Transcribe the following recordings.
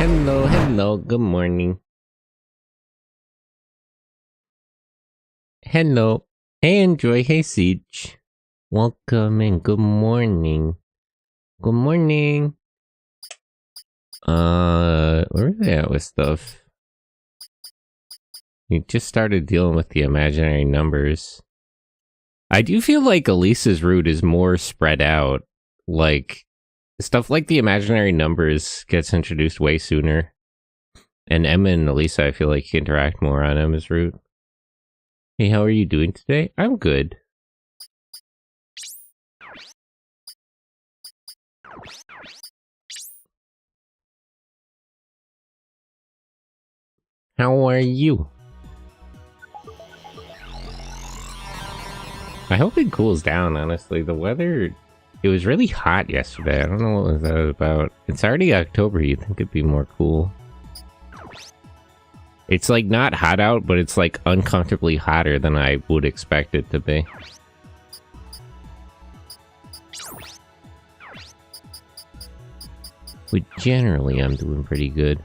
Hello, hello, good morning. Hello. Hey, Enjoy. Hey, Siege. Welcome and good morning. Good morning. Where are they at with stuff? You just started dealing with the imaginary numbers. I do feel like Alisa's route is more spread out. Like, stuff like the imaginary numbers gets introduced way sooner. And Emma and Alisa, I feel like, interact more on Emma's route. Hey, how are you doing today? I'm good. How are you? I hope it cools down, honestly. The weather, it was really hot yesterday. I don't know what that was about. It's already October. You'd think it'd be more cool. It's like not hot out, but it's like uncomfortably hotter than I would expect it to be. But generally, I'm doing pretty good.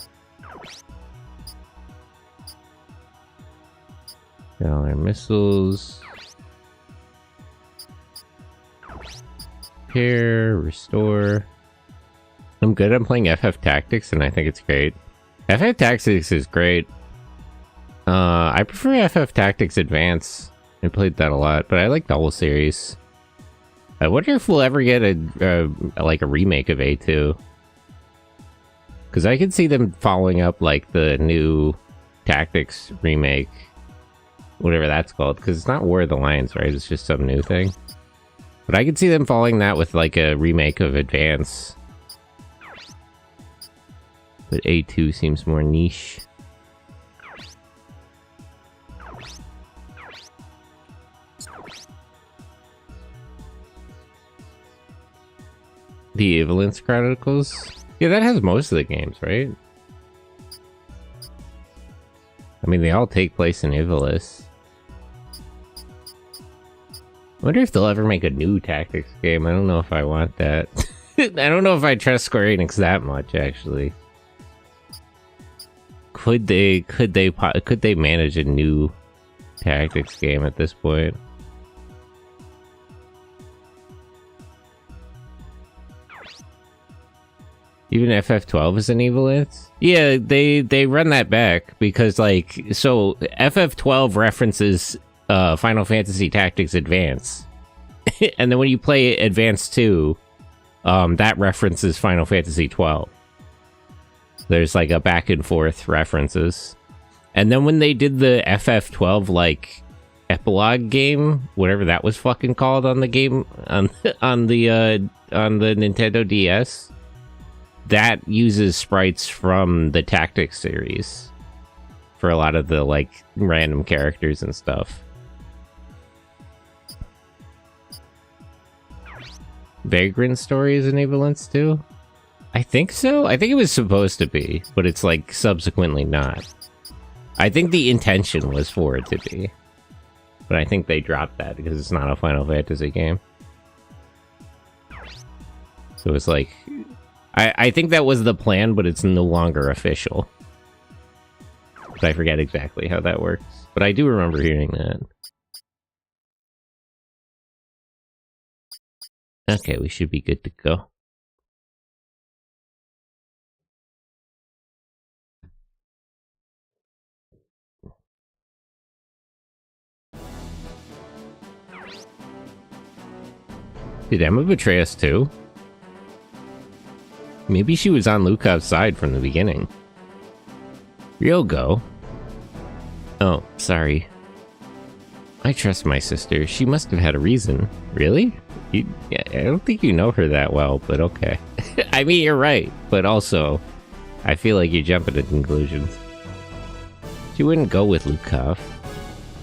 Got all our missiles. Repair, restore. I'm good. I'm playing FF Tactics, and I think it's great. FF Tactics is great. I prefer FF Tactics Advance. I played that a lot, but I like the whole series. I wonder if we'll ever get like a remake of A2. Because I could see them following up like the new Tactics remake. Whatever that's called. Because it's not War of the Lions, right? It's just some new thing. But I could see them following that with like a remake of Advance. But A2 seems more niche. The Evelyn's Chronicles? Yeah, that has most of the games, right? I mean, they all take place in Ivalice. I wonder if they'll ever make a new Tactics game. I don't know if I want that. I don't know if I trust Square Enix that much, actually. Could they manage a new Tactics game at this point? Even FF12 is an Evilance? Yeah, they run that back because, like, so FF12 references Final Fantasy Tactics Advance. And then when you play Advance 2, that references Final Fantasy 12. There's like a back and forth references. And then when they did the FF12 like epilogue game, whatever that was fucking called on the game on the Nintendo DS, that uses sprites from the Tactics series for a lot of the like random characters and stuff. Vagrant Story is an Evilance too? I think so. I think it was supposed to be, but it's like subsequently not. I think the intention was for it to be, but I think they dropped that because it's not a Final Fantasy game. So it's like, I think that was the plan, but it's no longer official. But I forget exactly how that works, but I do remember hearing that. Okay, we should be good to go. Did Emma betray us too? Maybe she was on Lukov's side from the beginning. Ryogo? Oh, sorry. I trust my sister. She must have had a reason. Really? I don't think you know her that well, but okay. I mean, you're right, but also, I feel like you're jumping to conclusions. She wouldn't go with Lukov.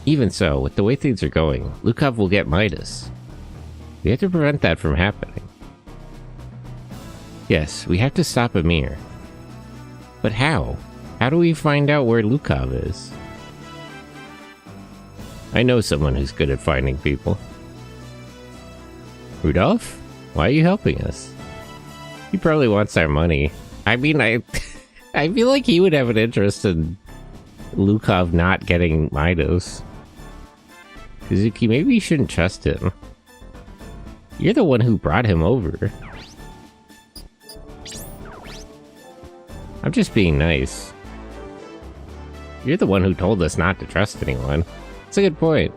Even so, with the way things are going, Lukov will get Midas. We have to prevent that from happening. Yes, we have to stop Amir. But how? How do we find out where Lukov is? I know someone who's good at finding people. Rudolph? Why are you helping us? He probably wants our money. I mean, I I feel like he would have an interest in Lukov not getting Midos. Kazuki, maybe you shouldn't trust him. You're the one who brought him over. I'm just being nice. You're the one who told us not to trust anyone. It's a good point.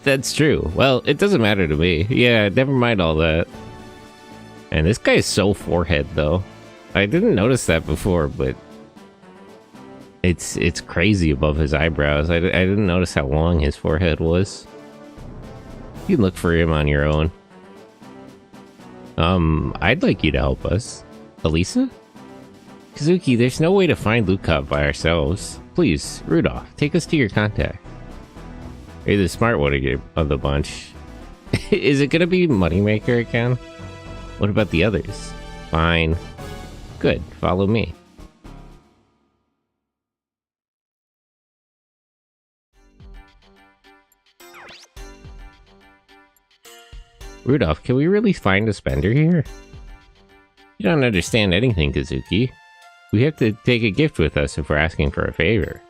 That's true. Well, it doesn't matter to me. Yeah, never mind all that. And this guy is so forehead, though. I didn't notice that before, but it's crazy above his eyebrows. I didn't notice how long his forehead was. You can look for him on your own. I'd like you to help us. Alisa? Kazuki, there's no way to find Lukov by ourselves. Please, Rudolph, take us to your contact. You're the smart one of the bunch. Is it gonna be Moneymaker again? What about the others? Fine. Good, follow me. Rudolph, can we really find a spender here? You don't understand anything, Kazuki. We have to take a gift with us if we're asking for a favor.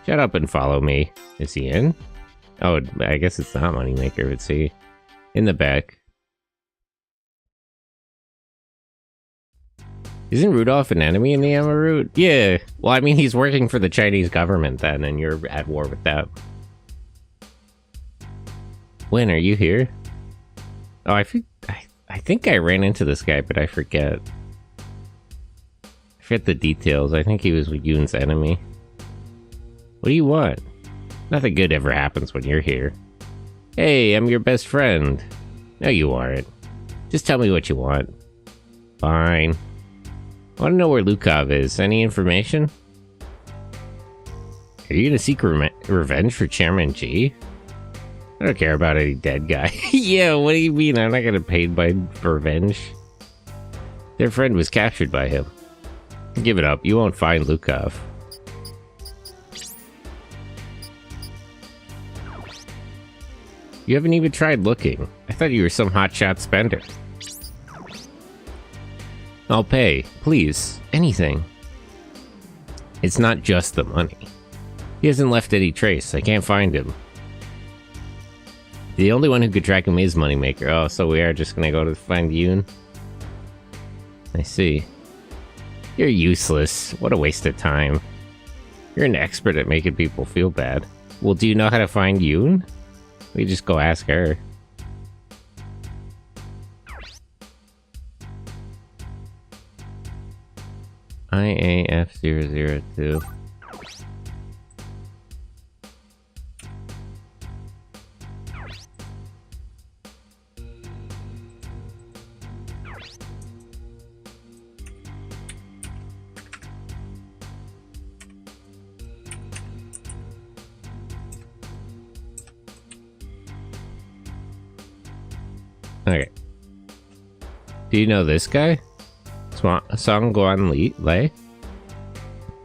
Shut up and follow me. Is he in? Oh, I guess it's not Moneymaker, let's see. In the back. Isn't Rudolph an enemy in the Emma route? Yeah. Well, I mean, he's working for the Chinese government then, and you're at war with them. When are you here? Oh, I think I ran into this guy, but I forget. I forget the details. I think he was Yoon's enemy. What do you want? Nothing good ever happens when you're here. Hey, I'm your best friend. No, you aren't. Just tell me what you want. Fine. I want to know where Lukov is. Any information? Are you gonna seek revenge for Chairman G? I don't care about any dead guy. Yeah, what do you mean? I'm not gonna pay for revenge. Their friend was captured by him. Give it up. You won't find Lukov. You haven't even tried looking. I thought you were some hotshot spender. I'll pay. Please. Anything. It's not just the money. He hasn't left any trace. I can't find him. The only one who could track him is Moneymaker. Oh, so we are just gonna go to find Yoon? I see. You're useless. What a waste of time. You're an expert at making people feel bad. Well, do you know how to find Yoon? We just go ask her. IAF002. Okay. Do you know this guy? Song Guan Lei?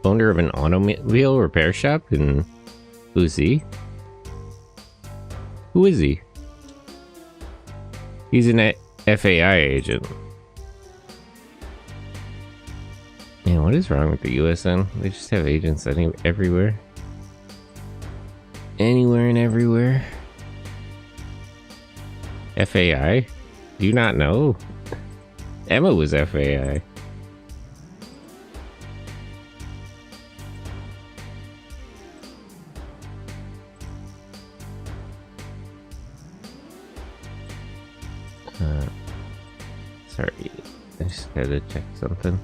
Owner of an automobile repair shop in Uzi? Who is he? He's an FAI agent. Man, what is wrong with the USN? They just have agents everywhere. Anywhere and everywhere. FAI? Do you not know? Emma was FAI. Sorry, I just had to check something.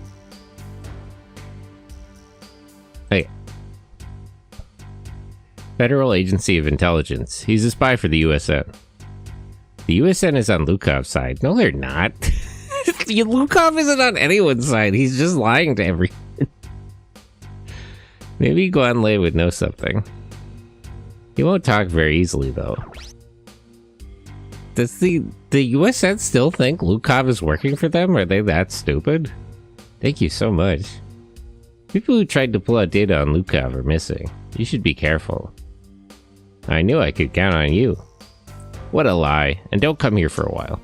Hey. Federal Agency of Intelligence. He's a spy for the USN. The USN is on Lukov's side. No, they're not. Lukov isn't on anyone's side. He's just lying to everyone. Maybe Guan Lei would know something. He won't talk very easily, though. Does the USN still think Lukov is working for them? Are they that stupid? Thank you so much. People who tried to pull out data on Lukov are missing. You should be careful. I knew I could count on you. What a lie. And don't come here for a while.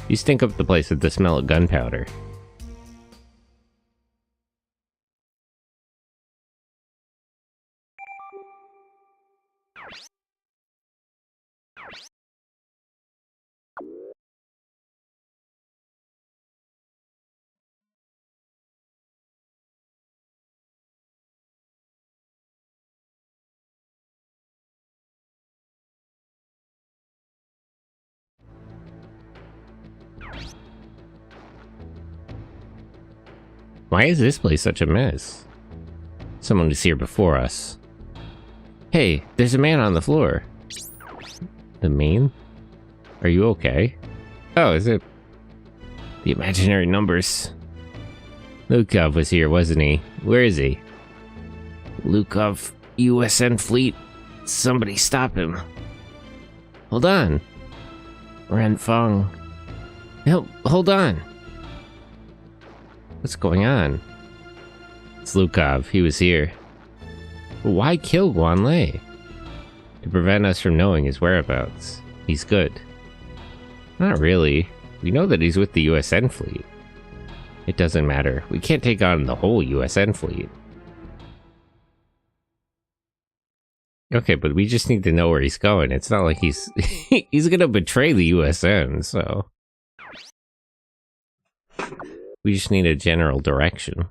You stink up the place with the smell of gunpowder. Why is this place such a mess? Someone is here before us. Hey, there's a man on the floor. The meme? Are you okay? Oh, is it? The imaginary numbers. Lukov was here, wasn't he? Where is he? Lukov, USN fleet. Somebody stop him. Hold on. Renfeng. Help, hold on. What's going on? It's Lukov. He was here. Why kill Guanlei? To prevent us from knowing his whereabouts. He's good. Not really. We know that he's with the USN fleet. It doesn't matter. We can't take on the whole USN fleet. Okay, but we just need to know where he's going. It's not like he's he's gonna betray the USN, so we just need a general direction.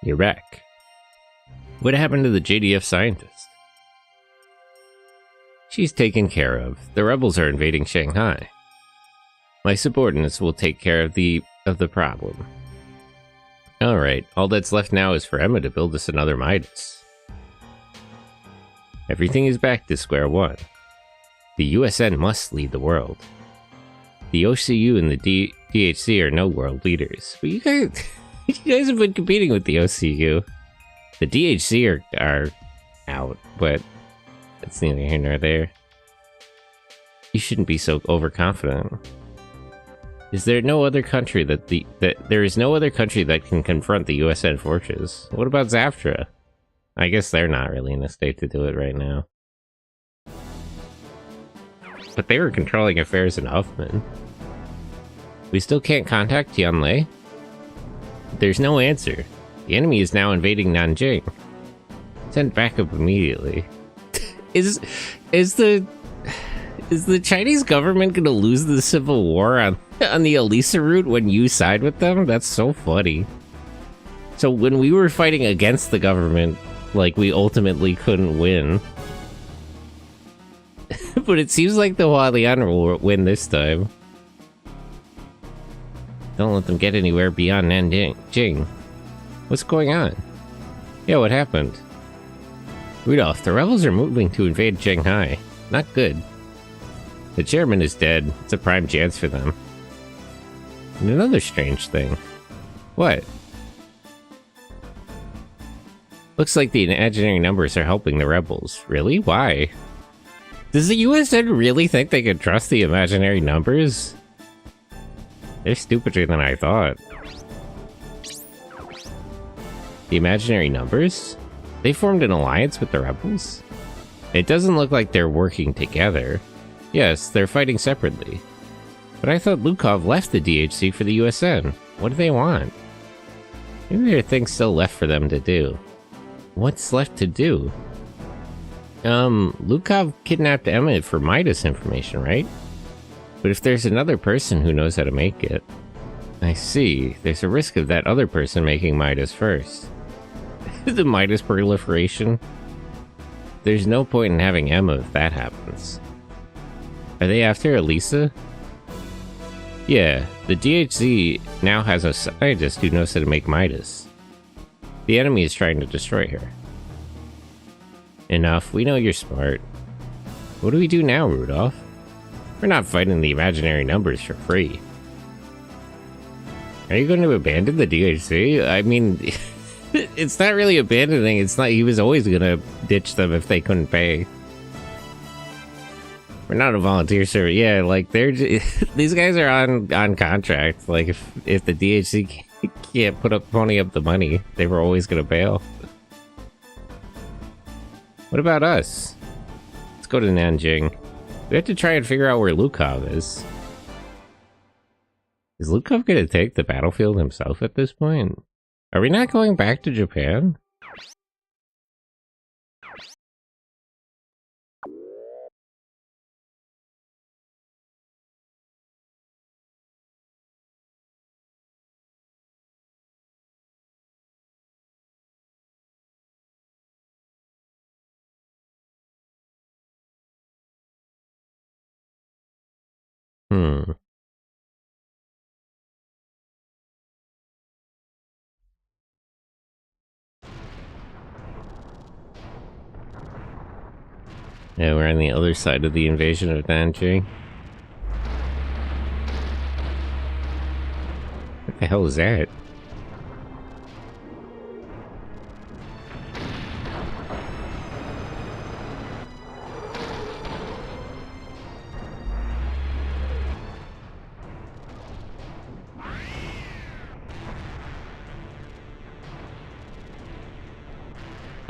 You're back. What happened to the JDF scientist? She's taken care of. The rebels are invading Shanghai. My subordinates will take care of the problem. Alright, all that's left now is for Emma to build us another Midas. Everything is back to square one. The USN must lead the world. The OCU and the DHC are no world leaders, but you guys have been competing with the OCU. The DHC are out, but that's neither here nor there. You shouldn't be so overconfident. Is there no other country there is no other country that can confront the USN forces? What about Zaftra? I guess they're not really in a state to do it right now. But they were controlling affairs in Huffman. We still can't contact Tianlei? There's no answer. The enemy is now invading Nanjing. Send backup immediately. Is the Chinese government gonna lose the civil war on the Alisa route when you side with them? That's so funny. So when we were fighting against the government, like, we ultimately couldn't win. But it seems like the Hualian will win this time. Don't let them get anywhere beyond Nanjing. What's going on? Yeah, what happened? Rudolph, the rebels are moving to invade Shanghai. Not good. The chairman is dead. It's a prime chance for them. And another strange thing. What? Looks like the imaginary numbers are helping the rebels. Really? Why? Does the USN really think they can trust the imaginary numbers? They're stupider than I thought. The imaginary numbers? They formed an alliance with the rebels? It doesn't look like they're working together. Yes, they're fighting separately. But I thought Lukov left the DHC for the USN. What do they want? Maybe there are things still left for them to do. What's left to do? Lukov kidnapped Emma for Midas information, right? But if there's another person who knows how to make it... I see. There's a risk of that other person making Midas first. The Midas proliferation? There's no point in having Emma if that happens. Are they after Alisa? Yeah, the DHZ now has a scientist who knows how to make Midas. The enemy is trying to destroy her. Enough, we know you're smart. What do we do now, Rudolph? We're not fighting the imaginary numbers for free. Are you going to abandon the DHC? I mean... It's not really abandoning, it's not, he was always gonna ditch them if they couldn't pay. We're not a volunteer service, yeah, like, they're these guys are on contract, like, if the DHC can't pony up the money, they were always gonna bail. What about us? Let's go to Nanjing. We have to try and figure out where Lukov is. Is Lukov gonna take the battlefield himself at this point? Are we not going back to Japan? Yeah, we're on the other side of the invasion of Nanjing. What the hell is that?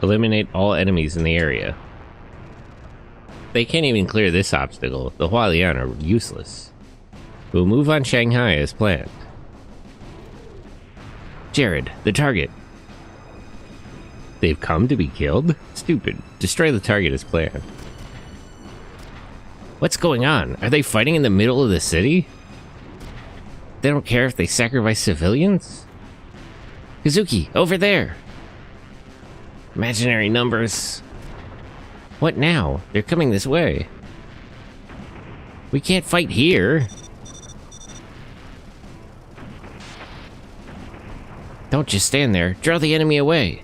Eliminate all enemies in the area. They can't even clear this obstacle. The Hualian are useless. We'll move on Shanghai as planned. Jared, the target. They've come to be killed? Stupid. Destroy the target as planned. What's going on? Are they fighting in the middle of the city? They don't care if they sacrifice civilians? Kazuki, over there! Imaginary numbers. What now? They're coming this way. We can't fight here. Don't just stand there. Draw the enemy away.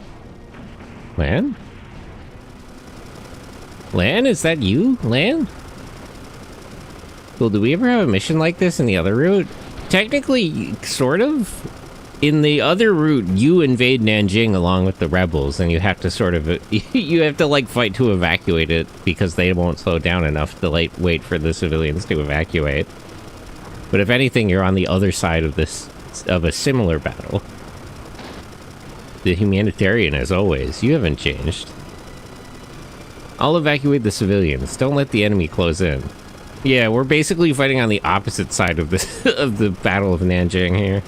Lan? Lan, is that you? Lan? Well, do we ever have a mission like this in the other route? Technically, sort of. In the other route, you invade Nanjing along with the rebels, and you have to sort of... you have to, like, fight to evacuate it, because they won't slow down enough to, like, wait for the civilians to evacuate. But if anything, you're on the other side of this... of a similar battle. The humanitarian, as always. You haven't changed. I'll evacuate the civilians. Don't let the enemy close in. Yeah, we're basically fighting on the opposite side of the, of the Battle of Nanjing here.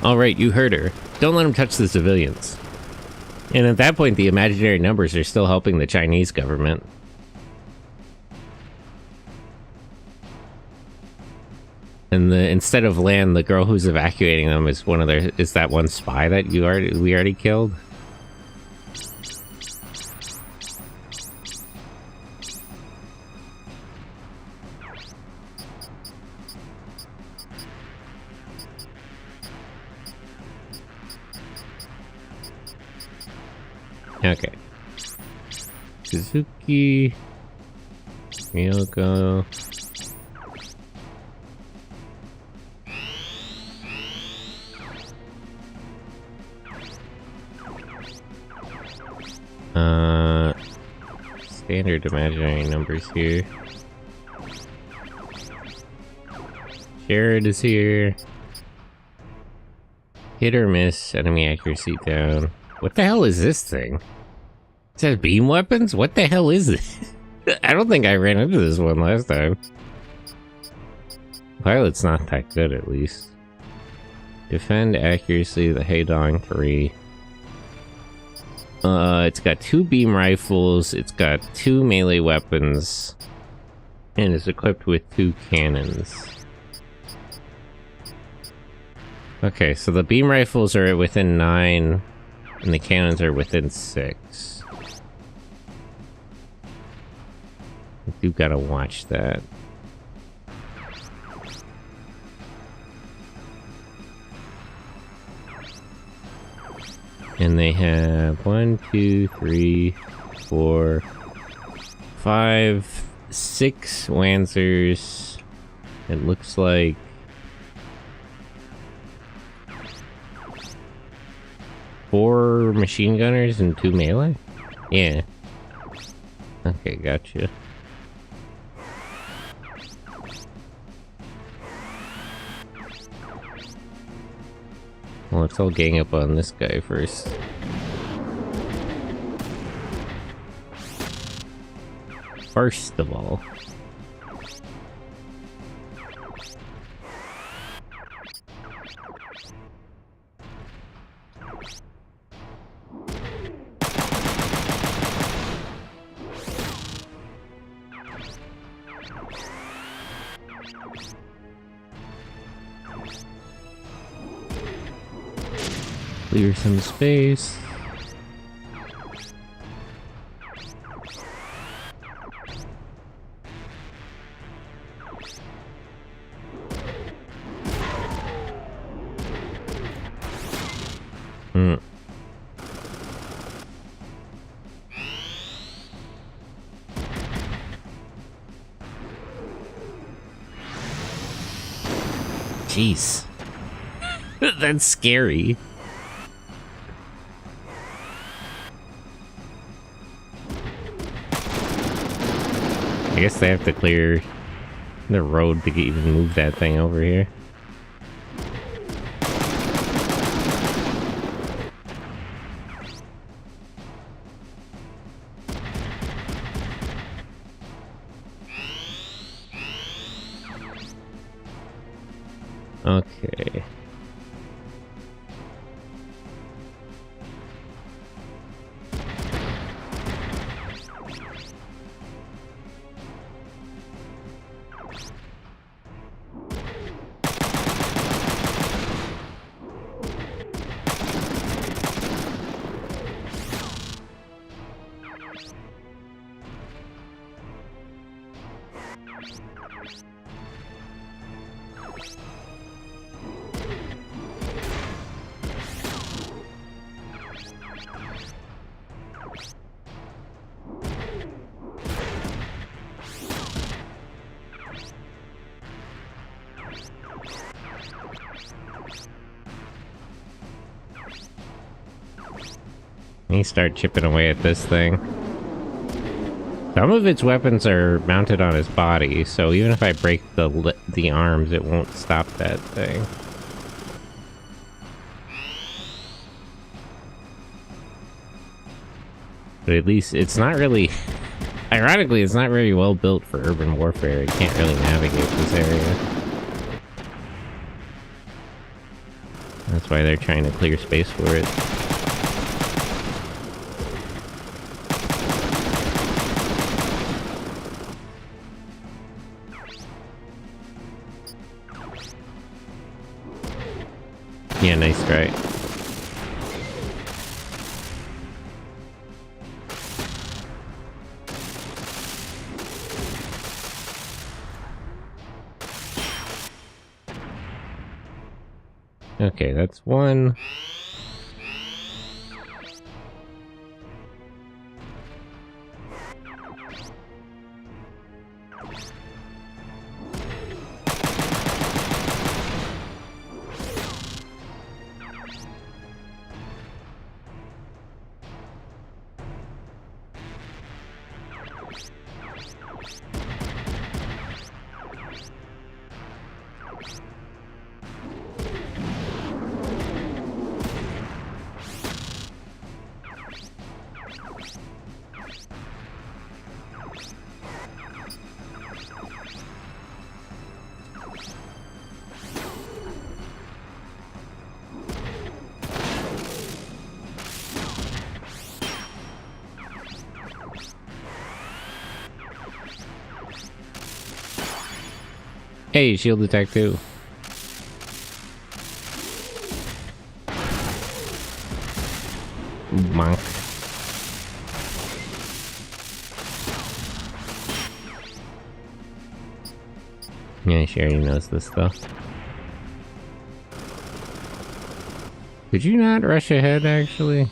Alright, you heard her. Don't let them touch the civilians. And at that point, the imaginary numbers are still helping the Chinese government. And instead of Lan, the girl who's evacuating them is one of their... is that one spy that we already killed? Okay. Suzuki, Miyoko. Standard imaginary numbers here. Jared is here. Hit or miss, enemy accuracy down. What the hell is this thing? It says beam weapons? What the hell is this? I don't think I ran into this one last time. Pilot's not that good, at least. Defend accuracy, the Heidong 3. It's got 2 beam rifles, it's got 2 melee weapons, and it's equipped with 2 cannons. Okay, so the beam rifles are within 9, and the cannons are within 6. I do gotta watch that. And they have 1, 2, 3, 4, 5, 6 Lancers. It looks like 4 machine gunners and 2 melee? Yeah. Okay, gotcha. Well, let's all gang up on this guy first. First of all. Clear some space. jeez. That's scary. I guess they have to clear the road to even move that thing over here. Okay. You start chipping away at this thing. Some of its weapons are mounted on his body, so even if I break the arms, it won't stop that thing. But at least it's not really... Ironically, it's not very well built for urban warfare. It can't really navigate this area. That's why they're trying to clear space for it. Yeah, nice try. Okay, that's one. Hey, shield attack too. Monk. Yeah, she already knows this stuff. Could you not rush ahead, actually?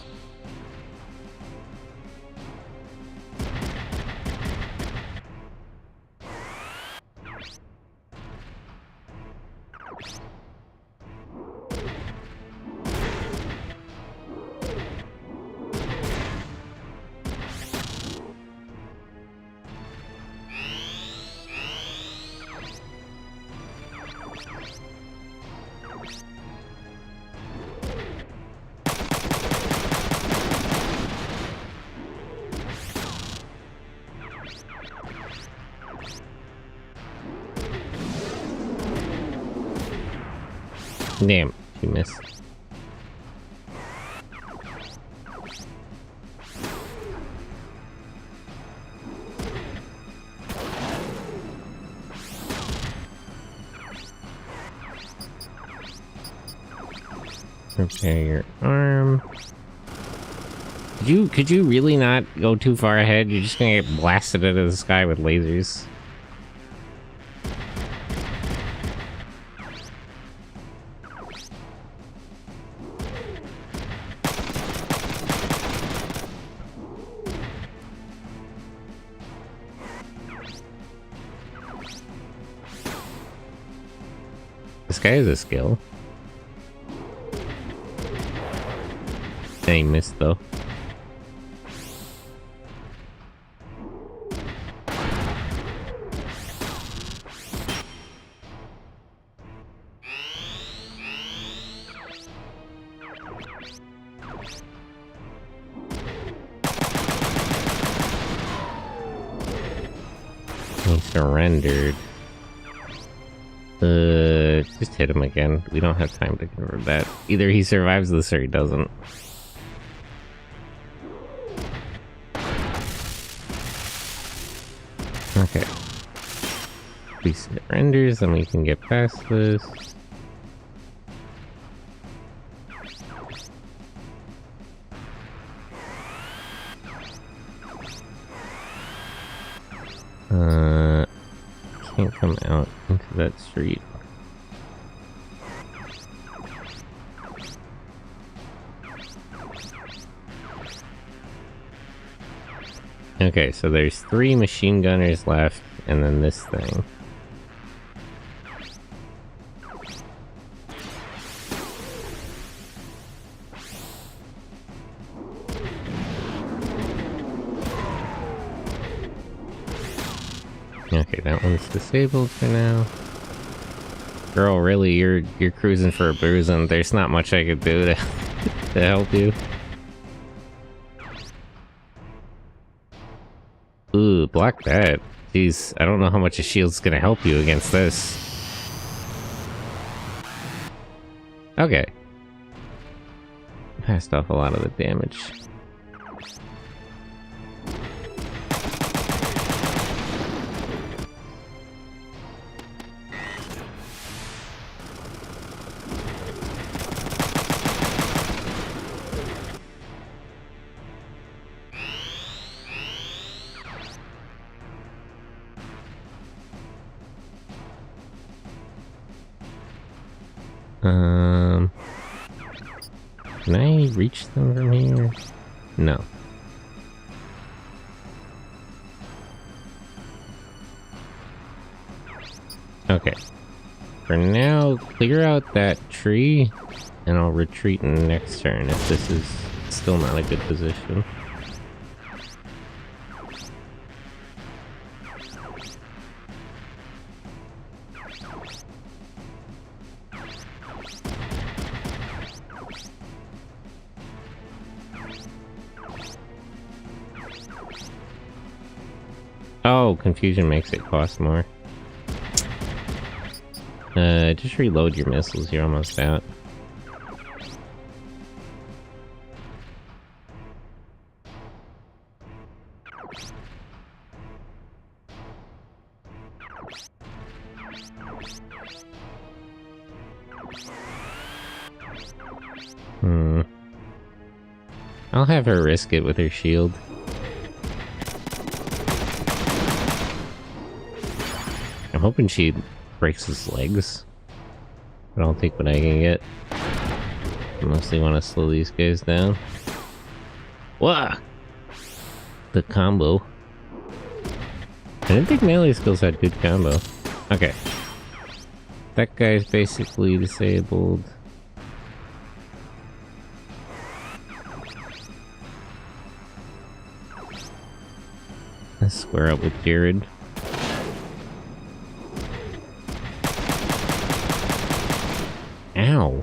Damn, she missed. Repair your arm. Could you really not go too far ahead? You're just gonna get blasted out of the sky with lasers. This guy has a skill. He missed though. He surrendered. Just hit him again. We don't have time to convert that. Either he survives this or he doesn't. Okay. If he surrenders, then we can get past this. Can't come out into that street. Okay, so there's 3 machine gunners left, and then this thing. Okay, that one's disabled for now. Girl, really, you're cruising for a bruise, and there's not much I could do to, to help you. Ooh, block that. Jeez, I don't know how much a shield's gonna help you against this. Okay. Passed off a lot of the damage. Can I reach them from here? No. Okay. For now, clear out that tree, and I'll retreat in the next turn if this is still not a good position. Oh, confusion makes it cost more. Just reload your missiles, you're almost out. I'll have her risk it with her shield. I'm hoping she breaks his legs. But I'll take what I can get. I mostly want to slow these guys down. Wah! The combo. I didn't think melee skills had good combo. Okay. That guy's basically disabled. Let's square up with Jared. Ow.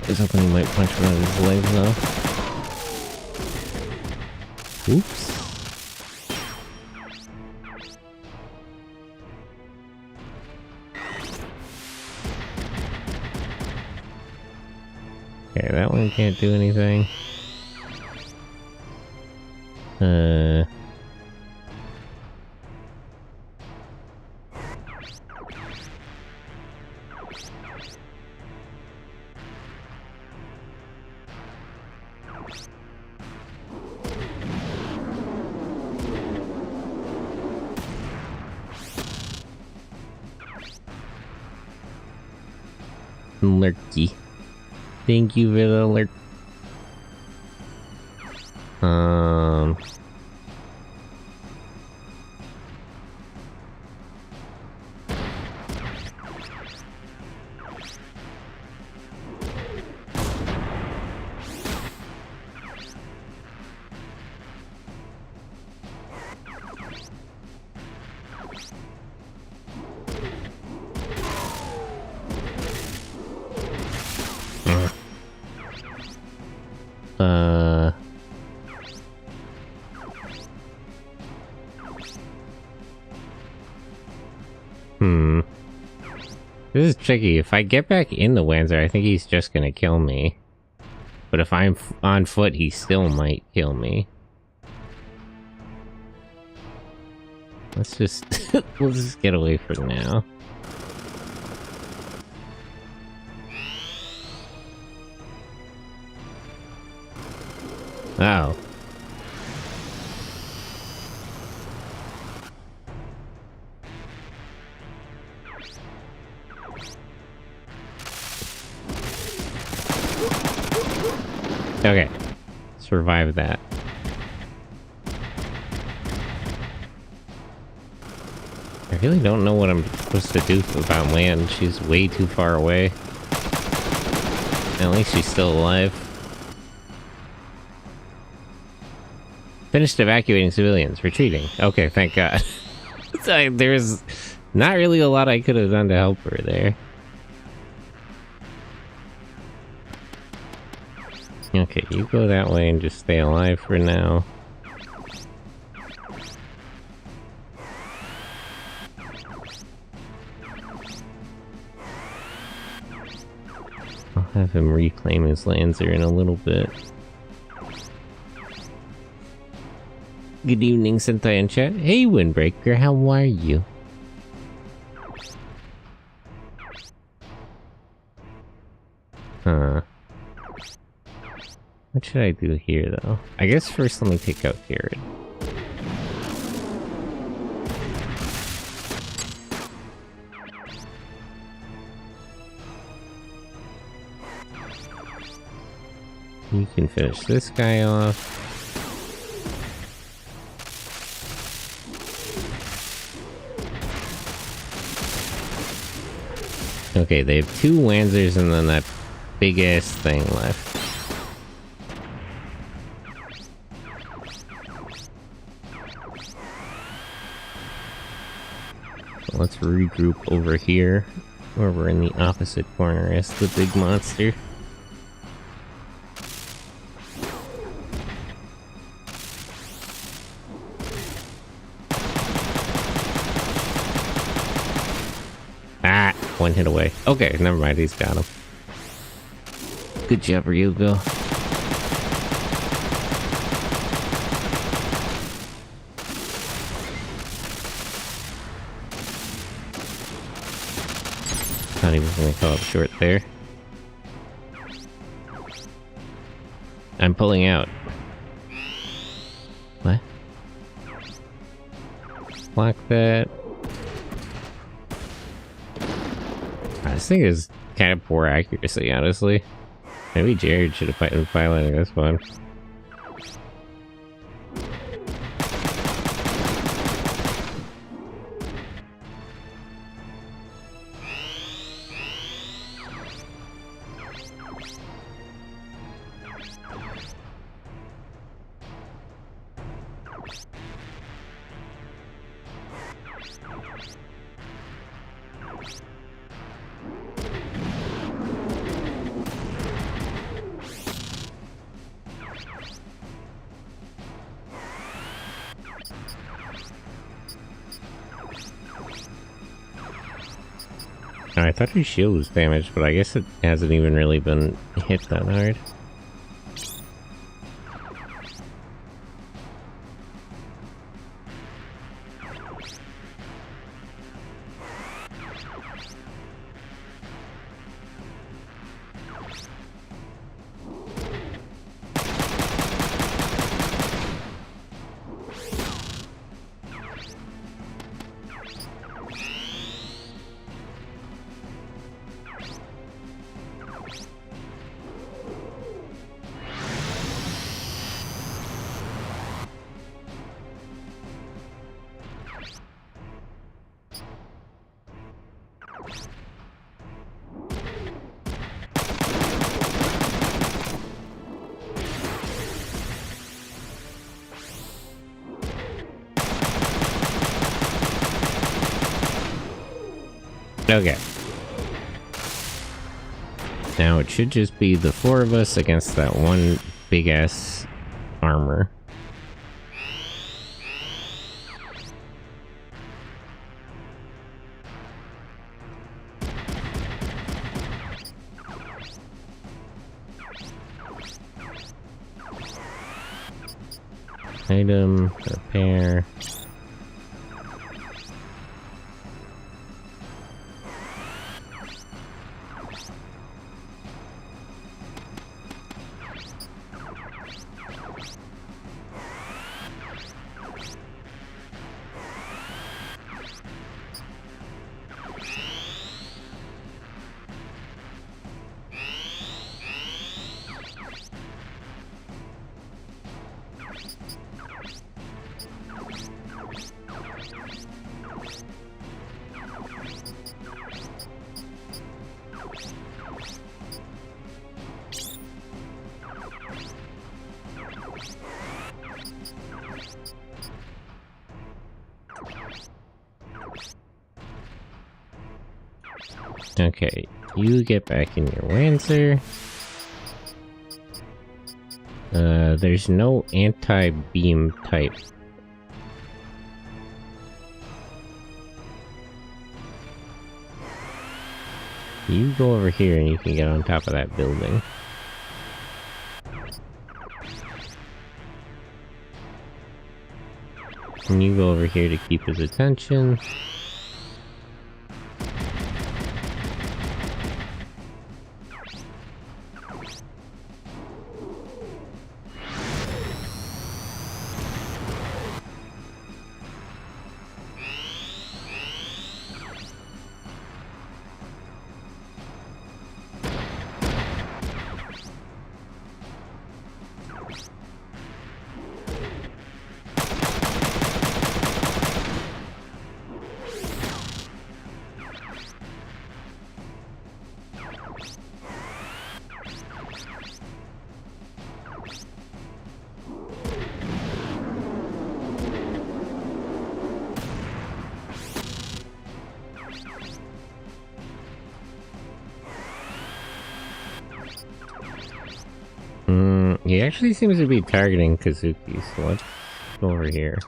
I was hoping he might punch one of his legs off. Oops. Okay, that one can't do anything. lurky. Thank you for the lurk. This is tricky. If I get back in the Wanzer, I think he's just gonna kill me. But if I'm on foot, he still might kill me. Let's just... we'll just get away for now. Oh. Okay. Survive that. I really don't know what I'm supposed to do about land. She's way too far away. At least she's still alive. Finished evacuating civilians. Retreating. Okay, thank God. There's not really a lot I could have done to help her there. Okay, you go that way and just stay alive for now. I'll have him reclaim his Lancer in a little bit. Good evening, Sentai in chat. Hey, Windbreaker, how are you? Huh. What should I do here, though? I guess first let me take out Garrett. You can finish this guy off. Okay, they have two Wanzers and then that big-ass thing left. Let's regroup over here, where we're in the opposite corner as the big monster. Ah, one hit away. Okay, never mind, he's got him. Good job, Ryugo. Thought he was gonna come up short there. I'm pulling out. What? Block that. This thing is kind of poor accuracy, honestly. Maybe Jared should have been piloting this one. I thought his shield was damaged, but I guess it hasn't even really been hit that hard. Okay. Now it should just be the 4 of us against that one big-ass armor. Item, repair. Okay, you get back in your Lancer. There's no anti-beam type. You go over here and you can get on top of that building. And you go over here to keep his attention. He actually seems to be targeting Kazuki, so let's go over here.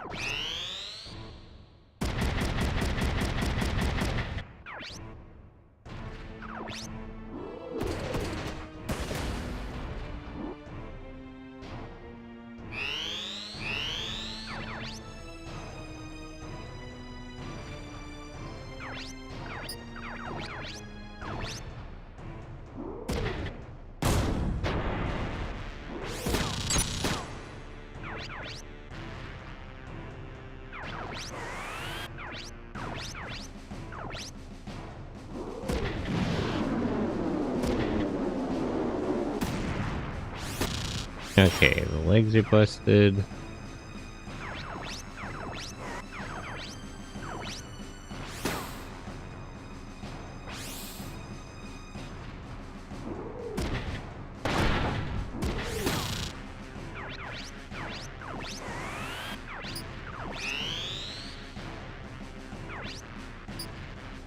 Okay, the legs are busted.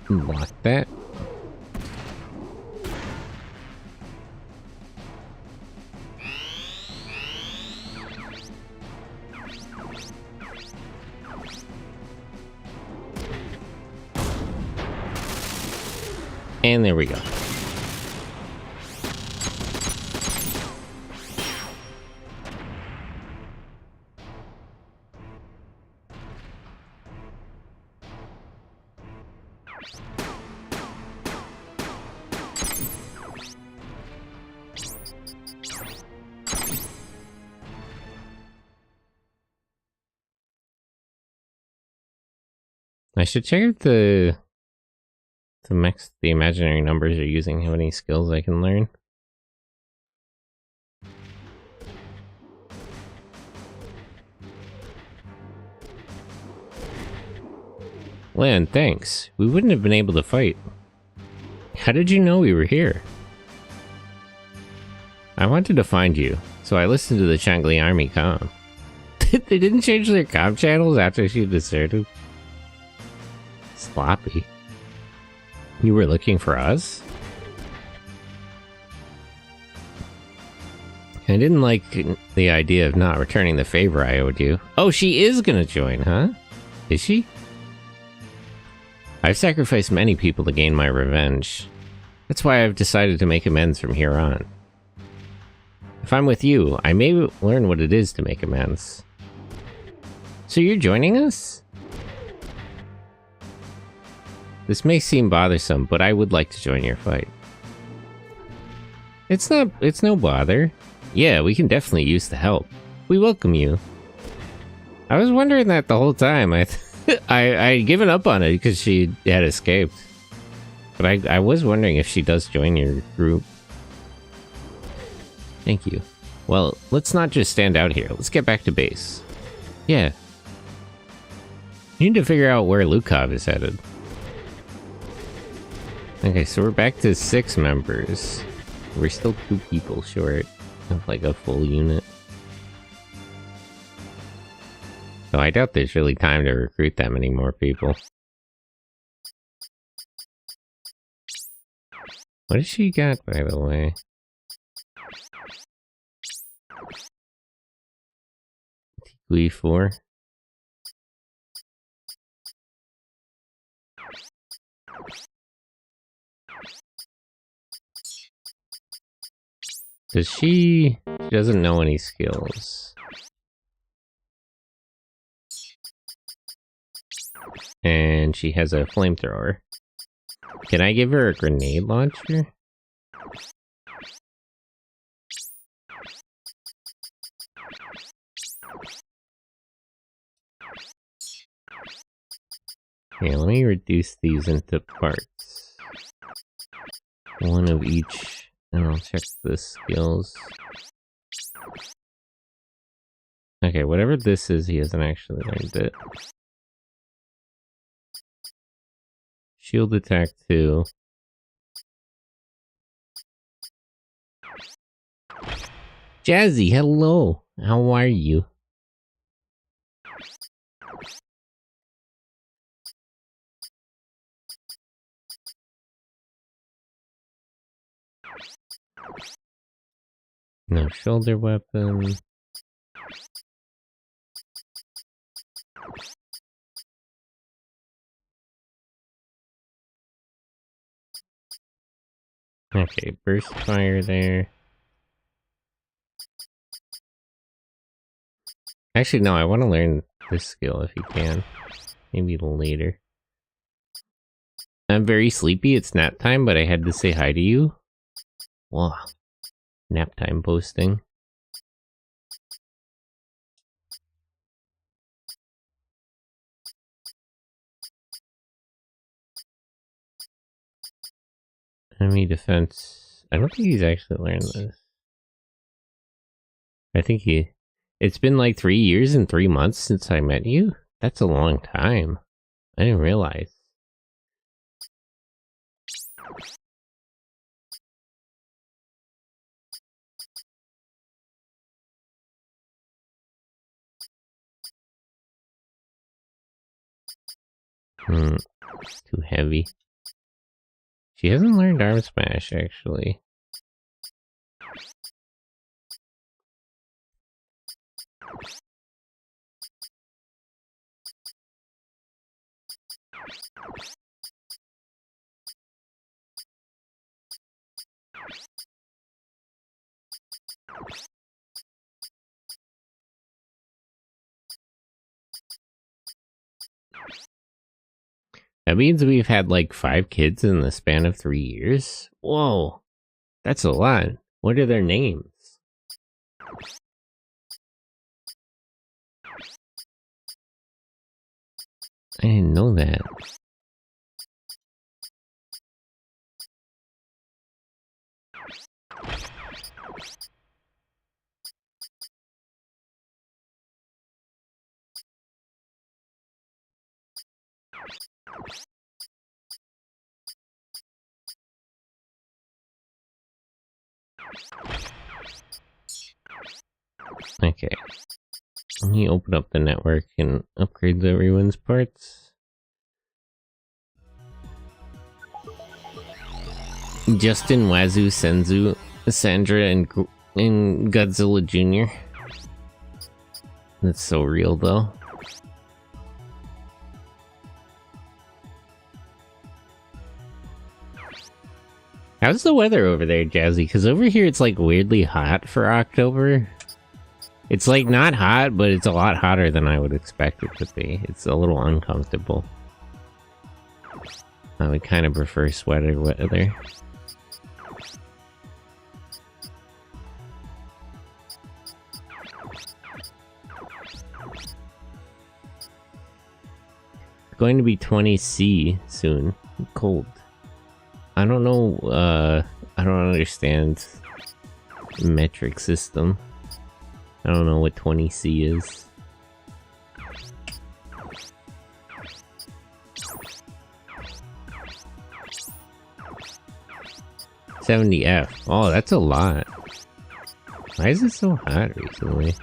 Block that. And there we go. I should check if the mechs the imaginary numbers are using have any skills I can learn. Lan, thanks. We wouldn't have been able to fight. How did you know we were here? I wanted to find you, so I listened to the Changli army comm. They didn't change their comm channels after she deserted? Sloppy. You were looking for us? I didn't like the idea of not returning the favor I owed you. Oh, she is gonna join, huh? Is she? I've sacrificed many people to gain my revenge. That's why I've decided to make amends from here on. If I'm with you, I may learn what it is to make amends. So you're joining us? This may seem bothersome, but I would like to join your fight. It's no bother. Yeah, we can definitely use the help. We welcome you. I was wondering that the whole time. I'd given up on it because she had escaped. But I was wondering if she does join your group. Thank you. Well, let's not just stand out here. Let's get back to base. Yeah. We need to figure out where Lukov is headed. Okay, so we're back to 6 members. We're still 2 people short of like a full unit. So I doubt there's really time to recruit that many more people. What has she got, by the way? TQ4. Does she doesn't know any skills. And she has a flamethrower. Can I give her a grenade launcher? Yeah, let me reduce these into parts. 1 of each. And I'll check the skills. Okay, whatever this is, he hasn't actually learned it. Shield attack 2. Jazzy, hello! How are you? No shoulder weapon. Okay, burst fire there. Actually, no, I want to learn this skill if you can. Maybe later. I'm very sleepy, it's nap time, but I had to say hi to you. Wow. Nap time posting. Enemy defense. I don't think he's actually learned this. I think it's been like 3 years and 3 months since I met you? That's a long time. I didn't realize. It's too heavy. She hasn't learned arm smash, actually. That means we've had like 5 kids in the span of 3 years? Whoa, that's a lot. What are their names? I didn't know that. Okay. Let me open up the network and upgrade everyone's parts. Justin, Wazoo, Senzu, Sandra, and Godzilla Jr. That's so real, though. How's the weather over there, Jazzy? Because over here it's like weirdly hot for October. It's like not hot, but it's a lot hotter than I would expect it to be. It's a little uncomfortable. I would kind of prefer sweater weather. It's going to be 20°C soon. Cold. I don't know, I don't understand metric system. I don't know what 20°C is. $70F. Oh, that's a lot. Why is it so hot recently?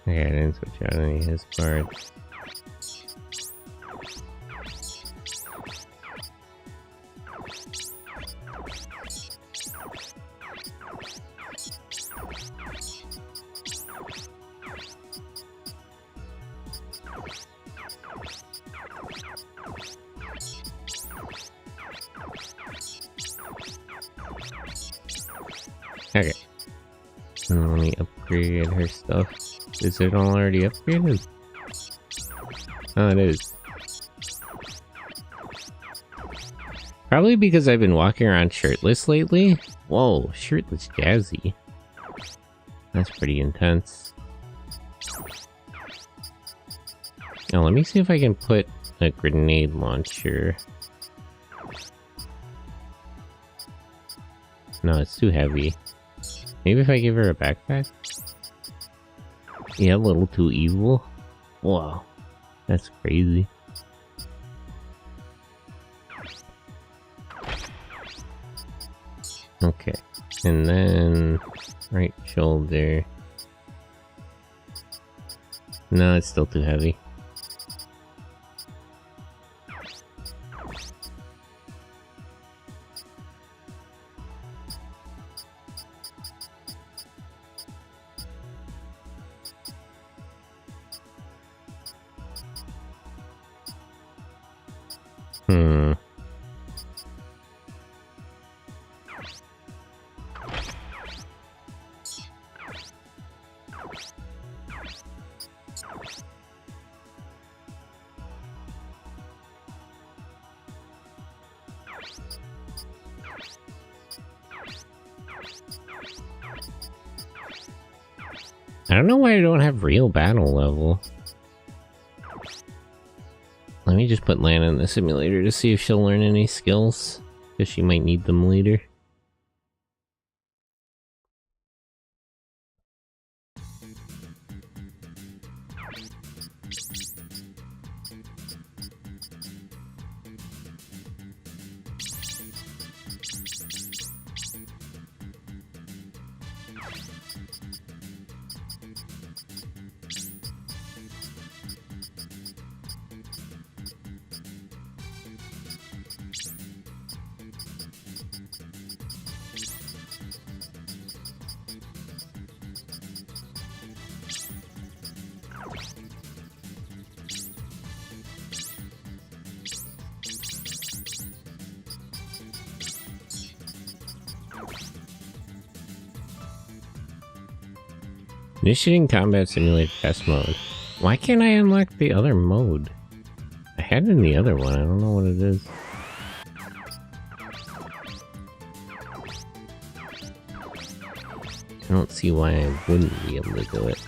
Okay, I didn't switch out any of his parts. Okay. Let me upgrade her stuff. Is it all already upgraded? Oh, it is. Probably because I've been walking around shirtless lately. Whoa, shirtless Jazzy. That's pretty intense. Now, let me see if I can put a grenade launcher. No, it's too heavy. Maybe if I give her a backpack? Yeah, a little too evil. Wow, that's crazy. Okay, and then right shoulder. No, it's still too heavy. I don't know why I don't have real battle level. Let me just put Lana in the simulator to see if she'll learn any skills, because she might need them later. Initiating combat simulator test mode. Why can't I unlock the other mode? I had it in the other one, I don't know what it is. I don't see why I wouldn't be able to do it.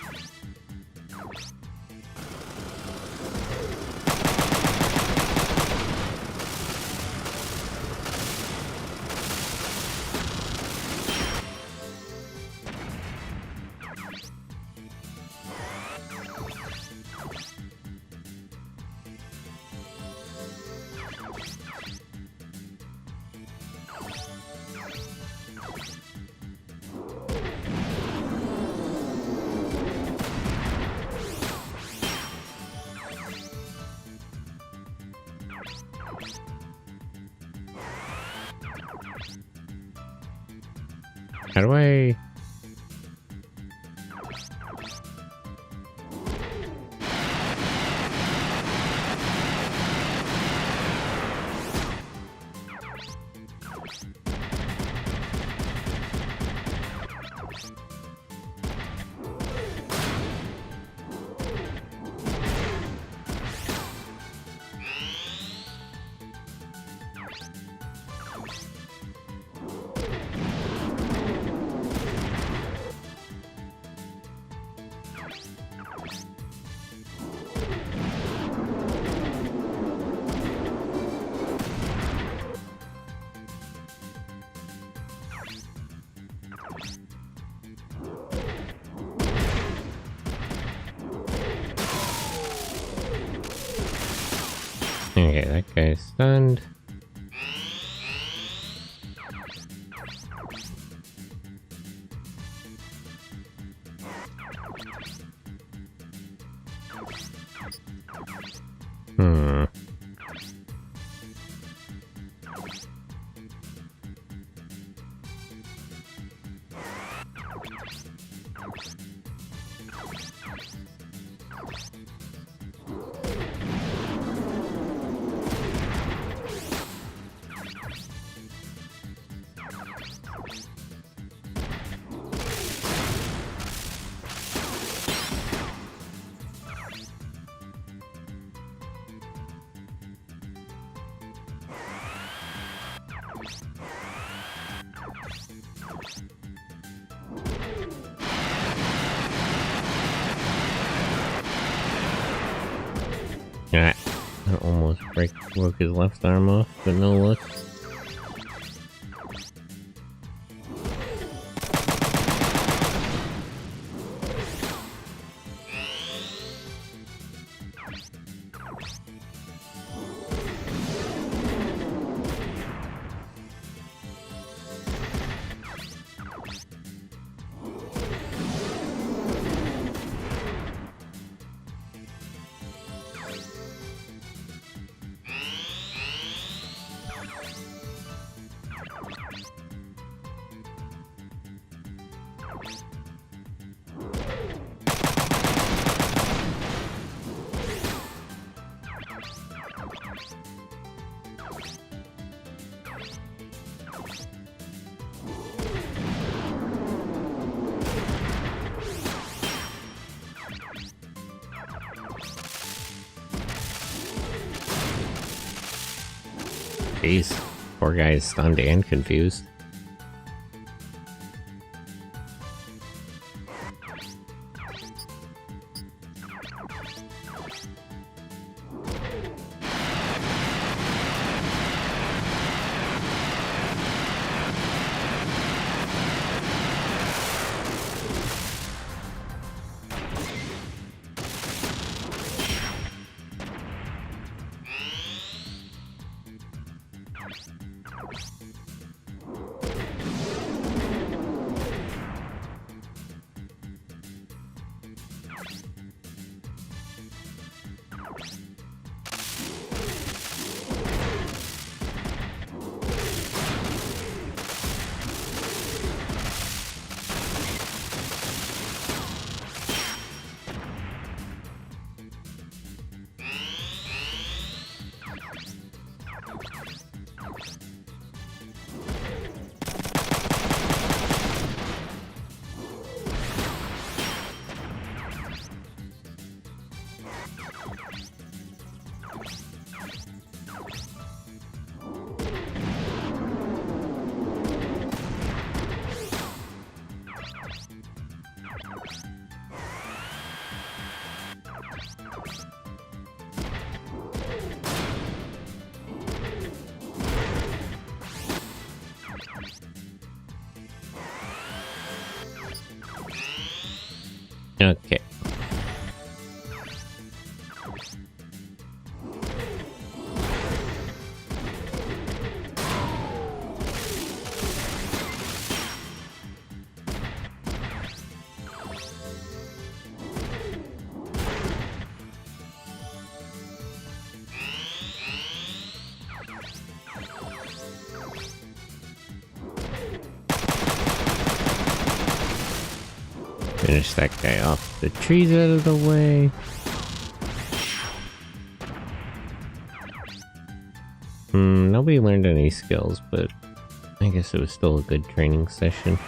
How do I... Okay, that guy's stunned. Hmm. Yeah, I almost broke his left arm off, but no luck. Jeez, poor guy is stunned and confused. Okay. Finish that guy off. The trees out of the way. Nobody learned any skills, but I guess it was still a good training session.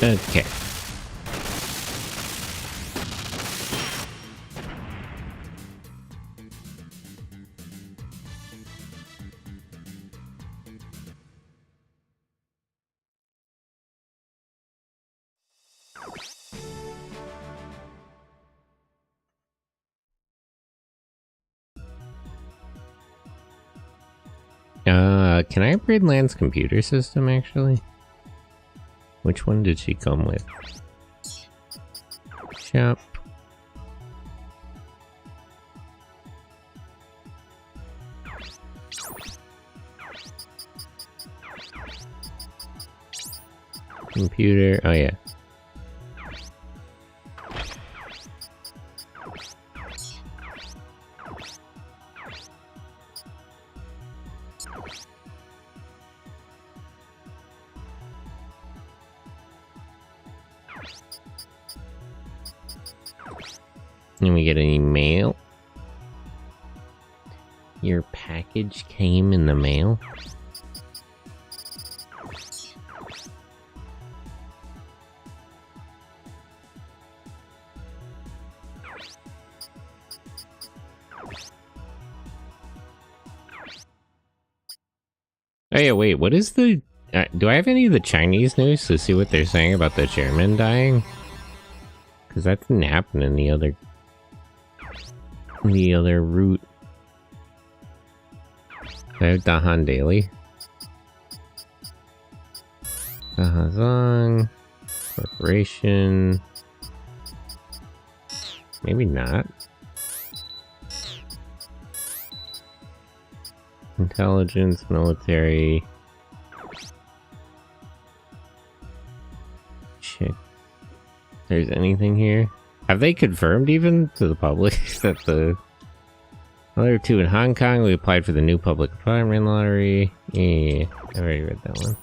Okay. Can I upgrade Lan's computer system, actually? Which one did she come with? Shop. Computer, oh yeah. Can we get any mail? Your package came in the mail? Oh yeah, wait, what is the... do I have any of the Chinese news to see what they're saying about the chairman dying? Because that didn't happen in the other route. I have Dahan Daily. Dahazong. Corporation. Maybe not. Intelligence, military. Check. There's anything here? Have they confirmed even to the public that the other two in Hong Kong, we applied for the new public apartment lottery? Yeah, I already read that one.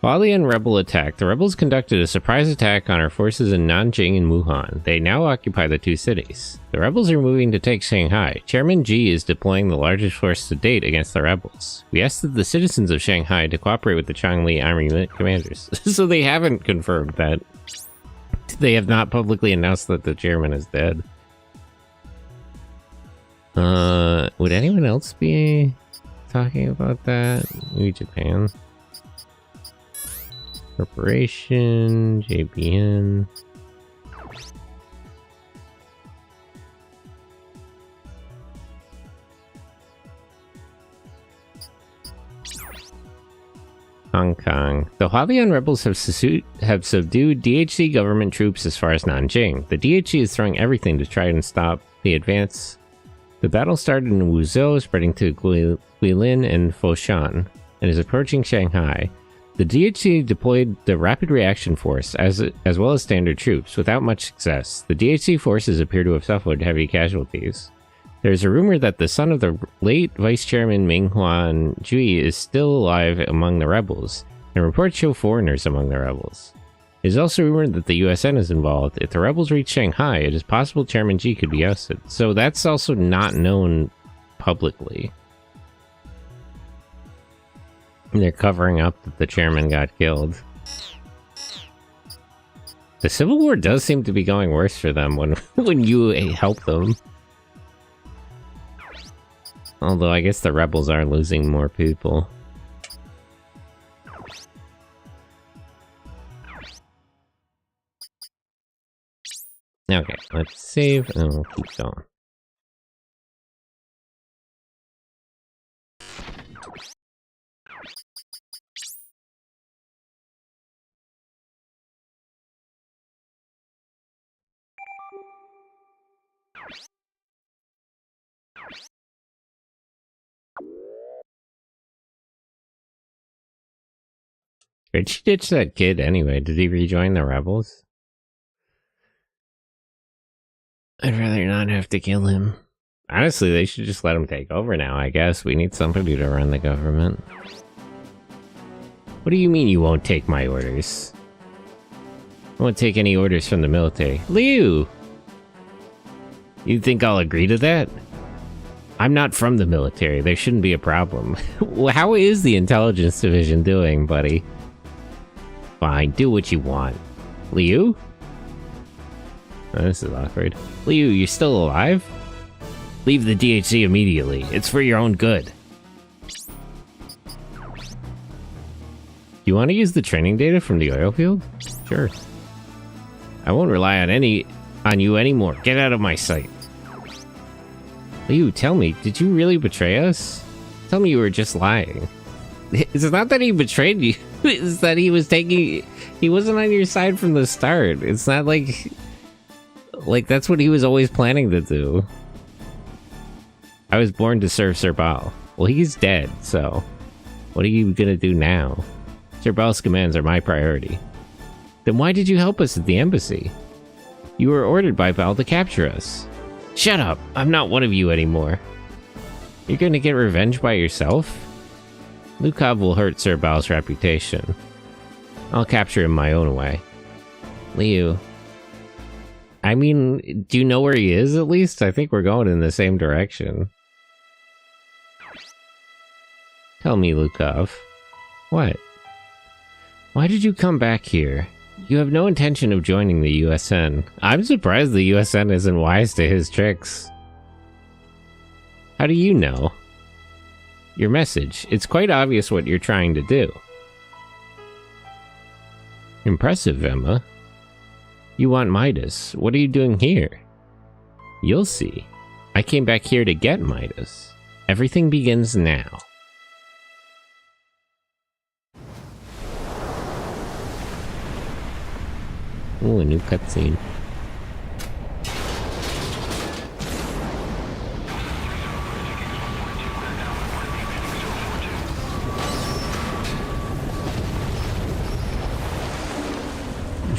Hualien rebel attack. The rebels conducted a surprise attack on our forces in Nanjing and Wuhan. They now occupy the two cities. The rebels are moving to take Shanghai. Chairman Ji is deploying the largest force to date against the rebels. We asked the citizens of Shanghai to cooperate with the Changli army commanders. So they haven't confirmed that. They have not publicly announced that the chairman is dead. Would anyone else be talking about that? Maybe Japan. Corporation, JPN. Hong Kong. The Hualien rebels have subdued DHC government troops as far as Nanjing. The DHC is throwing everything to try and stop the advance. The battle started in Wuzhou, spreading to Guilin and Foshan, and is approaching Shanghai. The DHC deployed the Rapid Reaction Force as well as standard troops, without much success. The DHC forces appear to have suffered heavy casualties. There is a rumor that the son of the late Vice Chairman Ming Huan Jui is still alive among the rebels, and reports show foreigners among the rebels. It is also rumored that the USN is involved. If the rebels reach Shanghai, it is possible Chairman Ji could be ousted. So that's also not known publicly. They're covering up that the chairman got killed. The Civil War does seem to be going worse for them when you help them. Although I guess the rebels are losing more people. Save, and we'll keep going. Where'd she ditch that kid anyway? Did he rejoin the rebels? I'd rather not have to kill him. Honestly, they should just let him take over now, I guess. We need somebody to run the government. What do you mean you won't take my orders? I won't take any orders from the military. Liu! You think I'll agree to that? I'm not from the military. There shouldn't be a problem. How is the intelligence division doing, buddy? Fine, do what you want. Liu? Oh, this is awkward. Liu, you're still alive? Leave the DHC immediately. It's for your own good. You want to use the training data from the oil field? Sure. I won't rely on you anymore. Get out of my sight. Liu, tell me, did you really betray us? Tell me you were just lying. It's not that he betrayed you. It's that he wasn't on your side from the start. It's not like that's what he was always planning to do. I was born to serve Sir Baal. Well, he's dead, so what are you gonna do now? Sir Baal's commands are my priority. Then why did you help us at the embassy? You were ordered by Baal to capture us. Shut up! I'm not one of you anymore. You're gonna get revenge by yourself? Lukov will hurt Sir Baal's reputation. I'll capture him my own way. Liu. I mean, do you know where he is at least? I think we're going in the same direction. Tell me, Lukov. What? Why did you come back here? You have no intention of joining the USN. I'm surprised the USN isn't wise to his tricks. How do you know? Your message. It's quite obvious what you're trying to do. Impressive, Emma. You want Midas. What are you doing here? You'll see. I came back here to get Midas. Everything begins now. Ooh, a new cutscene.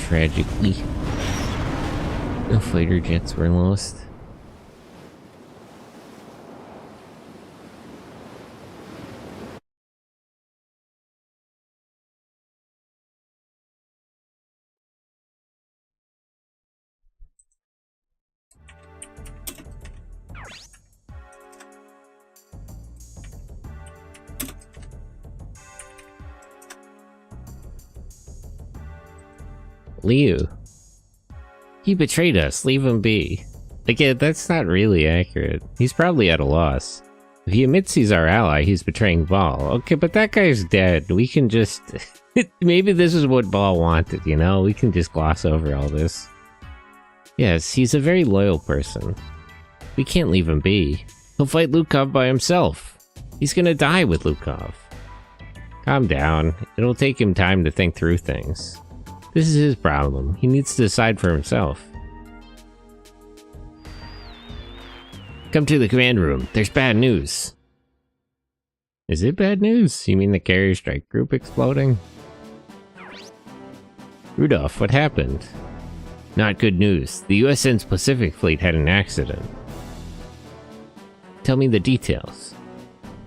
Tragically, the fighter jets were lost. Liu. He betrayed us, leave him be. Again, that's not really accurate. He's probably at a loss. If he admits he's our ally, he's betraying Baal. Okay, but that guy's dead. We can just... Maybe this is what Baal wanted, you know? We can just gloss over all this. Yes, he's a very loyal person. We can't leave him be. He'll fight Lukov by himself. He's gonna die with Lukov. Calm down. It'll take him time to think through things. This is his problem. He needs to decide for himself. Come to the command room. There's bad news. Is it bad news? You mean the carrier strike group exploding? Rudolph, what happened? Not good news. The USN's Pacific Fleet had an accident. Tell me the details.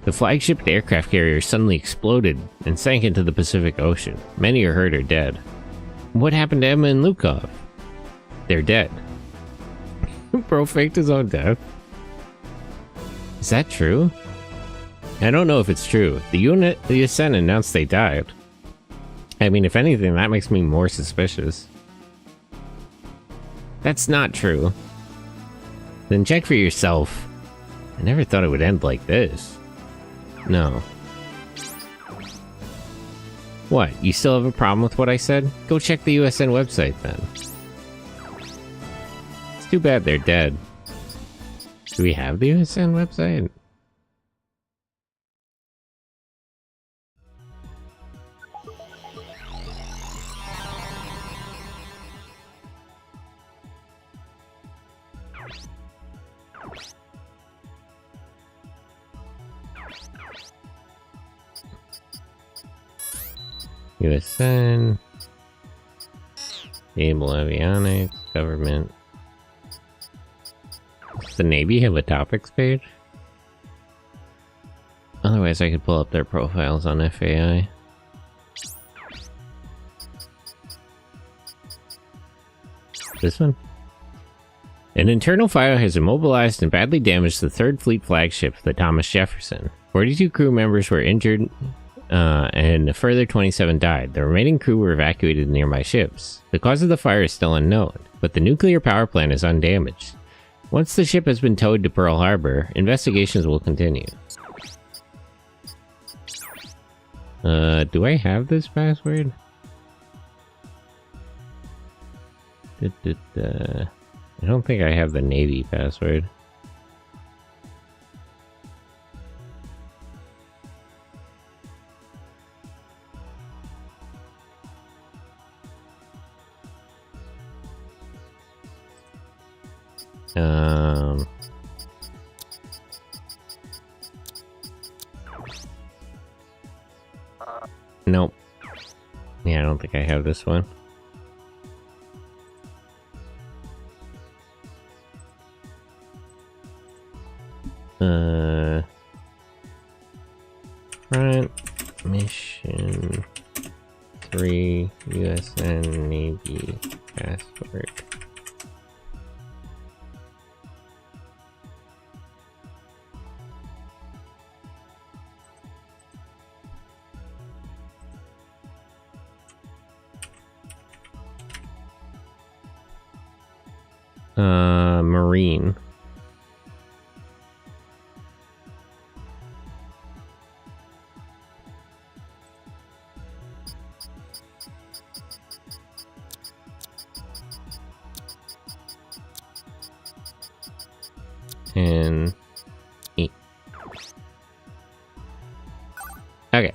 The flagship aircraft carrier suddenly exploded and sank into the Pacific Ocean. Many are hurt or dead. What happened to Emma and Lukov? They're dead. Bro faked his own death. Is that true? I don't know if it's true. The USN announced they died. I mean, if anything, that makes me more suspicious. That's not true. Then check for yourself. I never thought it would end like this. No. What, you still have a problem with what I said? Go check the USN website then. Too bad they're dead. Do we have the USN website? USN, Naval Avionics, Government. Does the Navy have a topics page? Otherwise, I could pull up their profiles on FAI. This one? An internal fire has immobilized and badly damaged the 3rd Fleet flagship, the Thomas Jefferson. 42 crew members were injured, and a further 27 died. The remaining crew were evacuated to nearby ships. The cause of the fire is still unknown, but the nuclear power plant is undamaged. Once the ship has been towed to Pearl Harbor, investigations will continue. Do I have this password? I don't think I have the Navy password. Nope. Yeah, I don't think I have this one. Front mission 3 USN Navy password. Marine. And E. Okay.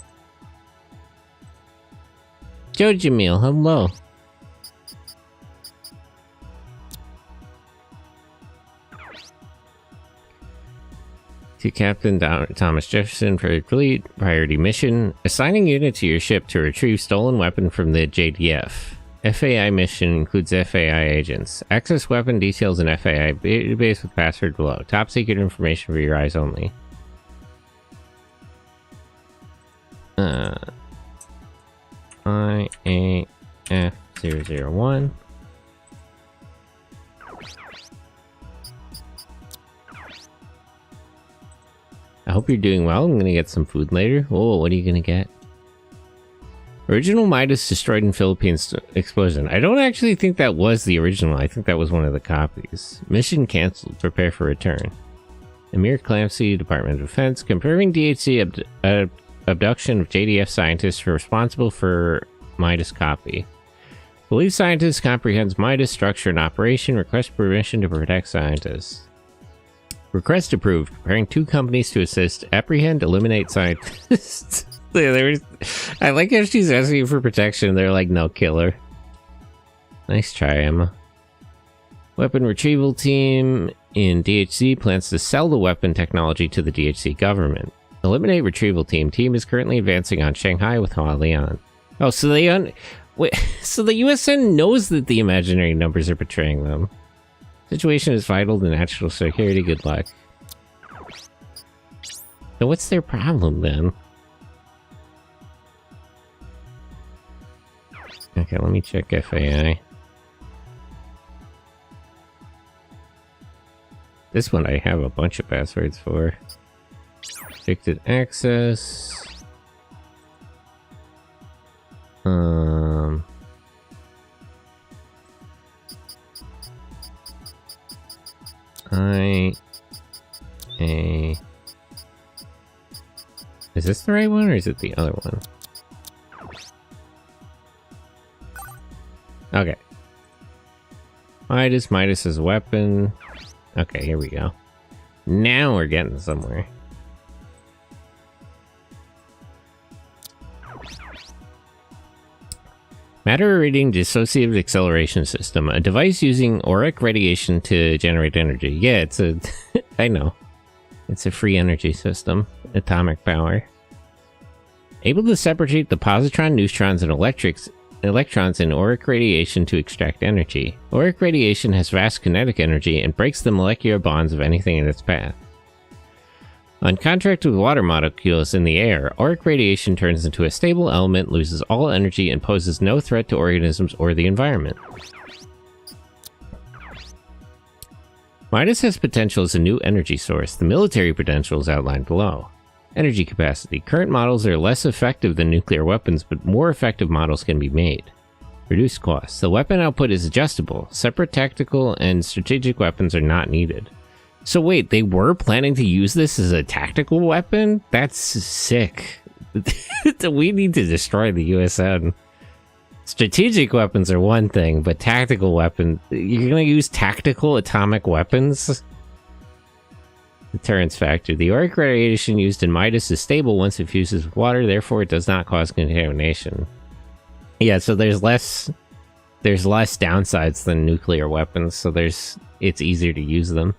Joe Jamil, hello. To Captain Thomas Jefferson for Fleet Priority Mission, assigning unit to your ship to retrieve stolen weapon from the JDF. FAI mission includes FAI agents. Access weapon details in FAI database with password below. Top secret information for your eyes only. IAF001. I hope you're doing well. I'm gonna get some food later. Oh, what are you gonna get? Original Midas destroyed in Philippines explosion. I don't actually think that was the original. I think that was one of the copies. Mission cancelled. Prepare for return. Amir Clancy, Department of Defense, confirming DHC abduction of JDF scientists responsible for Midas copy. Believe scientists comprehends Midas structure and operation. Request permission to protect scientists. Request approved. Preparing 2 companies to assist. Apprehend, eliminate scientists. I like how she's asking for protection. They're like, no, killer. Nice try, Emma. Weapon retrieval team in DHC plans to sell the weapon technology to the DHC government. Eliminate retrieval team. Team is currently advancing on Shanghai with Hualien. Oh, so wait, so the USN knows that the imaginary numbers are betraying them. Situation is vital to national security. Good luck. So what's their problem then? Okay, let me check FAI. This one I have a bunch of passwords for. Restricted access. Is this the right one or is it the other one? Okay. Midas' weapon. Okay, here we go. Now we're getting somewhere. Matter reading dissociative acceleration system, a device using auric radiation to generate energy. Yeah, it's a... I know. It's a free energy system. Atomic power. Able to separate the positron, neutrons, and electrons in auric radiation to extract energy. Auric radiation has vast kinetic energy and breaks the molecular bonds of anything in its path. On contact with water molecules in the air, auric radiation turns into a stable element, loses all energy, and poses no threat to organisms or the environment. Midas has potential as a new energy source. The military potential is outlined below. Energy capacity. Current models are less effective than nuclear weapons, but more effective models can be made. Reduced costs. The weapon output is adjustable. Separate tactical and strategic weapons are not needed. So wait, they were planning to use this as a tactical weapon? That's sick. We need to destroy the USN. Strategic weapons are one thing, but tactical weapons... You're gonna use tactical atomic weapons? Deterrence factor. The auric radiation used in Midas is stable once it fuses with water, therefore it does not cause contamination. Yeah, so there's less downsides than nuclear weapons, so it's easier to use them.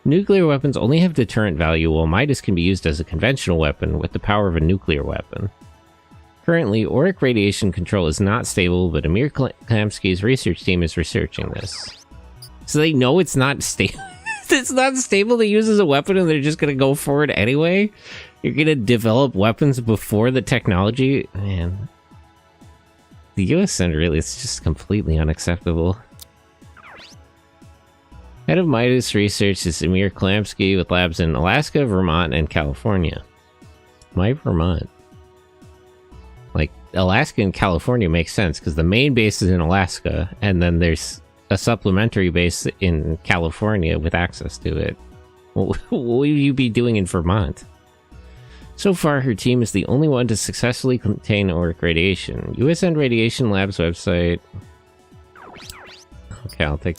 Nuclear weapons only have deterrent value, while Midas can be used as a conventional weapon with the power of a nuclear weapon. Currently, auric radiation control is not stable, but Amir Klamsky's research team is researching this. So they know it's not stable. It's not stable to use as a weapon, and they're just gonna go for it anyway? You're gonna develop weapons before the technology? Man. The USN really, it's just completely unacceptable. Head of Midas Research is Amir Klamsky with labs in Alaska, Vermont, and California. Why Vermont? Like, Alaska and California makes sense, because the main base is in Alaska, and then there's a supplementary base in California with access to it. What will you be doing in Vermont? So far, her team is the only one to successfully contain auric radiation. USN Radiation Labs website. Okay, I'll check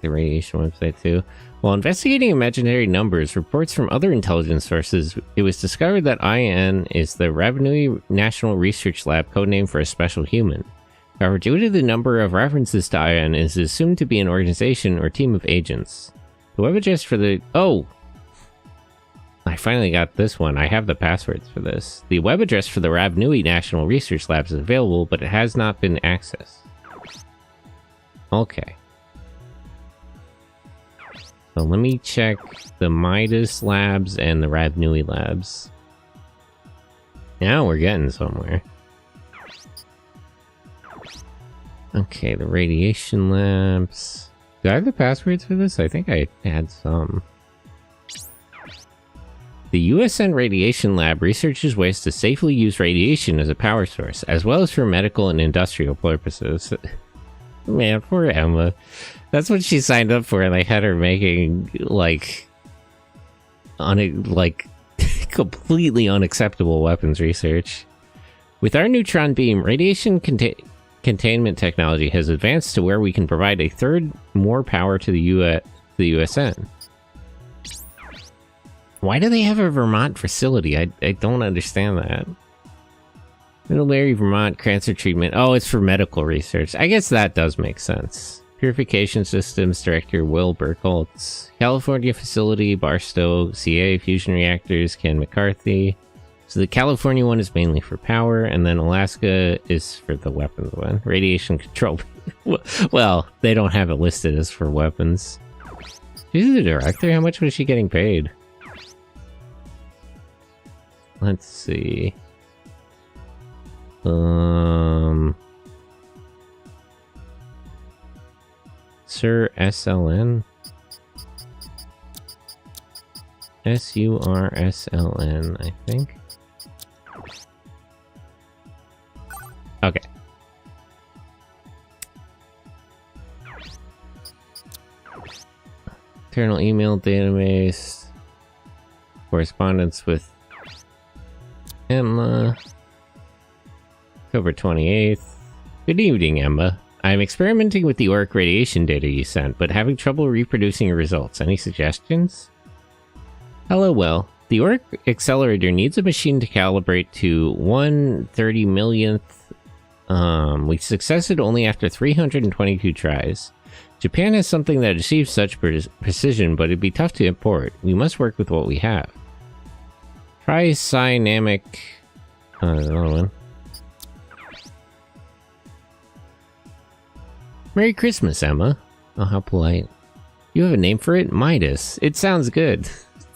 the radiation website too. While investigating imaginary numbers, reports from other intelligence sources, it was discovered that IN is the Ravanui National Research Lab codename for a special human. However, due to the number of references to IN, it is assumed to be an organization or team of agents. The web address for the... Oh! I finally got this one. I have the passwords for this. The web address for the Ravanui National Research Labs is available, but it has not been accessed. Okay. So let me check the Midas Labs and the Ravanui Labs. Now we're getting somewhere. Okay, the Radiation Labs. Do I have the passwords for this? I think I had some. The USN Radiation Lab researches ways to safely use radiation as a power source, as well as for medical and industrial purposes. Man, poor Emma. That's what she signed up for, and they had her making, like, completely unacceptable weapons research. With our neutron beam, radiation containment technology has advanced to where we can provide a third more power to the USN. Why do they have a Vermont facility? I don't understand that. Middlebury, Vermont, cancer treatment. Oh, it's for medical research. I guess that does make sense. Purification Systems Director Will Burkholtz. California facility, Barstow, CA, fusion reactors, Ken McCarthy. So the California one is mainly for power, and then Alaska is for the weapons one. Radiation control. Well, they don't have it listed as for weapons. She's the director? How much was she getting paid? Let's see. Sir SLN? SURSLN, I think. Okay. Internal email database. Correspondence with Emma. October 28th. Good evening, Emma. I'm experimenting with the auric radiation data you sent, but having trouble reproducing your results. Any suggestions? Hello, well. The auric accelerator needs a machine to calibrate to 1/30 millionth. We succeeded only after 322 tries. Japan has something that achieves such precision, but it'd be tough to import. We must work with what we have. Try Cynamic... another one. Merry Christmas, Emma. Oh, how polite. You have a name for it? Midas. It sounds good.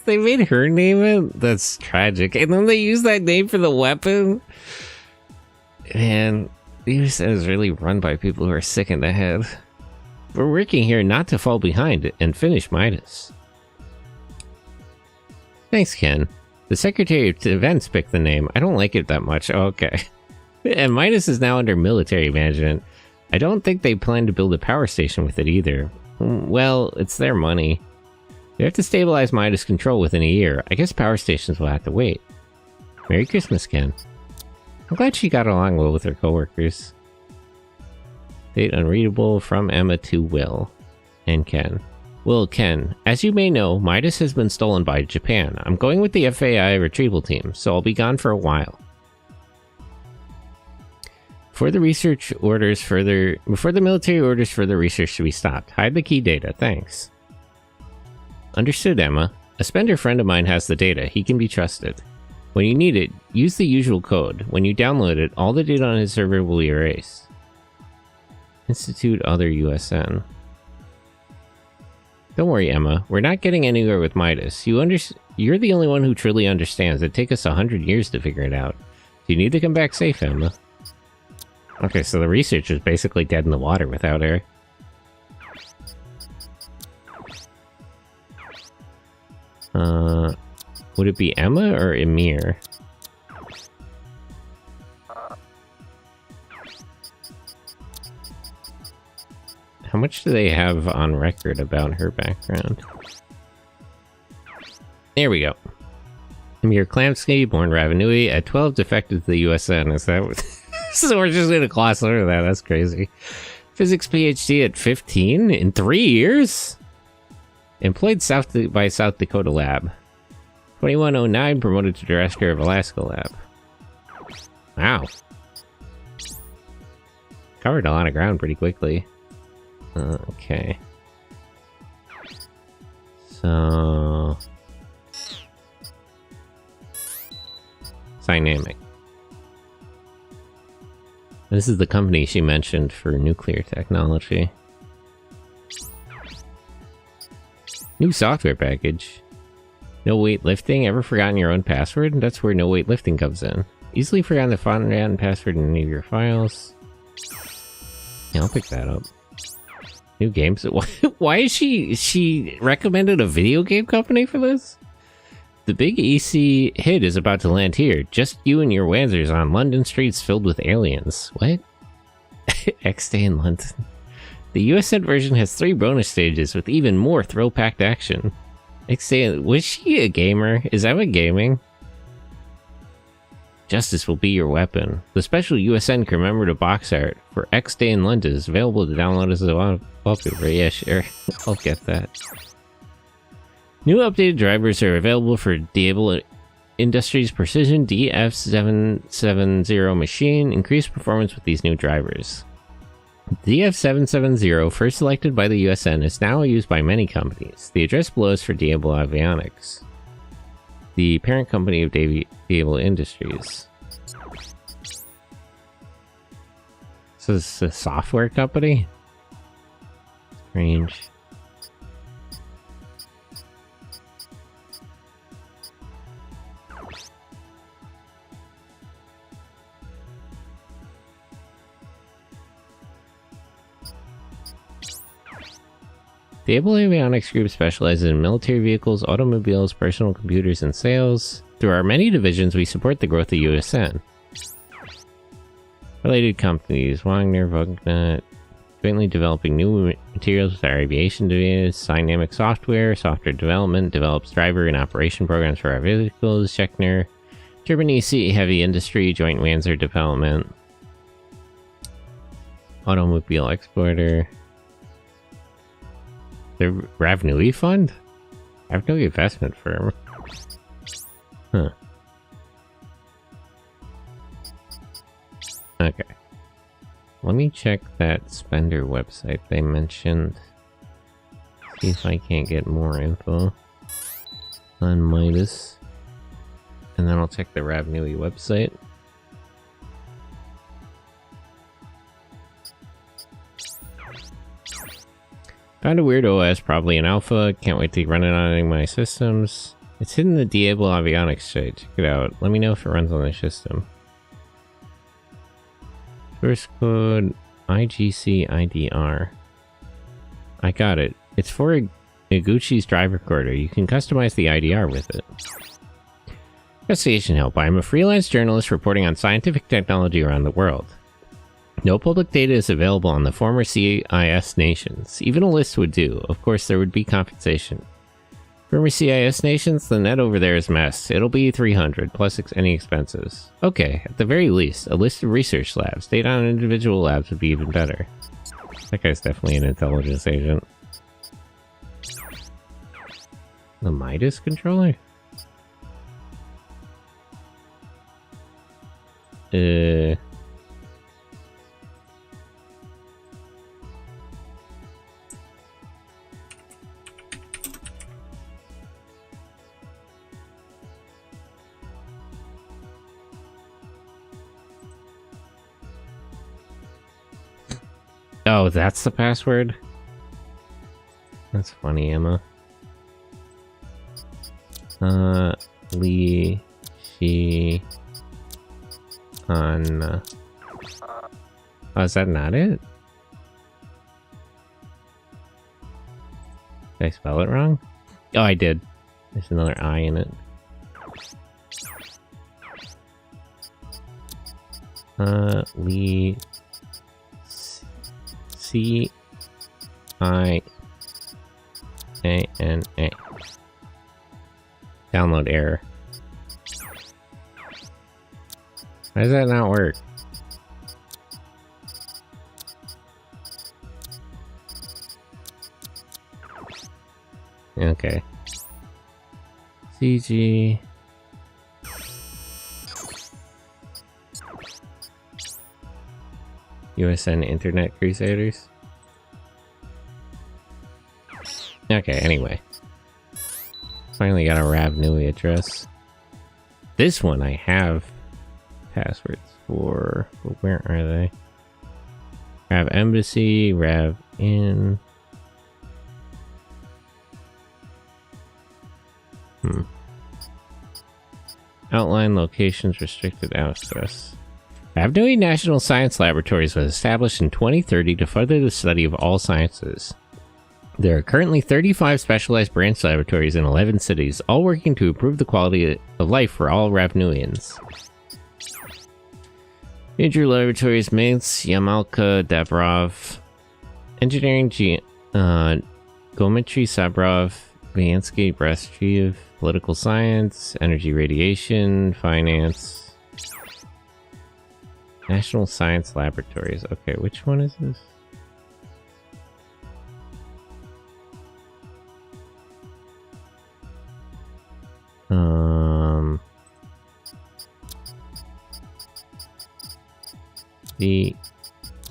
They made her name it? That's tragic. And then they use that name for the weapon? Man, the USN is really run by people who are sick in the head. We're working here not to fall behind and finish Midas. Thanks, Ken. The Secretary of Defense picked the name. I don't like it that much. Oh, okay. And Midas is now under military management. I don't think they plan to build a power station with it either. Well, it's their money. We have to stabilize Midas control within a year. I guess power stations will have to wait. Merry Christmas, Ken. I'm glad she got along well with her coworkers. Date unreadable from Emma to Will and Ken. Will, Ken, as you may know, Midas has been stolen by Japan. I'm going with the FAI retrieval team, so I'll be gone for a while. Before the military orders further research to be stopped, hide the key data, thanks. Understood, Emma. A spender friend of mine has the data, he can be trusted. When you need it, use the usual code. When you download it, all the data on his server will be erased. Institute other USN. Don't worry, Emma. We're not getting anywhere with Midas. You're the only one who truly understands. It'd take us 100 years to figure it out. You need to come back safe, Emma. Okay, so the research is basically dead in the water without her. Would it be Emma or Emir? How much do they have on record about her background? There we go. Emir Klamsky, born Ravanui, at 12 defected to the USN. Is that what... So we're just gonna gloss over that, that's crazy. Physics PhD at 15? In 3 years? Employed by South Dakota Lab. 2109, promoted to Director of Alaska Lab. Wow. Covered a lot of ground pretty quickly. Okay. So... Cynamic. This is the company she mentioned for nuclear technology. New software package. No weightlifting? Ever forgotten your own password? That's where no weightlifting comes in. Easily forgotten the forgotten password in any of your files. Yeah, I'll pick that up. New games? Why is she recommended a video game company for this? The big EC hit is about to land here. Just you and your Wanzers on London streets filled with aliens. What? X-Day in London. The USN version has 3 bonus stages with even more thrill-packed action. X-Day... Was she a gamer? Is Emma gaming? Justice will be your weapon. The special USN commemorative box art for X-Day in London is available to download as a wallpaper. Yeah, sure. I'll get that. New updated drivers are available for Diable Industries Precision DF770 machine. Increased performance with these new drivers. DF770, first selected by the USN, is now used by many companies. The address below is for Diable Avionics, the parent company of Diable Industries. So this is a software company? Strange. The Able Avionics Group specializes in military vehicles, automobiles, personal computers, and sales. Through our many divisions, we support the growth of USN. Related companies, Wagner, Vugnut, jointly developing new materials with our aviation division. Cynamic Software development, develops driver and operation programs for our vehicles. Schechner, German EC Heavy Industry, joint Wanzer development. Automobile exporter. The Ravnui Fund? Ravnui investment firm. Huh. Okay. Let me check that spender website they mentioned. See if I can't get more info on Midas. And then I'll check the Ravnui website. Found a weird OS, probably an alpha. Can't wait to run it on any of my systems. It's hidden in the Diablo Avionics site. Check it out. Let me know if it runs on the system. Source code IGC-IDR. I got it. It's for Iguchi's drive recorder. You can customize the IDR with it. Investigation help. I am a freelance journalist reporting on scientific technology around the world. No public data is available on the former CIS nations. Even a list would do. Of course, there would be compensation. Former CIS nations, the net over there is mess. It'll be 300, plus any expenses. Okay, at the very least, a list of research labs. Data on individual labs would be even better. That guy's definitely an intelligence agent. The Midas controller? Oh, that's the password? That's funny, Emma. Lee, she, on. Oh, is that not it? Did I spell it wrong? Oh, I did. There's another I in it. Lee, C-I-A-N-A. Download error. Why does that not work? Okay. CG. USN Internet Crusaders. Okay, anyway. Finally got a Ravnui address. This one I have passwords for, but where are they? Rav Embassy, Rav In. Outline locations, restricted access. Ravnui National Science Laboratories was established in 2030 to further the study of all sciences. There are currently 35 specialized branch laboratories in 11 cities, all working to improve the quality of life for all Ravnuians. Major laboratories: Minsk, Yamalka, Dabrov, Engineering, Geometry, Sabrov, Vansky, Brestchev, Political Science, Energy Radiation, Finance, National Science Laboratories. Okay, which one is this? D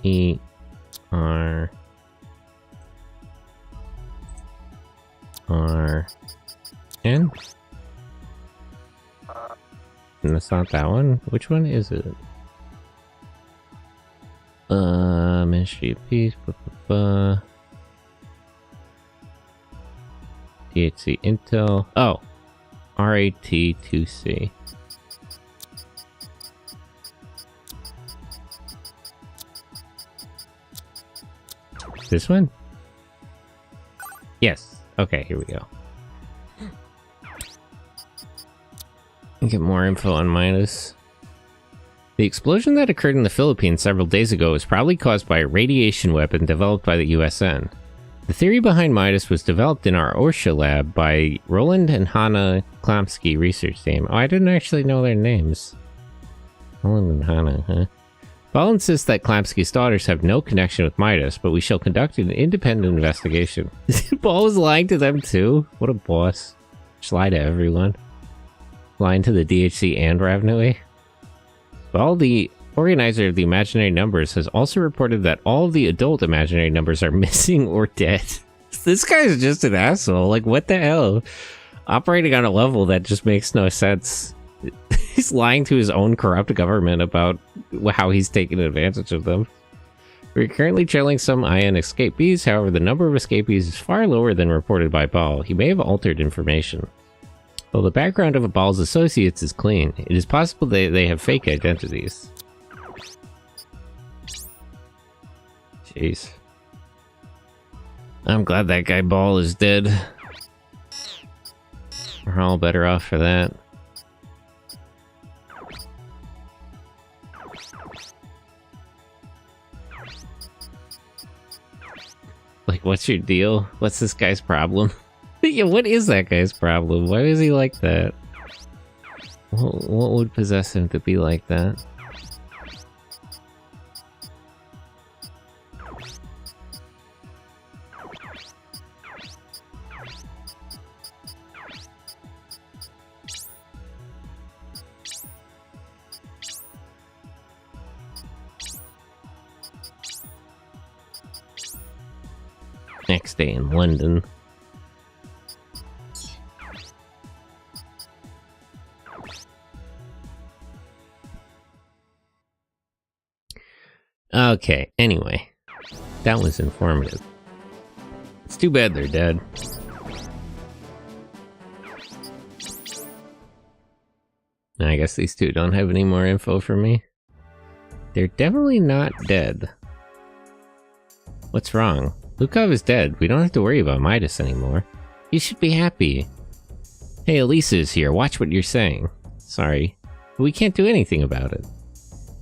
E R R N? And that's not that one. Which one is it? Ministry of Peace. DHC Intel. Oh, RAT2C. This one? Yes. Okay, here we go. Get more info on Midas. The explosion that occurred in the Philippines several days ago was probably caused by a radiation weapon developed by the USN. The theory behind Midas was developed in our ORSHA lab by Roland and Hanna Klamsky research team. Oh, I didn't actually know their names. Roland and Hanna, huh? Ball insists that Klamsky's daughters have no connection with Midas, but we shall conduct an independent investigation. Ball was lying to them too? What a boss. Just lie to everyone. Lying to the DHC and Ravnui. Ball, the organizer of the imaginary numbers, has also reported that all of the adult imaginary numbers are missing or dead. This guy's just an asshole. Like, what the hell? Operating on a level that just makes no sense. He's lying to his own corrupt government about how he's taking advantage of them. We're currently trailing some IN escapees, however the number of escapees is far lower than reported by Ball. He may have altered information. Though the background of Ball's associates is clean, it is possible they have fake identities. Jeez. I'm glad that guy Ball is dead. We're all better off for that. Like, what's your deal? What's this guy's problem? Yeah, what is that guy's problem? Why is he like that? What would possess him to be like that? Next day in London. Okay, anyway. That was informative. It's too bad they're dead. I guess these two don't have any more info for me. They're definitely not dead. What's wrong? Lukov is dead. We don't have to worry about Midas anymore. You should be happy. Hey, Alisa is here. Watch what you're saying. Sorry. But we can't do anything about it.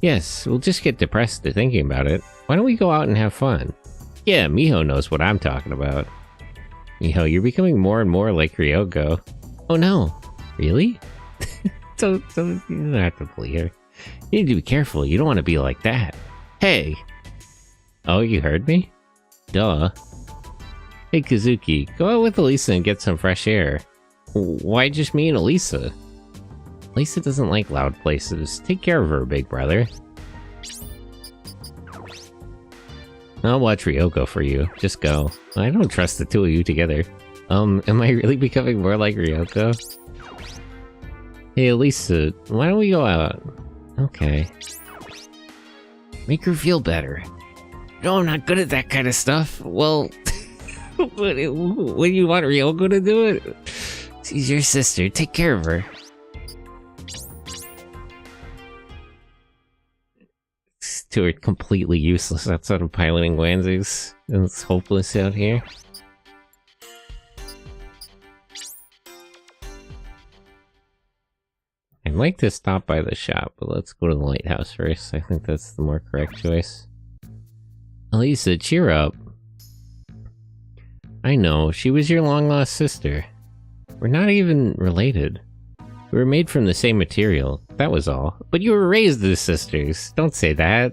Yes, we'll just get depressed thinking about it. Why don't we go out and have fun? Yeah, Miho knows what I'm talking about. Miho, you're becoming more and more like Ryoko. Oh no. Really? You don't have to believe her. You need to be careful. You don't want to be like that. Hey! Oh, you heard me? Duh. Hey, Kazuki, go out with Alisa and get some fresh air. Why just me and Alisa? Alisa doesn't like loud places. Take care of her, big brother. I'll watch Ryoko for you. Just go. I don't trust the two of you together. Am I really becoming more like Ryoko? Hey, Alisa, why don't we go out? Okay. Make her feel better. No, I'm not good at that kind of stuff. Well, when you want Ryoko to do it? She's your sister. Take care of her. These two are completely useless outside of piloting onesies. And it's hopeless out here. I'd like to stop by the shop, but let's go to the lighthouse first. I think that's the more correct choice. Alisa, cheer up. I know, she was your long-lost sister. We're not even related. We were made from the same material, that was all. But you were raised as sisters, don't say that.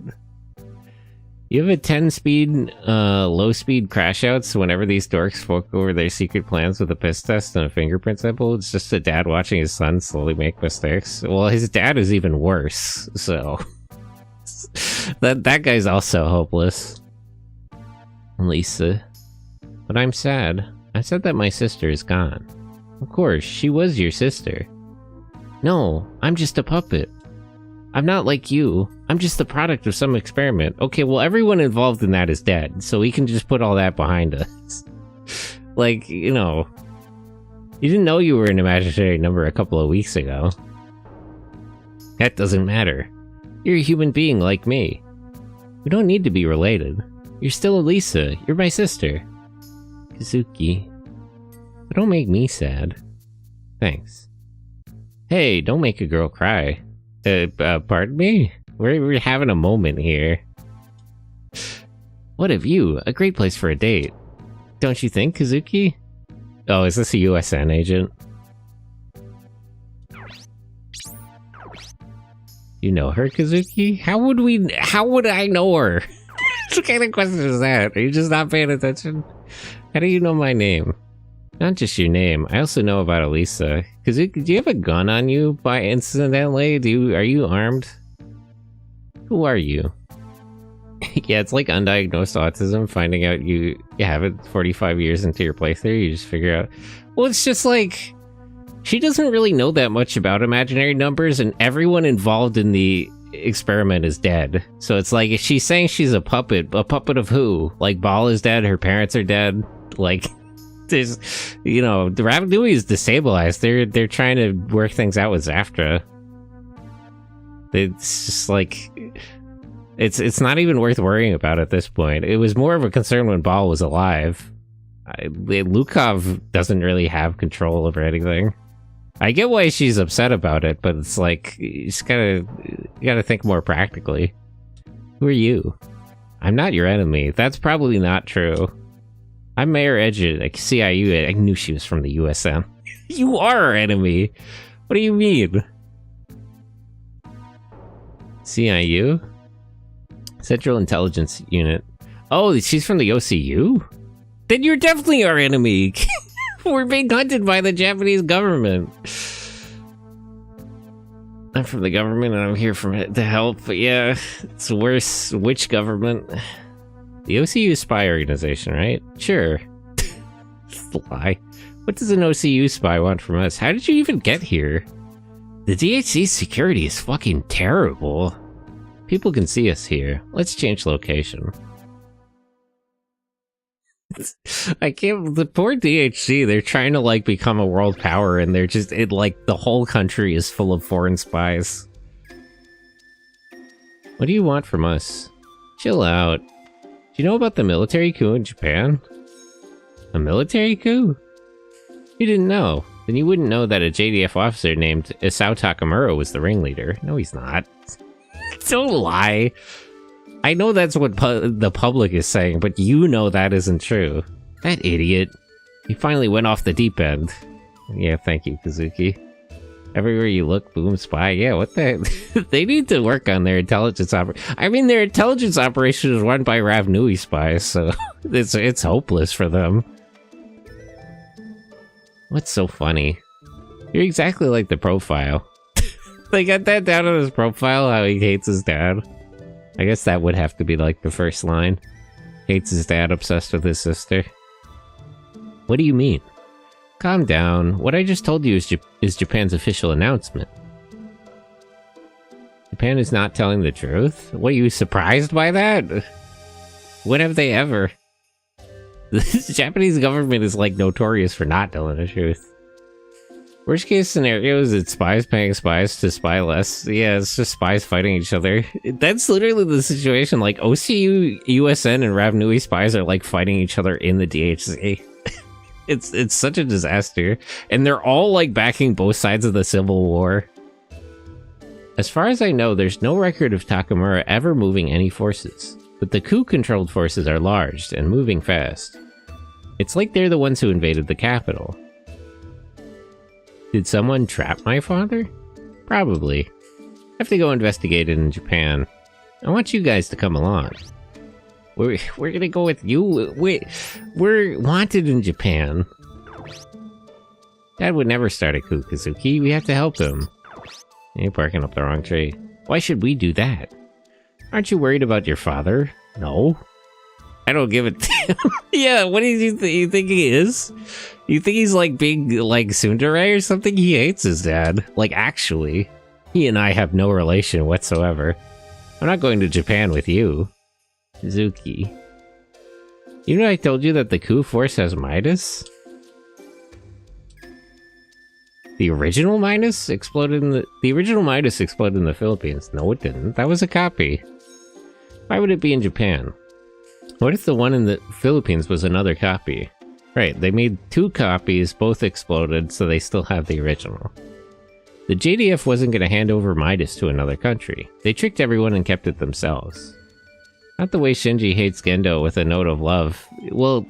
You have a 10-speed, low-speed crash-outs whenever these dorks fork over their secret plans with a piss test and a fingerprint sample. It's just a dad watching his son slowly make mistakes. Well, his dad is even worse, so... that guy's also hopeless. Lisa. But I'm sad. I said that my sister is gone. Of course, she was your sister. No, I'm just a puppet. I'm not like you. I'm just the product of some experiment. Okay, well, everyone involved in that is dead, so we can just put all that behind us. Like, you know... You didn't know you were an imaginary number a couple of weeks ago. That doesn't matter. You're a human being like me. We don't need to be related. You're still Alisa. You're my sister. Kazuki. But don't make me sad. Thanks. Hey, don't make a girl cry. Pardon me? We're having a moment here. What of you? A great place for a date. Don't you think, Kazuki? Oh, is this a USN agent? You know her, Kazuki? How would I know her? What kind of question is that? Are you just not paying attention? How do you know my name? Not just your name. I also know about Alisa. Kazuki, do you have a gun on you by incidentally? Are you armed? Who are you? Yeah, it's like undiagnosed autism, finding out you have it 45 years into your playthrough, you just figure out... Well, it's just like... She doesn't really know that much about imaginary numbers, and everyone involved in the experiment is dead. So it's like, she's saying she's a puppet of who? Like, Ball is dead, her parents are dead, like... There's, you know, the Ravanui is destabilized. They're trying to work things out with Zaftra. It's just like... It's not even worth worrying about at this point. It was more of a concern when Ball was alive. Lukov doesn't really have control over anything. I get why she's upset about it, but it's like, you just gotta think more practically. Who are you? I'm not your enemy. That's probably not true. I'm Mayor Edge at CIU. I knew she was from the USM. You are our enemy. What do you mean? CIU? Central Intelligence Unit. Oh, she's from the OCU? Then you're definitely our enemy! We're being hunted by the Japanese government. I'm from the government and I'm here to help, but yeah, it's worse. Which government? The OCU spy organization, right? Sure. Lie. What does an OCU spy want from us? How did you even get here? The DHC's security is fucking terrible. People can see us here. Let's change location. I can't... The poor DHC, they're trying to, like, become a world power, and they're just... like, the whole country is full of foreign spies. What do you want from us? Chill out. Do you know about the military coup in Japan? A military coup? You didn't know. Then you wouldn't know that a JDF officer named Isao Takamura was the ringleader. No, he's not. Don't lie. I know that's what the public is saying, but you know that isn't true. That idiot. He finally went off the deep end. Yeah, thank you, Kazuki. Everywhere you look, boom, spy. Yeah, what the... They need to work on their intelligence operation. I mean, their intelligence operation is run by Rav Nui spies, so it's hopeless for them. What's so funny? You're exactly like the profile. They got that down on his profile, how he hates his dad. I guess that would have to be like the first line. Hates his dad, obsessed with his sister. What do you mean? Calm down. What I just told you is Japan's official announcement. Japan is not telling the truth? What, are you surprised by that? When have they ever? The Japanese government is like notorious for not telling the truth. Worst case scenario is it spies paying spies to spy less. Yeah, it's just spies fighting each other. That's literally the situation. Like, OCU, USN, and Rav Nui spies are like fighting each other in the DHC. It's such a disaster. And they're all like backing both sides of the Civil War. As far as I know, there's no record of Takamura ever moving any forces. But the coup-controlled forces are large and moving fast. It's like they're the ones who invaded the capital. Did someone trap my father? Probably. I have to go investigate it in Japan. I want you guys to come along. We're gonna go with you. We're wanted in Japan. Dad would never start a coup, Kazuki. We have to help him. You're barking up the wrong tree. Why should we do that? Aren't you worried about your father? No. I don't give it to him. Yeah, what do you think he is? You think he's like being like tsundere or something? He hates his dad. Like, actually. He and I have no relation whatsoever. I'm not going to Japan with you. Suzuki. You know I told you that the coup force has Midas? The original Midas exploded in the original Midas exploded in the Philippines. No, it didn't. That was a copy. Why would it be in Japan? What if the one in the Philippines was another copy? Right, they made two copies, both exploded, so they still have the original. The JDF wasn't going to hand over Midas to another country. They tricked everyone and kept it themselves. Not the way Shinji hates Gendo with a note of love. Well,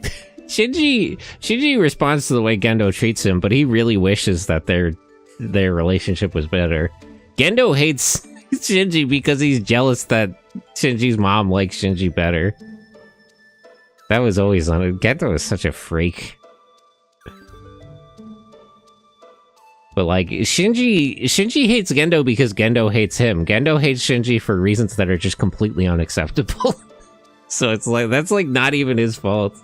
Shinji responds to the way Gendo treats him, but he really wishes that their relationship was better. Gendo hates Shinji because he's jealous that Shinji's mom likes Shinji better. That was always on it. Gendo is such a freak. But like, Shinji hates Gendo because Gendo hates him. Gendo hates Shinji for reasons that are just completely unacceptable. So it's like, that's like not even his fault.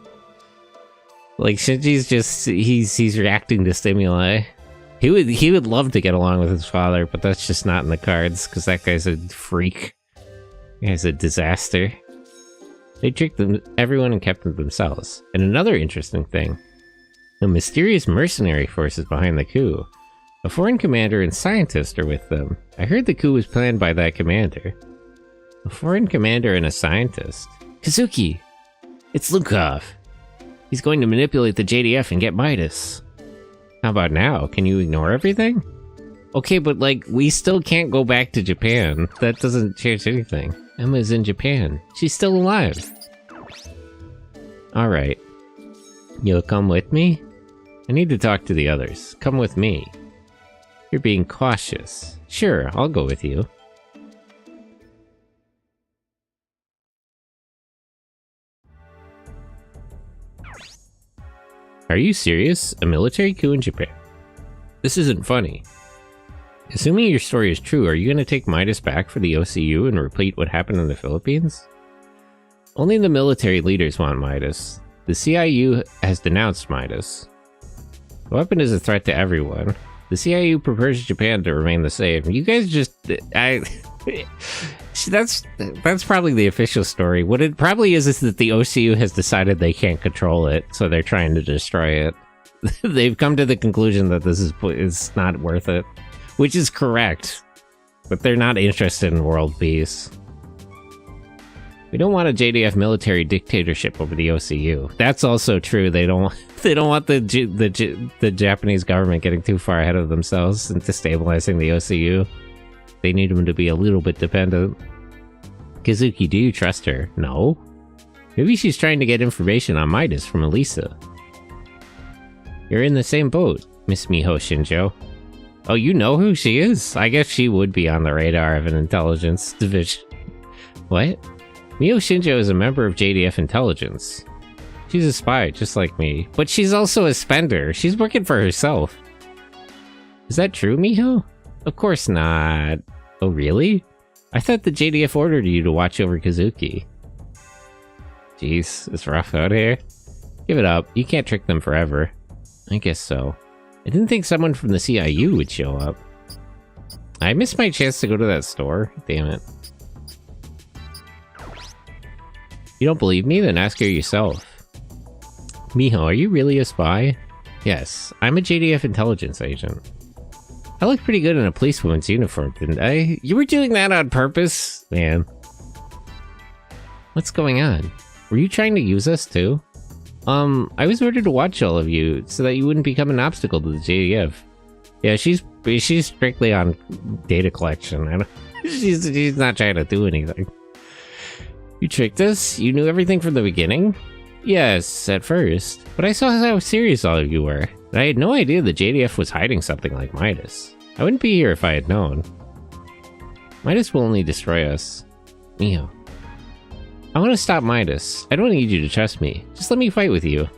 Like, Shinji's just, he's reacting to stimuli. He would love to get along with his father, but that's just not in the cards, because that guy's a freak. That guy's a disaster. They tricked everyone and kept them themselves. And another interesting thing, the mysterious mercenary forces behind the coup. A foreign commander and scientist are with them. I heard the coup was planned by that commander. A foreign commander and a scientist. Kazuki! It's Lukov! He's going to manipulate the JDF and get Midas. How about now? Can you ignore everything? Okay, but like, we still can't go back to Japan. That doesn't change anything. Emma's in Japan. She's still alive. Alright. You'll come with me? I need to talk to the others. Come with me. You're being cautious. Sure, I'll go with you. Are you serious? A military coup in Japan? This isn't funny. Assuming your story is true, are you going to take Midas back for the OCU and repeat what happened in the Philippines? Only the military leaders want Midas. The CIU has denounced Midas. The weapon is a threat to everyone. The CIU prefers Japan to remain the same. You guys just... That's probably the official story. What it probably is that the OCU has decided they can't control it, so they're trying to destroy it. They've come to the conclusion that this is not worth it. Which is correct. But they're not interested in world peace. We don't want a JDF military dictatorship over the OCU. That's also true. They don't want the Japanese government getting too far ahead of themselves and destabilizing the OCU. They need them to be a little bit dependent. Kazuki, do you trust her? No. Maybe she's trying to get information on Midas from Alisa. You're in the same boat, Miss Miho Shinjo. Oh, you know who she is? I guess she would be on the radar of an intelligence division. What? Miho Shinjo is a member of JDF intelligence. She's a spy, just like me. But she's also a spender. She's working for herself. Is that true, Miho? Of course not. Oh, really? I thought the JDF ordered you to watch over Kazuki. Jeez, it's rough out here. Give it up. You can't trick them forever. I guess so. I didn't think someone from the CIU would show up. I missed my chance to go to that store. Damn it. You don't believe me? Then ask her yourself. Miho, are you really a spy? Yes, I'm a JDF intelligence agent. I look pretty good in a policewoman's uniform, didn't I? You were doing that on purpose? Man. What's going on? Were you trying to use us too? I was ordered to watch all of you so that you wouldn't become an obstacle to the JDF. Yeah, she's strictly on data collection. She's not trying to do anything. You tricked us? You knew everything from the beginning? Yes, at first. But I saw how serious all of you were. And I had no idea the JDF was hiding something like Midas. I wouldn't be here if I had known. Midas will only destroy us. Miho. I want to stop Midas. I don't need you to trust me. Just let me fight with you.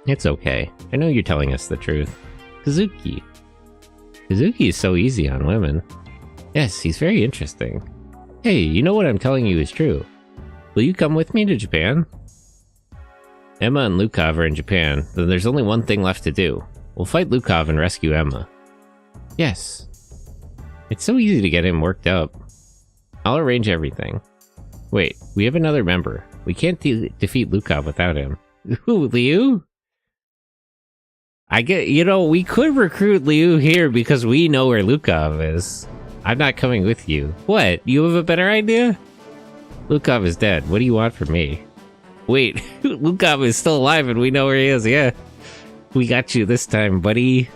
It's okay. I know you're telling us the truth. Kazuki. Kazuki is so easy on women. Yes, he's very interesting. Hey, you know what I'm telling you is true. Will you come with me to Japan? Emma and Lukov are in Japan, then there's only one thing left to do. We'll fight Lukov and rescue Emma. Yes. It's so easy to get him worked up. I'll arrange everything. Wait, we have another member. We can't defeat Lukov without him. Who, Liu? We could recruit Liu here because we know where Lukov is. I'm not coming with you. What? You have a better idea? Lukov is dead. What do you want from me? Wait, Lukov is still alive and we know where he is, yeah. We got you this time, buddy.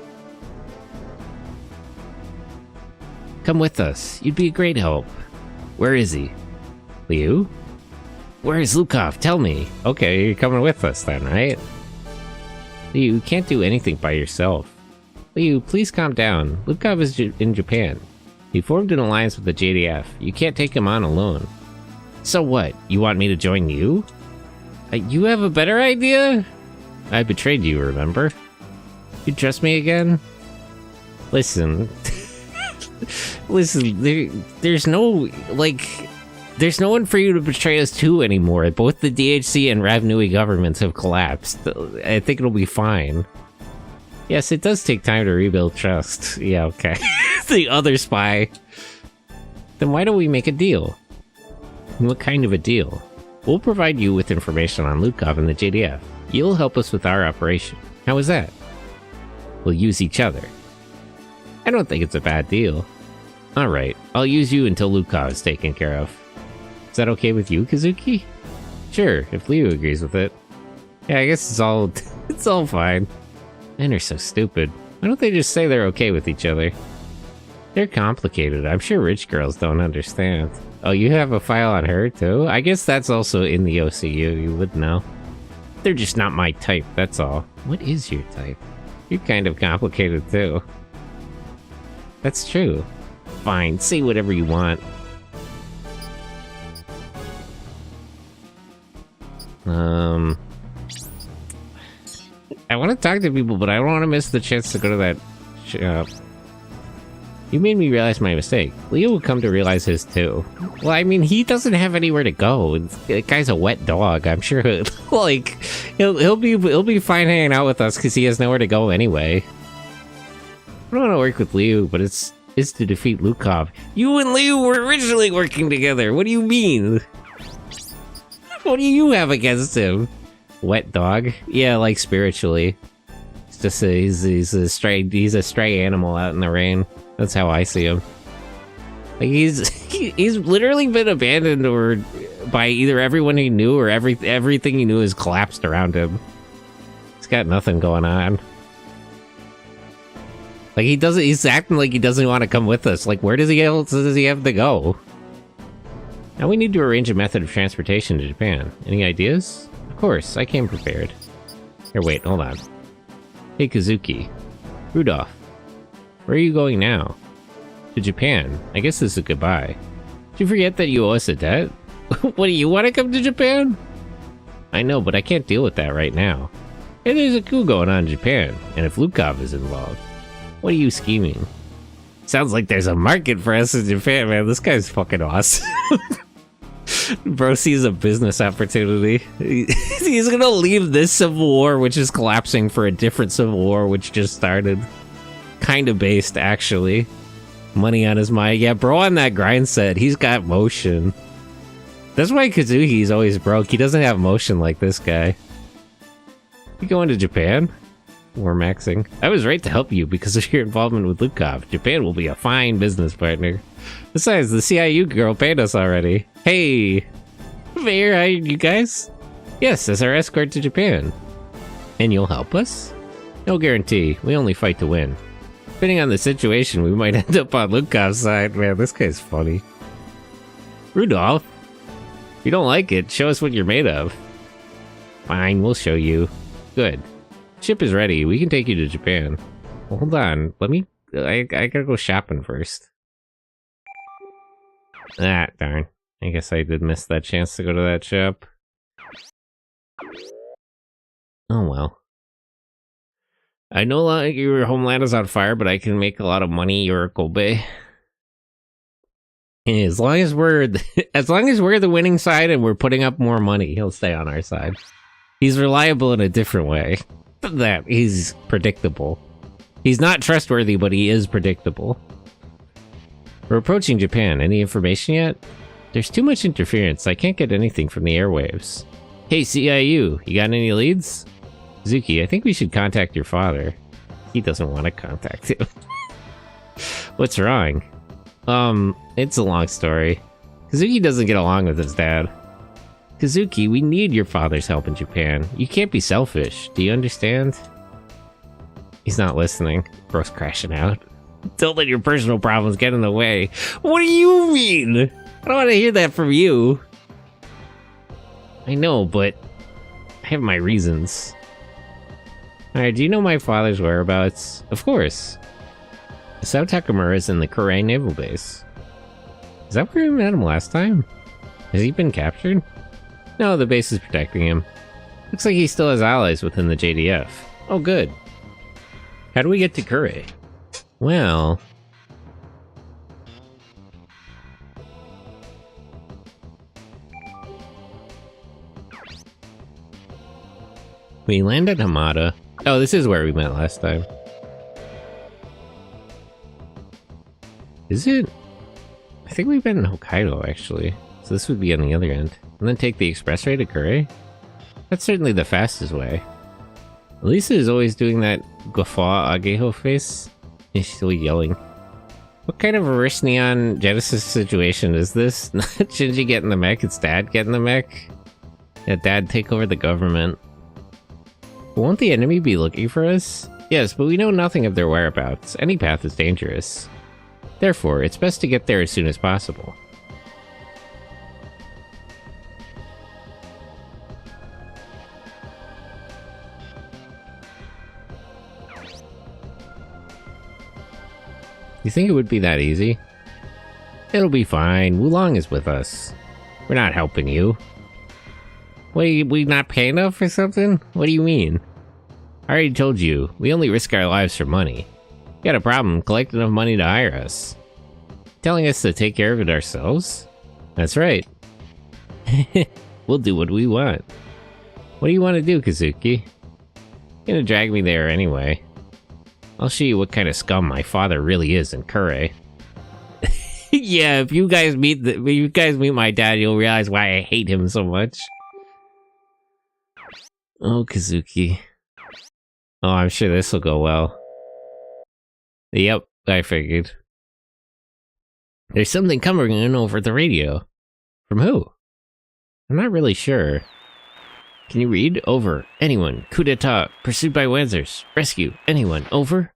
Come with us. You'd be a great help. Where is he? Liu? Where is Lukov? Tell me. Okay, you're coming with us then, right? Liu, you can't do anything by yourself. Liu, please calm down. Lukov is in Japan. He formed an alliance with the JDF. You can't take him on alone. So what? You want me to join you? You have a better idea? I betrayed you, remember? You trust me again? Listen. Listen, there's no, like... There's no one for you to betray us to anymore. Both the DHC and Rav Nui governments have collapsed. I think it'll be fine. Yes, it does take time to rebuild trust. Yeah, okay. The other spy. Then why don't we make a deal? What kind of a deal? We'll provide you with information on Lukov and the JDF. You'll help us with our operation. How is that? We'll use each other. I don't think it's a bad deal. Alright, I'll use you until Lukov is taken care of. Is that okay with you, Kazuki? Sure, if Liu agrees with it. Yeah, I guess it's all fine. Men are so stupid. Why don't they just say they're okay with each other? They're complicated. I'm sure rich girls don't understand. Oh, you have a file on her, too? I guess that's also in the OCU, you would know. They're just not my type, that's all. What is your type? You're kind of complicated, too. That's true. Fine, say whatever you want. I want to talk to people, but I don't want to miss the chance to go to that shop. You made me realize my mistake. Leo will come to realize his too. Well, I mean, he doesn't have anywhere to go. The guy's a wet dog. I'm sure, like, he'll be fine hanging out with us because he has nowhere to go anyway. I don't want to work with Liu, but it's to defeat Lukov. You and Liu were originally working together. What do you mean? What do you have against him? Wet dog? Yeah, like spiritually. It's just he's a stray animal out in the rain. That's how I see him. Like he's literally been abandoned or by either everyone he knew or everything he knew has collapsed around him. He's got nothing going on. Like he's acting like he doesn't want to come with us. Like where does he have to go? Now we need to arrange a method of transportation to Japan. Any ideas? Of course, I came prepared. Here, wait, hold on. Hey Kazuki. Rudolph. Where are you going now? To Japan. I guess this is a goodbye. Did you forget that you owe us a debt? What, do you want to come to Japan? I know, but I can't deal with that right now. Hey, there's a coup going on in Japan, and if Lukov is involved. What are you scheming? Sounds like there's a market for us in Japan, man. This guy's fucking awesome. Bro sees a business opportunity. He's gonna leave this civil war, which is collapsing, for a different civil war, which just started. Kinda based, actually. Money on his mind. Yeah, bro on that grind set, he's got motion. That's why Kazuki's always broke. He doesn't have motion like this guy. You going to Japan? War maxing. I was right to help you because of your involvement with Lukov. Japan will be a fine business partner. Besides, the CIU girl paid us already. Hey! Mayor hired you guys? Yes, as our escort to Japan. And you'll help us? No guarantee. We only fight to win. Depending on the situation, we might end up on Lukov's side. Man, this guy's funny. Rudolph, if you don't like it, show us what you're made of. Fine, we'll show you. Good. Ship is ready. We can take you to Japan. Well, hold on. Let me... I gotta go shopping first. Ah, darn. I guess I did miss that chance to go to that shop. Oh well. I know like your homeland is on fire, but I can make a lot of money, Yorikobe. As long as we're the winning side and we're putting up more money, he'll stay on our side. He's reliable in a different way. That he's predictable. He's not trustworthy, but he is predictable. We're approaching Japan. Any information yet? There's too much interference. I can't get anything from the airwaves. Hey, CIU, you got any leads? Zuki, I think we should contact your father. He doesn't want to contact him. What's wrong? It's a long story. Kazuki doesn't get along with his dad. Kazuki, we need your father's help in Japan. You can't be selfish. Do you understand? He's not listening. Bro's crashing out. Don't let your personal problems get in the way. What do you mean? I don't want to hear that from you. I know, but I have my reasons. Alright, do you know my father's whereabouts? Of course. Sao Takamura is in the Korea Naval Base. Is that where we met him last time? Has he been captured? No, the base is protecting him. Looks like he still has allies within the JDF. Oh, good. How do we get to Korea? Well... we land at Hamada. Oh, this is where we met last time. Is it? I think we've been in Hokkaido, actually. So this would be on the other end. And then take the expressway to Korea? That's certainly the fastest way. Alisa is always doing that guffaw ageho face. He's still yelling. What kind of a Rish Neon Genesis situation is this? Not Shinji getting the mech, it's Dad getting the mech? Yeah, Dad take over the government. Won't the enemy be looking for us? Yes, but we know nothing of their whereabouts. Any path is dangerous. Therefore, it's best to get there as soon as possible. You think it would be that easy? It'll be fine. Wulong is with us. We're not helping you. What, we not paying enough for something? What do you mean? I already told you, we only risk our lives for money. Got a problem, collect enough money to hire us. Telling us to take care of it ourselves? That's right. We'll do what we want. What do you want to do, Kazuki? You're gonna drag me there anyway. I'll show you what kind of scum my father really is in Kure. Yeah, if you guys meet my dad, you'll realize why I hate him so much. Oh, Kazuki. Oh, I'm sure this will go well. Yep, I figured. There's something coming in over the radio. From who? I'm not really sure. Can you read? Over. Anyone. Coup d'etat. Pursued by Wanzers. Rescue. Anyone. Over.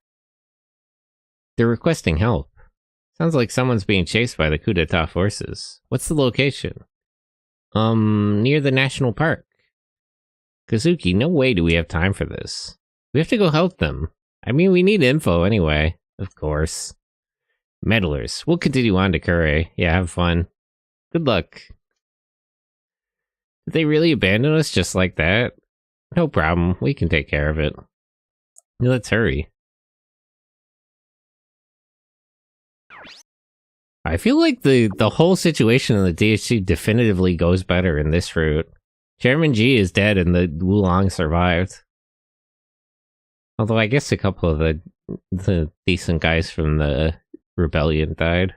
They're requesting help. Sounds like someone's being chased by the coup d'etat forces. What's the location? Near the national park. Kazuki, no way do we have time for this. We have to go help them. I mean, we need info anyway. Of course. Meddlers. We'll continue on to Kure. Yeah, have fun. Good luck. Did they really abandon us just like that? No problem. We can take care of it. Let's hurry. I feel like the whole situation in the DHC definitively goes better in this route. Chairman G is dead and the Wulong survived. Although I guess a couple of the decent guys from the rebellion died.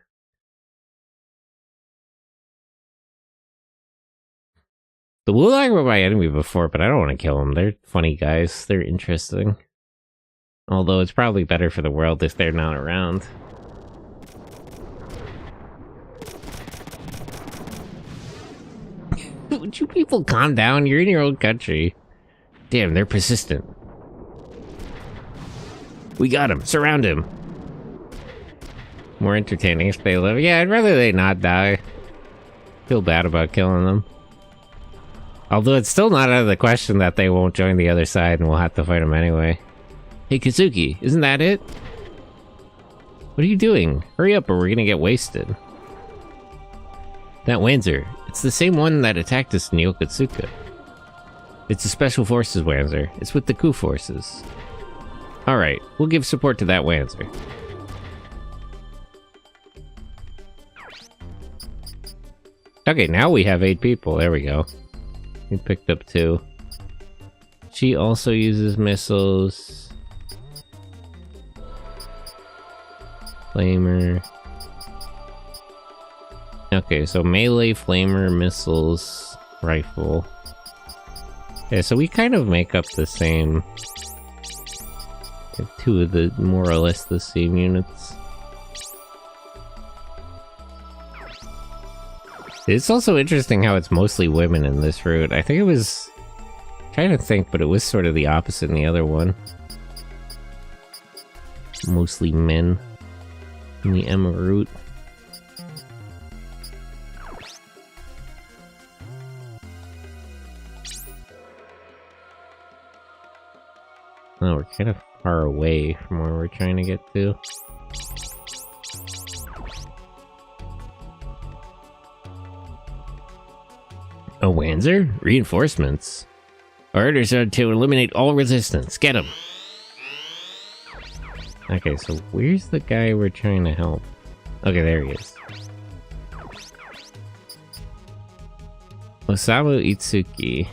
The Wulong were my enemy before, but I don't want to kill them. They're funny guys. They're interesting. Although it's probably better for the world if they're not around. Would you people calm down? You're in your own country. Damn, they're persistent. We got him. Surround him. More entertaining if they live. Yeah, I'd rather they not die. Feel bad about killing them. Although it's still not out of the question that they won't join the other side and we'll have to fight them anyway. Hey, Kazuki, isn't that it? What are you doing? Hurry up or we're gonna get wasted. That Wanzer. It's the same one that attacked us in Yokosuka. It's a Special Forces Wanzer. It's with the coup forces. Alright, we'll give support to that Wanzer. Okay, now we have 8 people. There we go. We picked up 2. She also uses missiles. Flamer. Okay, so melee, flamer, missiles, rifle. Yeah, so we kind of make up the same... 2 of the more or less the same units. It's also interesting how it's mostly women in this route. I think it was... I'm trying to think, but it was sort of the opposite in the other one. Mostly men in the Emma route. Oh, we're kind of far away from where we're trying to get to. A Wanzer? Reinforcements. Our orders are to eliminate all resistance. Get him! Okay, so where's the guy we're trying to help? Okay, there he is. Osamu Itsuki.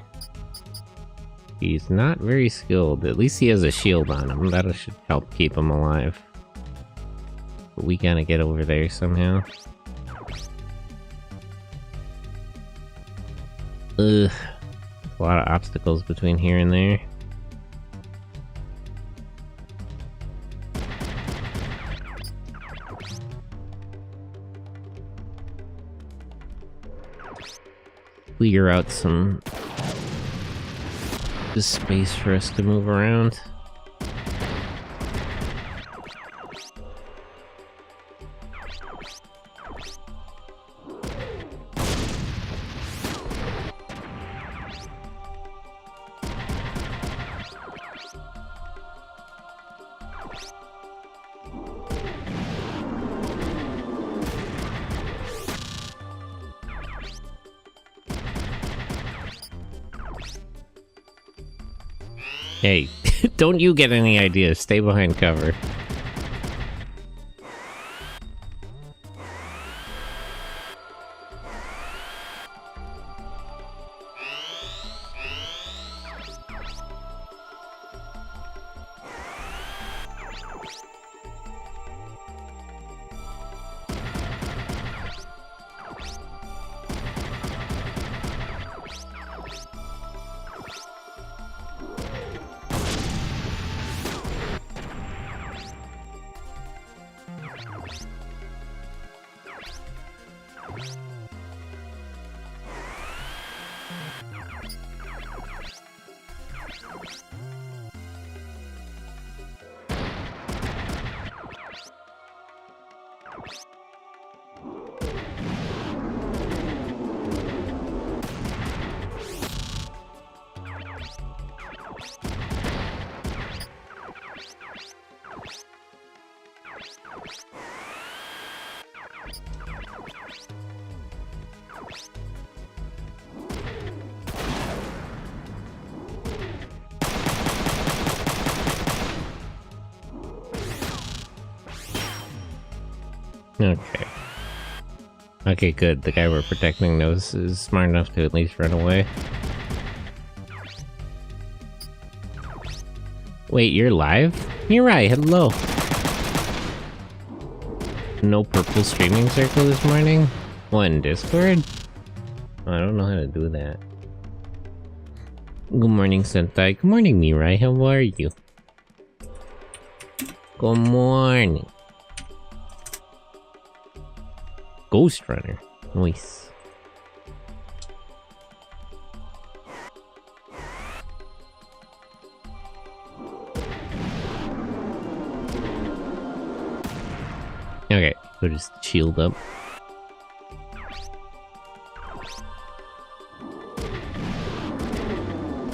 He's not very skilled. At least he has a shield on him. That should help keep him alive. But we gotta get over there somehow. Ugh. A lot of obstacles between here and there. Clear out some space for us to move around. Hey, don't you get any ideas. Stay behind cover. Okay. Okay, good. The guy we're protecting knows is smart enough to at least run away. Wait, you're live? Mirai, hello! No purple streaming circle this morning? What, in Discord? I don't know how to do that. Good morning, Sentai. Good morning, Mirai. How are you? Good morning. Ghost Runner. Nice. Okay, we'll just shield up.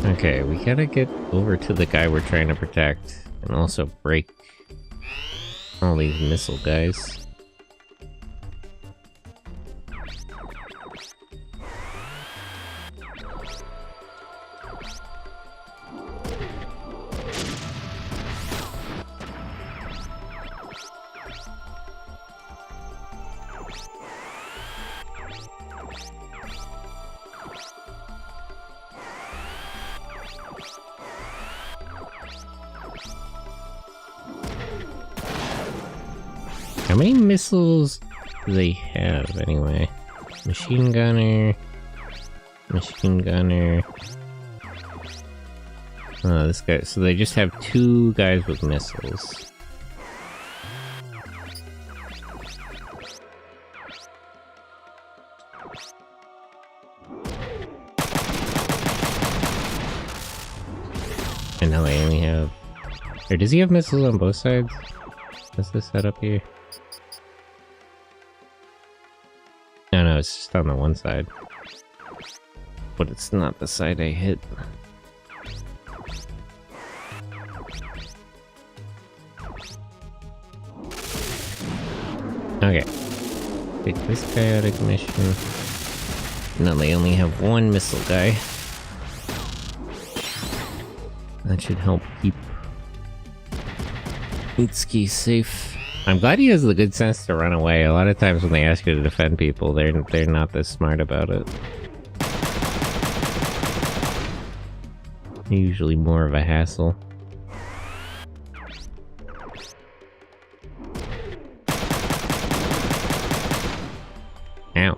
Okay, we gotta get over to the guy we're trying to protect, and also break all these missile guys. How many missiles do they have, anyway? Machine gunner... Machine gunner... Oh, this guy... So they just have 2 guys with missiles. And now they only have... Or does he have missiles on both sides? What's this setup here? No, it's just on the one side. But it's not the side I hit. Okay. Take this guy out of commission. No, they only have one missile guy. That should help keep Utsuki safe. I'm glad he has the good sense to run away. A lot of times when they ask you to defend people, they're not this smart about it. Usually more of a hassle. Ow.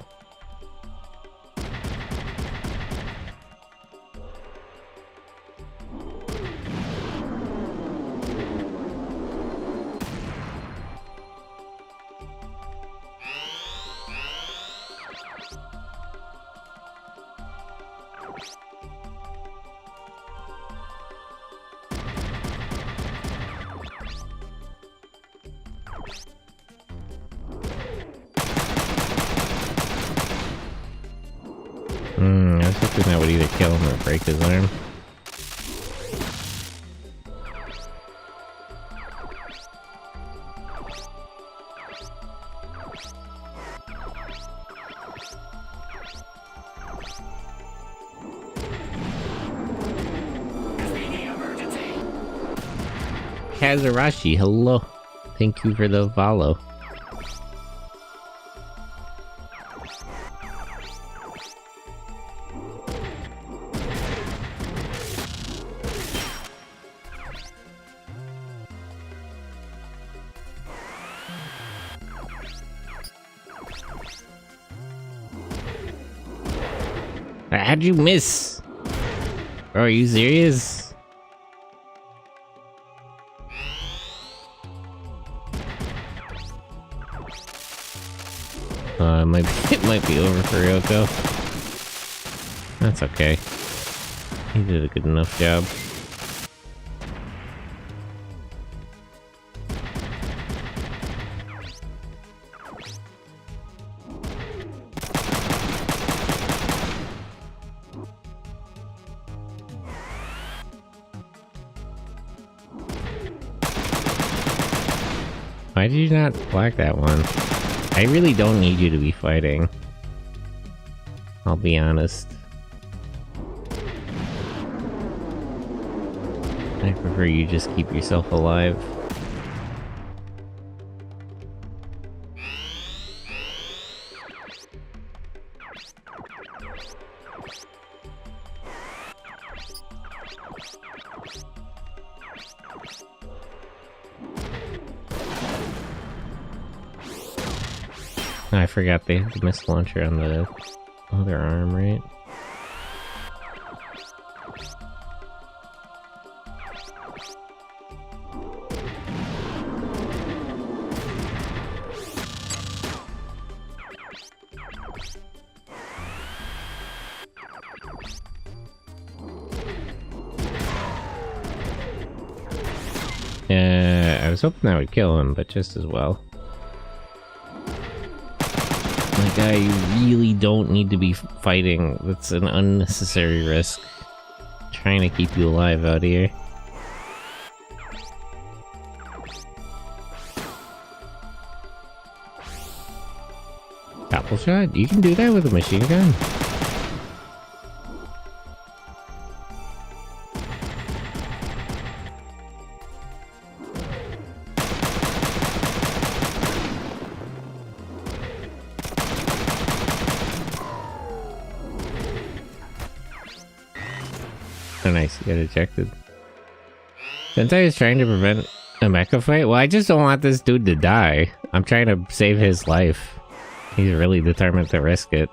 I was hoping that would either kill him or break his arm. Kazurashi, hello. Thank you for the follow. How'd you miss? Bro, are you serious? It might be over for Ryoko. That's okay. He did a good enough job. Why did you not block that one? I really don't need you to be fighting. I'll be honest. I prefer you just keep yourself alive. I forgot they had the missile launcher on the other arm, right? I was hoping that would kill him, but just as well. My guy, you really don't need to be fighting. That's an unnecessary risk. Trying to keep you alive out here. Apple shot? You can do that with a machine gun? Oh nice, you got ejected. Sentai is trying to prevent a mecha fight? Well, I just don't want this dude to die. I'm trying to save his life. He's really determined to risk it.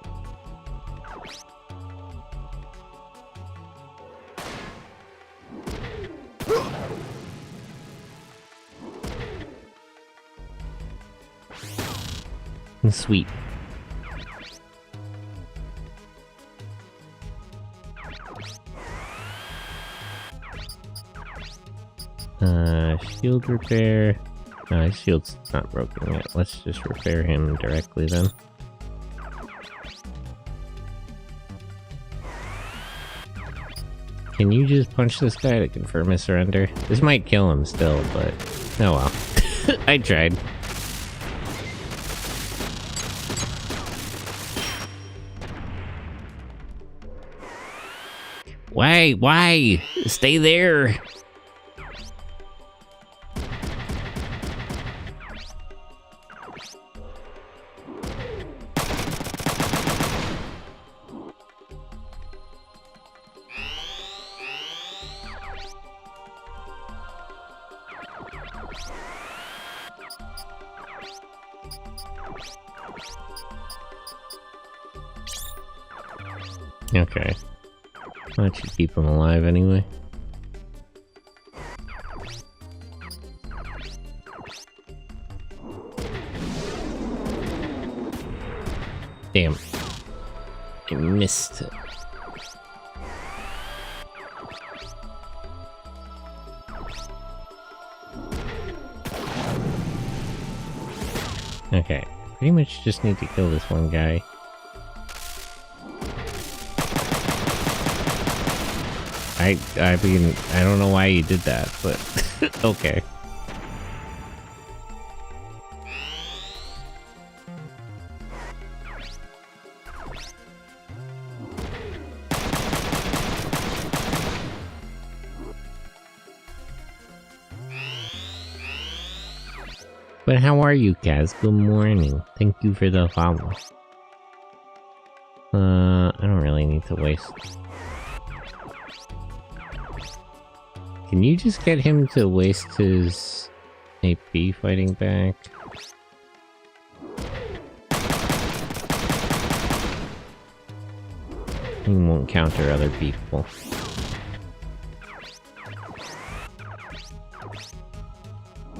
Sweet. Shield repair. No, his shield's not broken yet. Let's just repair him directly then. Can you just punch this guy to confirm his surrender? This might kill him still, but oh well. I tried. Why? Why? Stay there. Okay. Why don't you keep him alive anyway? Damn. I missed it. Okay. Pretty much just need to kill this one guy. I mean, I don't know why you did that, but okay. But how are you, Kaz? Good morning. Thank you for the follow. I don't really need to waste. Can you just get him to waste his AP fighting back? He won't counter other people.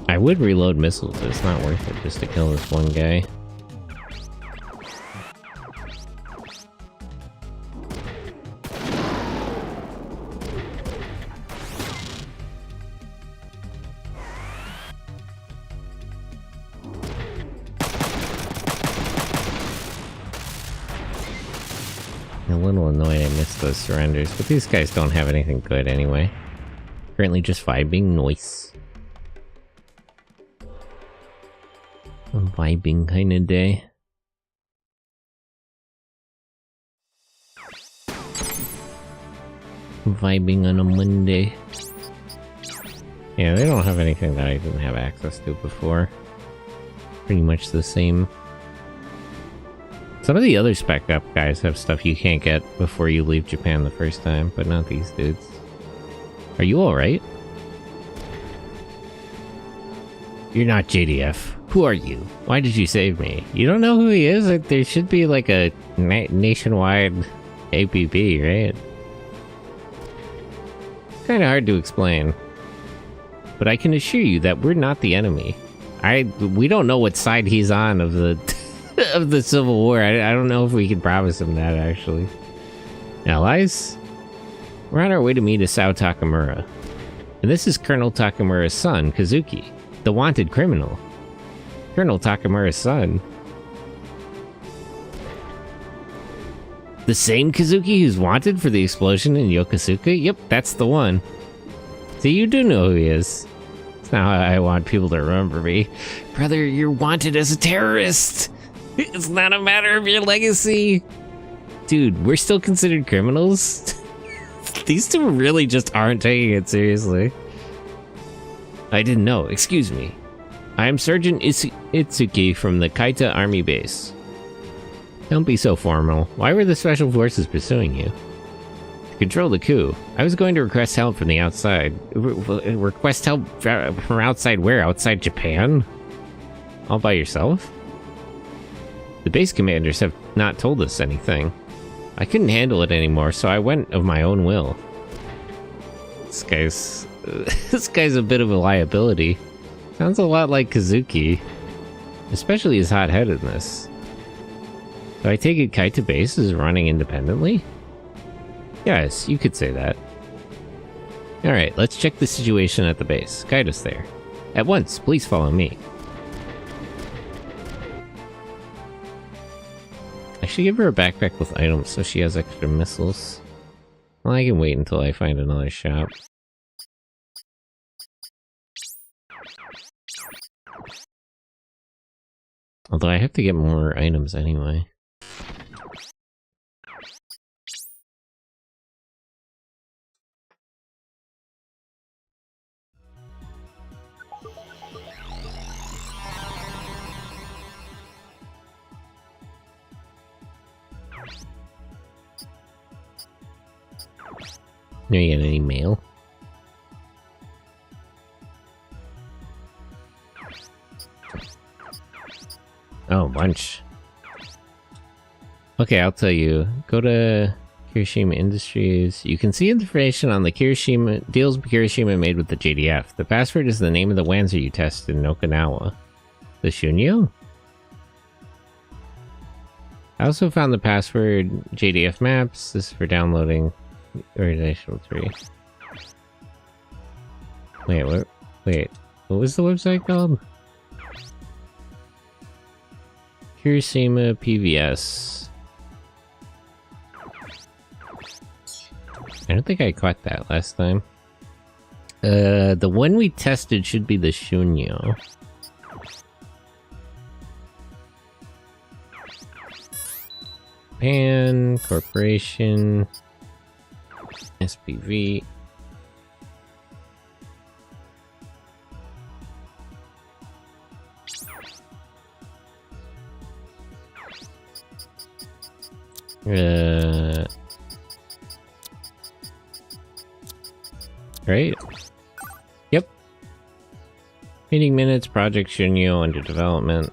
I would reload missiles, but it's not worth it just to kill this one guy. A little annoyed I missed those surrenders, but these guys don't have anything good anyway. Currently just vibing noise. A vibing kind of day. Vibing on a Monday. Yeah, they don't have anything that I didn't have access to before. Pretty much the same. Some of the other spec up guys have stuff you can't get before you leave Japan the first time, but not these dudes. Are you alright? You're not JDF. Who are you? Why did you save me? You don't know who he is? Like, there should be like a nationwide APB, right? It's kind of hard to explain. But I can assure you that we're not the enemy. We don't know what side he's on of the of the Civil War. I don't know if we can promise him that, actually. Allies? We're on our way to meet Isao Takamura. And this is Colonel Takamura's son, Kazuki, the wanted criminal. Colonel Takamura's son? The same Kazuki who's wanted for the explosion in Yokosuka? Yep, that's the one. So you do know who he is. It's not how I want people to remember me. Brother, you're wanted as a terrorist! It's not a matter of your legacy! Dude, we're still considered criminals? These two really just aren't taking it seriously. I didn't know, excuse me. I am Sergeant Itsuki from the Kaita Army Base. Don't be so formal. Why were the Special Forces pursuing you? To control the coup. I was going to request help from the outside. Request help from outside where? Outside Japan? All by yourself? The base commanders have not told us anything. I couldn't handle it anymore, so I went of my own will. This guy's a bit of a liability. Sounds a lot like Kazuki. Especially his hot-headedness. So I take it Kaita Base is running independently? Yes, you could say that. Alright, let's check the situation at the base. Guide us there. At once, please follow me. I should give her a backpack with items so she has extra missiles. Well, I can wait until I find another shop. Although I have to get more items anyway. No, you get any mail? Oh, a bunch. Okay, I'll tell you. Go to Kirishima Industries. You can see information on the Kirishima deals Kirishima made with the JDF. The password is the name of the Wanzer you tested in Okinawa. The Shunyo? I also found the password JDF maps. This is for downloading organizational tree. Wait, what? Wait, what was the website called? Kirishima PVS. I don't think I caught that last time. The one we tested should be the Shunyo. Japan Corporation SPV. Right? Yep. Meeting minutes, Project Shunyo under development.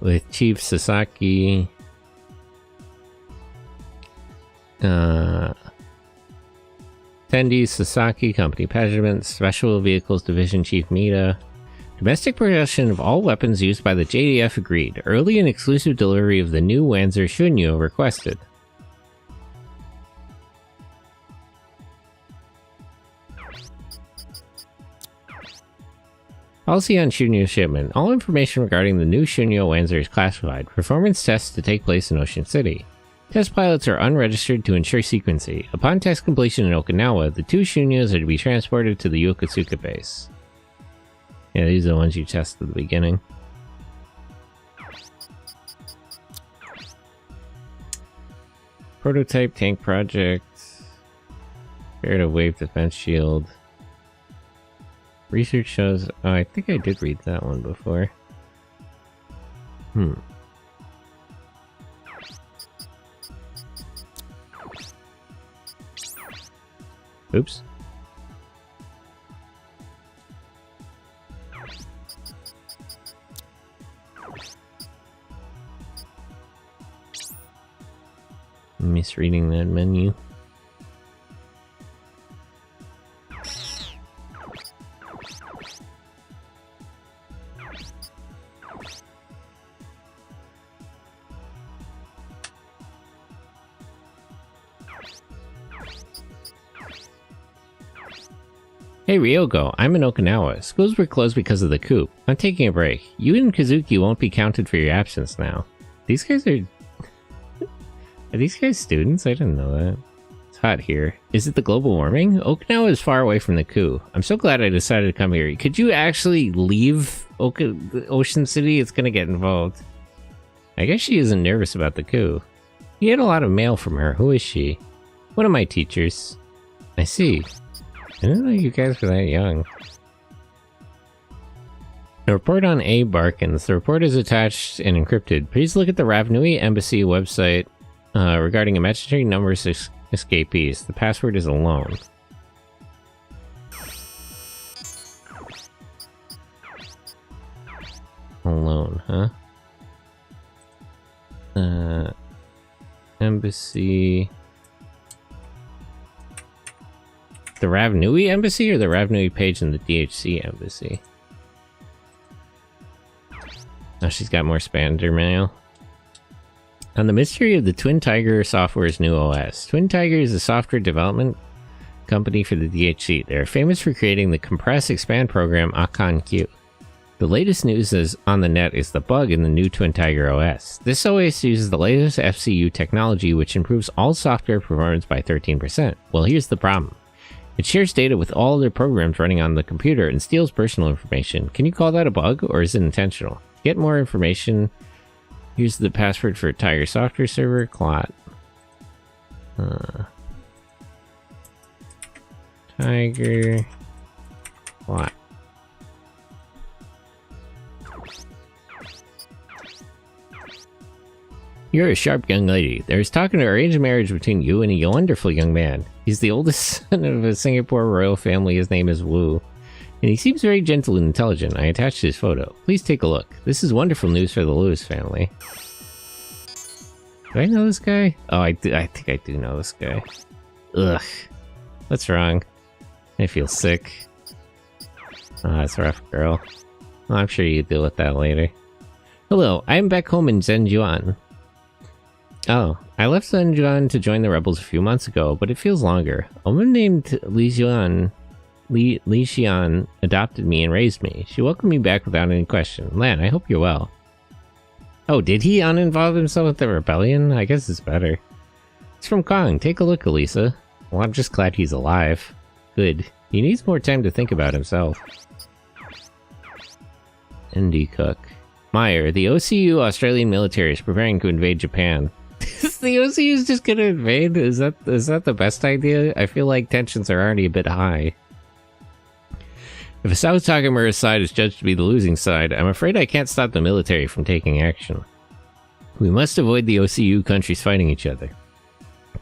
With Chief Sasaki. Attendees Sasaki, Company President, Special Vehicles Division Chief Mita. Domestic production of all weapons used by the JDF agreed. Early and exclusive delivery of the new Wanzer Shunyo requested. Policy on Shunyo shipment. All information regarding the new Shunyo Wanzer is classified. Performance tests to take place in Ocean City. Test pilots are unregistered to ensure sequencing. Upon test completion in Okinawa, the two Shunyos are to be transported to the Yokosuka base. Yeah, these are the ones you tested at the beginning. Prototype tank project. Comparative wave defense shield. Research shows... Oh, I think I did read that one before. Oops. Misreading that menu. Hey Ryogo, I'm in Okinawa. Schools were closed because of the coup. I'm taking a break. You and Kazuki won't be counted for your absence now. These guys are... Are these guys students? I didn't know that. It's hot here. Is it the global warming? Okinawa is far away from the coup. I'm so glad I decided to come here. Could you actually leave Ocean City? It's gonna get involved. I guess she isn't nervous about the coup. You had a lot of mail from her. Who is she? One of my teachers. I see. I didn't know you guys were that young. A report on A. Barkins. The report is attached and encrypted. Please look at the Ravnui Embassy website regarding imaginary numbers escapees. The password is alone. Alone, huh? Embassy... The Ravnui Embassy or the Ravnui page in the DHC Embassy? Oh, she's got more Spander mail. On the mystery of the Twin Tiger Software's new OS. Twin Tiger is a software development company for the DHC. They are famous for creating the compress expand program Akan-Q. The latest news is on the net is the bug in the new Twin Tiger OS. This OS uses the latest FCU technology which improves all software performance by 13%. Well, here's the problem. It shares data with all other programs running on the computer and steals personal information. Can you call that a bug, or is it intentional? Get more information. Use the password for Tiger Software Server, Clot. Tiger... Clot. You're a sharp young lady. There's talk of an arranged marriage between you and a wonderful young man. He's the oldest son of a Singapore royal family. His name is Wu. And he seems very gentle and intelligent. I attached his photo. Please take a look. This is wonderful news for the Lewis family. Do I know this guy? Oh, I think I do know this guy. Ugh. What's wrong? I feel sick. Oh, that's rough, girl. Well, I'm sure you can deal with that later. Hello, I'm back home in Zhenjuan. Oh, I left Zhenjuan to join the rebels a few months ago, but it feels longer. A woman named Li Xian adopted me and raised me. She welcomed me back without any question. Lan, I hope you're well. Oh, did he uninvolve himself with the rebellion? I guess it's better. It's from Kong. Take a look, Alisa. Well, I'm just glad he's alive. Good. He needs more time to think about himself. ND Cook. Meyer, the OCU Australian military is preparing to invade Japan. The OCU is just gonna invade? Is that the best idea? I feel like tensions are already a bit high. If a South Takamura side is judged to be the losing side, I'm afraid I can't stop the military from taking action. We must avoid the OCU countries fighting each other.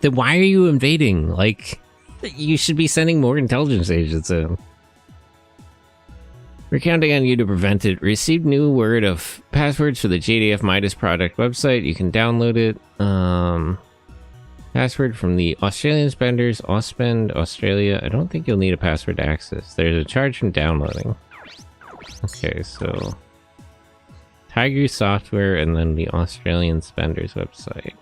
Then why are you invading? Like, you should be sending more intelligence agents in. We're counting on you to prevent it. Received new word of passwords for the JDF Midas product website. You can download it. Password from the Australian spenders. Auspend Australia. I don't think you'll need a password to access. There's a charge from downloading. Okay, so Tiger Software and then the Australian spenders website.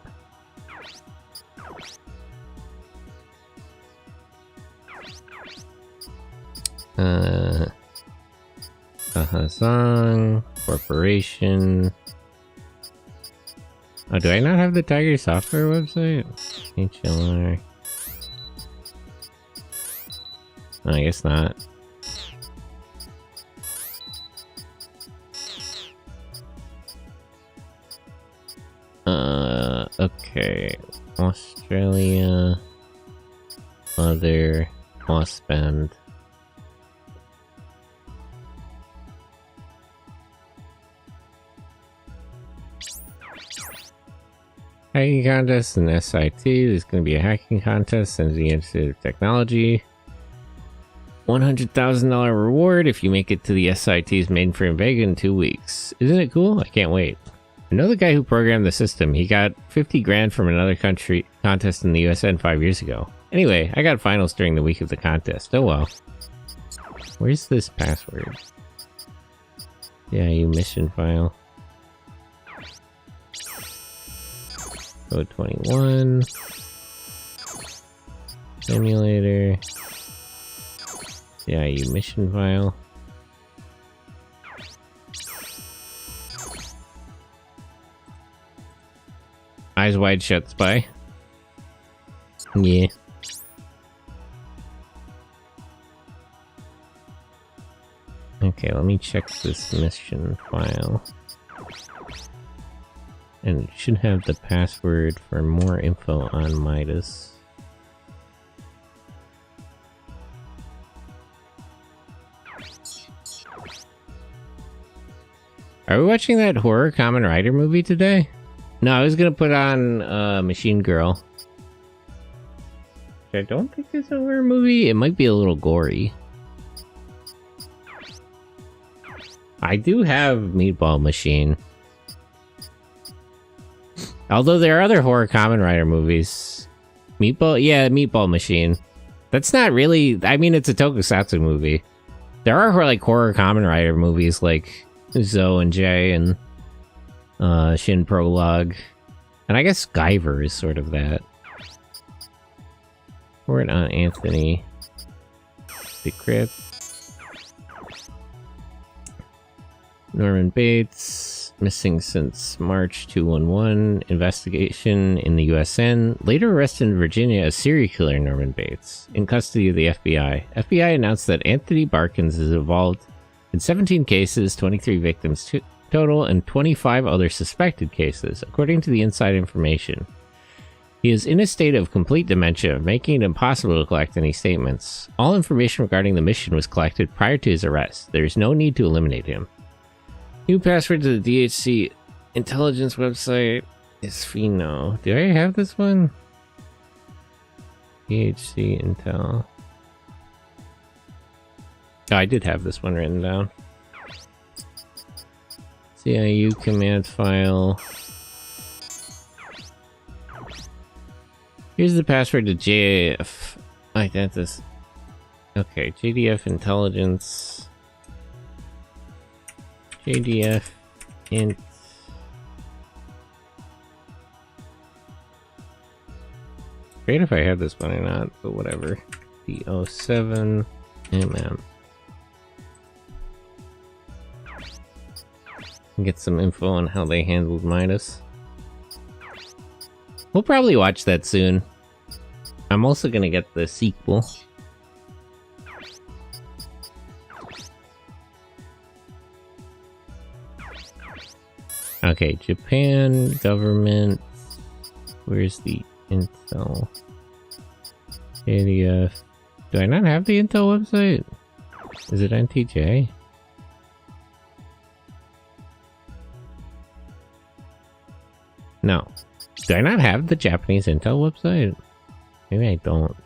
Sahazang Corporation. Oh, do I not have the Tiger Software website? HLR. Oh, I guess not. Okay. Australia. Other. Auspend. Hacking contest and SIT. There's going to be a hacking contest and the Institute of Technology. $100,000 reward if you make it to the SIT's mainframe Vega in 2 weeks. Isn't it cool? I can't wait. I know the guy who programmed the system. He got 50 grand from another country contest in the USN 5 years ago. Anyway, I got finals during the week of the contest. Oh well. Where's this password? Yeah, you mission file. Code 21. Simulator. Yeah, you mission file. Eyes wide shut, spy. Yeah. Okay, let me check this mission file. And it should have the password for more info on Midas. Are we watching that horror Kamen Rider movie today? No, I was gonna put on Machine Girl. I don't think it's a horror movie. It might be a little gory. I do have Meatball Machine. Although there are other horror Kamen Rider movies. Meatball Machine. That's not really... I mean, it's a tokusatsu movie. There are like horror Kamen Rider movies like Zoe and Jay and Shin Prologue. And I guess Guyver is sort of that. We're on Anthony. Decrypt. Norman Bates. Missing since March 2011. Investigation in the USN. Later arrested in Virginia as serial killer Norman Bates. In custody of the FBI. FBI announced that Anthony Barkins is involved in 17 cases, 23 victims total, and 25 other suspected cases, according to the inside information. He is in a state of complete dementia, making it impossible to collect any statements. All information regarding the mission was collected prior to his arrest. There is no need to eliminate him. New password to the DHC intelligence website. is Pheno. Do I have this one? PHC Intel. Oh, I did have this one written down. CIU command file. Here's the password to JF. Like that's this. Okay, JDF intelligence. JDF int. Great if I had this one or not, but whatever. D07 MM. Get some info on how they handled Midas. We'll probably watch that soon. I'm also gonna get the sequel. Okay, Japan government. Where's the Intel? ADF. Do I not have the Intel website? Is it NTJ? No. Do I not have the Japanese Intel website? Maybe I don't.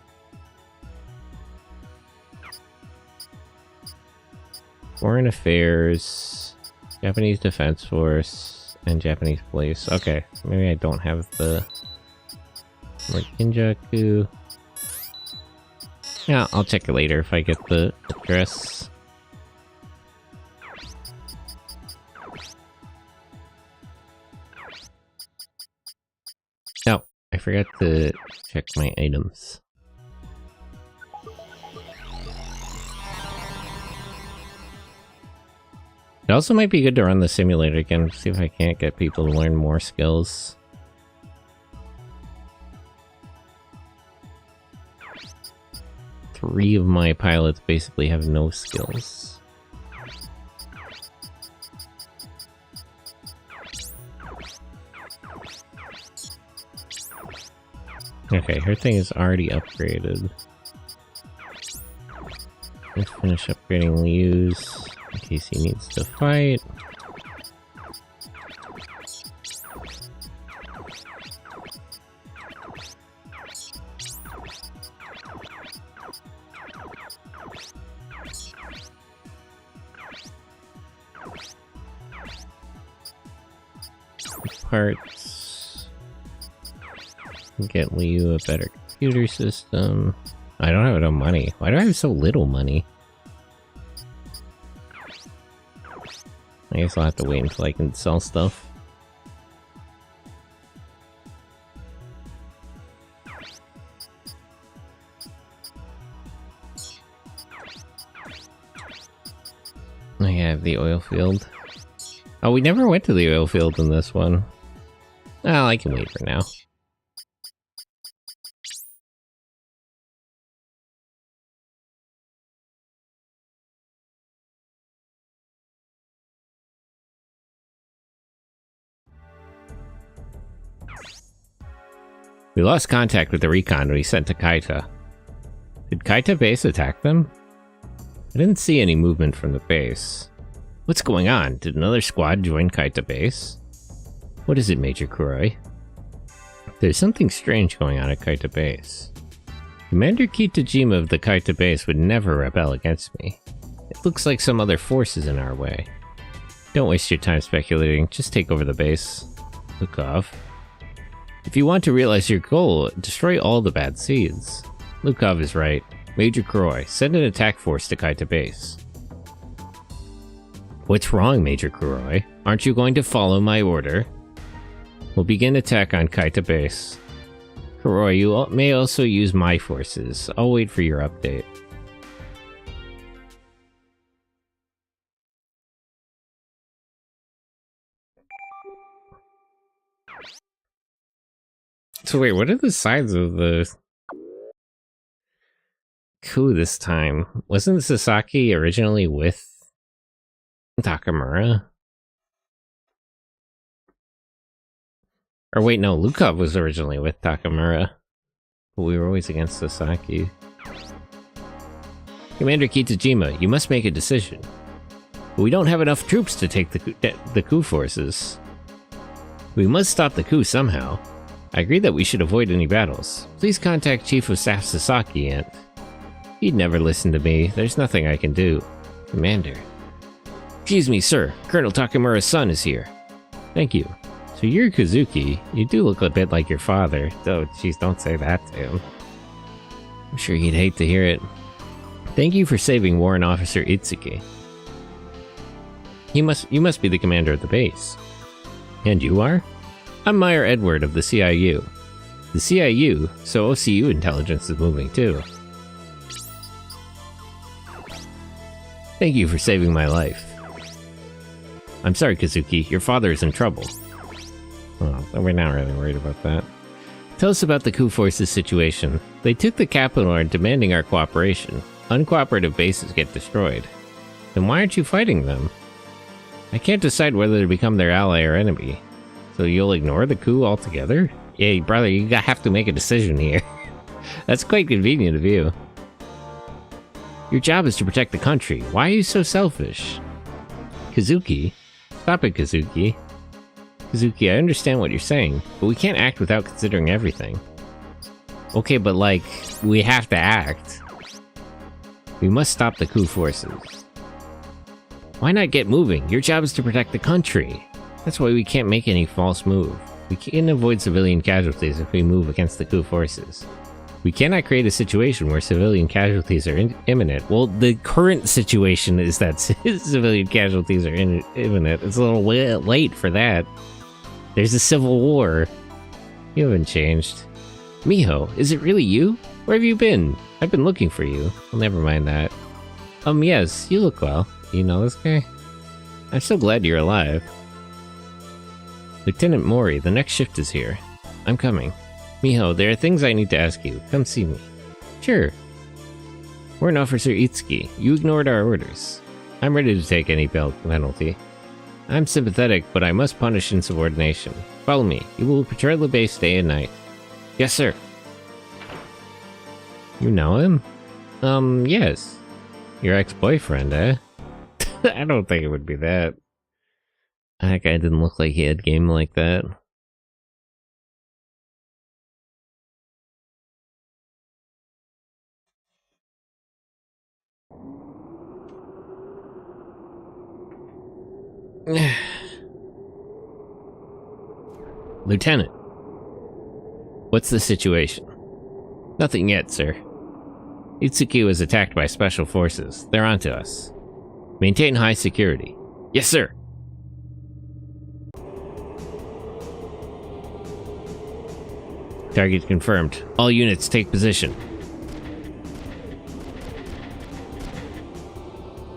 Foreign Affairs, Japanese Defense Force, and Japanese Police. Okay, maybe I don't have the Kinjaku. Yeah, I'll check it later if I get the address. Oh, I forgot to check my items. It also might be good to run the simulator again, see if I can't get people to learn more skills. Three of my pilots basically have no skills. Okay, her thing is already upgraded. Let's finish upgrading Liu's in case he needs to fight. Parts. Get Liu a better computer system. I don't have enough money. Why do I have so little money? I guess I'll have to wait until I can sell stuff. I have the oil field. Oh, we never went to the oil field in this one. Well, I can wait for now. We lost contact with the recon we sent to Kaita. Did Kaita base attack them? I didn't see any movement from the base. What's going on? Did another squad join Kaita base? What is it, Major Kuroi? There's something strange going on at Kaita base. Commander Kitajima of the Kaita base would never rebel against me. It looks like some other force is in our way. Don't waste your time speculating, just take over the base. Lukov. If you want to realize your goal, destroy all the bad seeds. Lukov is right. Major Kuroi, send an attack force to Kaita base. What's wrong, Major Kuroi? Aren't you going to follow my order? We'll begin attack on Kaita base. Kuroi, you may also use my forces. I'll wait for your update. So wait, what are the sides of the coup this time? Wasn't Sasaki originally with Takamura? Or wait, no, Lukov was originally with Takamura. But we were always against Sasaki. Commander Kitajima, you must make a decision. But we don't have enough troops to take the coup forces. We must stop the coup somehow. I agree that we should avoid any battles. Please contact Chief of Staff Sasaki and... He'd never listen to me. There's nothing I can do. Commander. Excuse me, sir. Colonel Takamura's son is here. Thank you. So you're Kazuki. You do look a bit like your father. Oh, jeez, don't say that to him. I'm sure he'd hate to hear it. Thank you for saving Warrant Officer Itsuki. You must be the commander of the base. And you are? I'm Meyer Edward of the CIU. The CIU, so OCU intelligence is moving too. Thank you for saving my life. I'm sorry, Kazuki, your father is in trouble. Well, we're not really worried about that. Tell us about the coup forces situation. They took the capital and are demanding our cooperation. Uncooperative bases get destroyed. Then why aren't you fighting them? I can't decide whether to become their ally or enemy. So you'll ignore the coup altogether? Yeah, brother, you have to make a decision here. That's quite convenient of you. Your job is to protect the country. Why are you so selfish? Kazuki? Stop it, Kazuki. Kazuki, I understand what you're saying, but we can't act without considering everything. Okay, but like, we have to act. We must stop the coup forces. Why not get moving? Your job is to protect the country. That's why we can't make any false move. We can't avoid civilian casualties if we move against the coup forces. We cannot create a situation where civilian casualties are imminent. Well, the current situation is that civilian casualties are imminent. It's a little late for that. There's a civil war. You haven't changed. Miho, is it really you? Where have you been? I've been looking for you. Well, never mind that. Yes, you look well. You know this guy? I'm so glad you're alive. Lieutenant Mori, the next shift is here. I'm coming. Miho, there are things I need to ask you. Come see me. Sure. Warrant Officer Itsuki, you ignored our orders. I'm ready to take any penalty. I'm sympathetic, but I must punish insubordination. Follow me. You will patrol the base day and night. Yes, sir. You know him? Yes. Your ex-boyfriend, eh? I don't think it would be that. That guy didn't look like he had game like that. Lieutenant, what's the situation? Nothing yet, sir. Itsuki was attacked by special forces. They're onto us. Maintain high security. Yes, sir. Target confirmed. All units take position.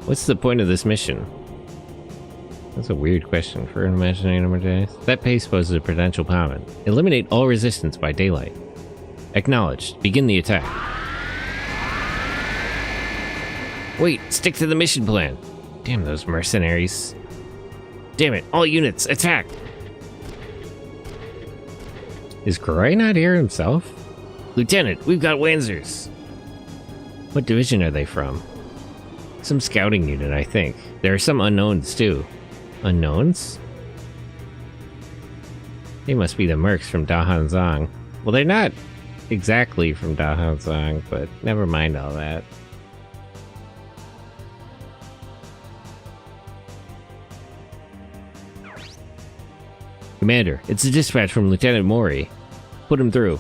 What's the point of this mission? That's a weird question for an imaginary number of days. That pace poses a potential problem. Eliminate all resistance by daylight. Acknowledged. Begin the attack. Wait, stick to the mission plan. Damn those mercenaries. Damn it, all units, attack! Is Kurai not here himself? Lieutenant, we've got Wanzers. What division are they from? Some scouting unit, I think. There are some unknowns, too. Unknowns? They must be the mercs from Dahanzang. Well, they're not exactly from Dahanzang, but never mind all that. Commander, it's a dispatch from Lieutenant Mori. Put him through.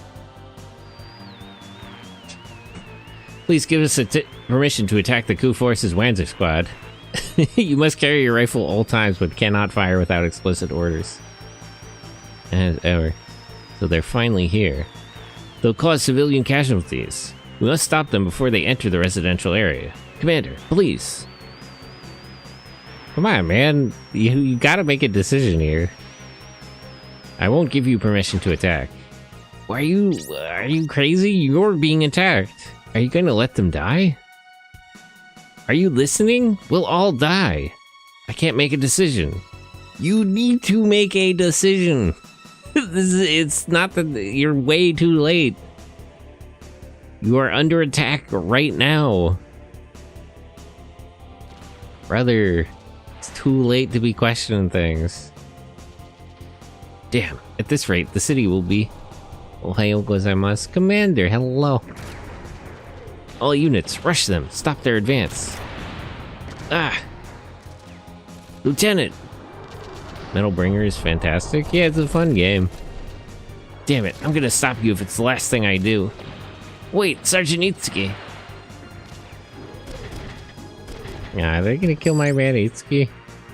Please give us permission to attack the coup forces Wanzer squad. You must carry your rifle all times, but cannot fire without explicit orders. As ever. So they're finally here. They'll cause civilian casualties. We must stop them before they enter the residential area. Commander, please. Come on, man. You gotta make a decision here. I won't give you permission to attack. Are you crazy? You're being attacked. Are you going to let them die? Are you listening? We'll all die. I can't make a decision. You need to make a decision. It's not that you're way too late. You are under attack right now. Brother, it's too late to be questioning things. Damn, at this rate, the city will be... Ohayo gozaimasu. Commander, hello. All units, rush them. Stop their advance. Ah! Lieutenant! Metalbringer is fantastic. Yeah, it's a fun game. Damn it, I'm gonna stop you if it's the last thing I do. Wait, Sergeant Itsuki. Yeah, are they gonna kill my man Itsuki?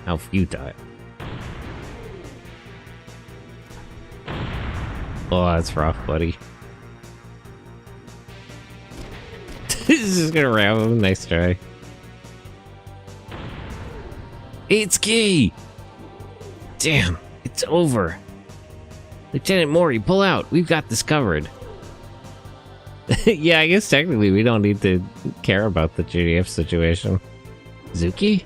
How futile. Oh, that's rough, buddy. He's just gonna ram him. Nice try. Itsuki! Damn, it's over. Lieutenant Mori, pull out. We've got this covered. Yeah, I guess technically we don't need to care about the JDF situation. Zuki?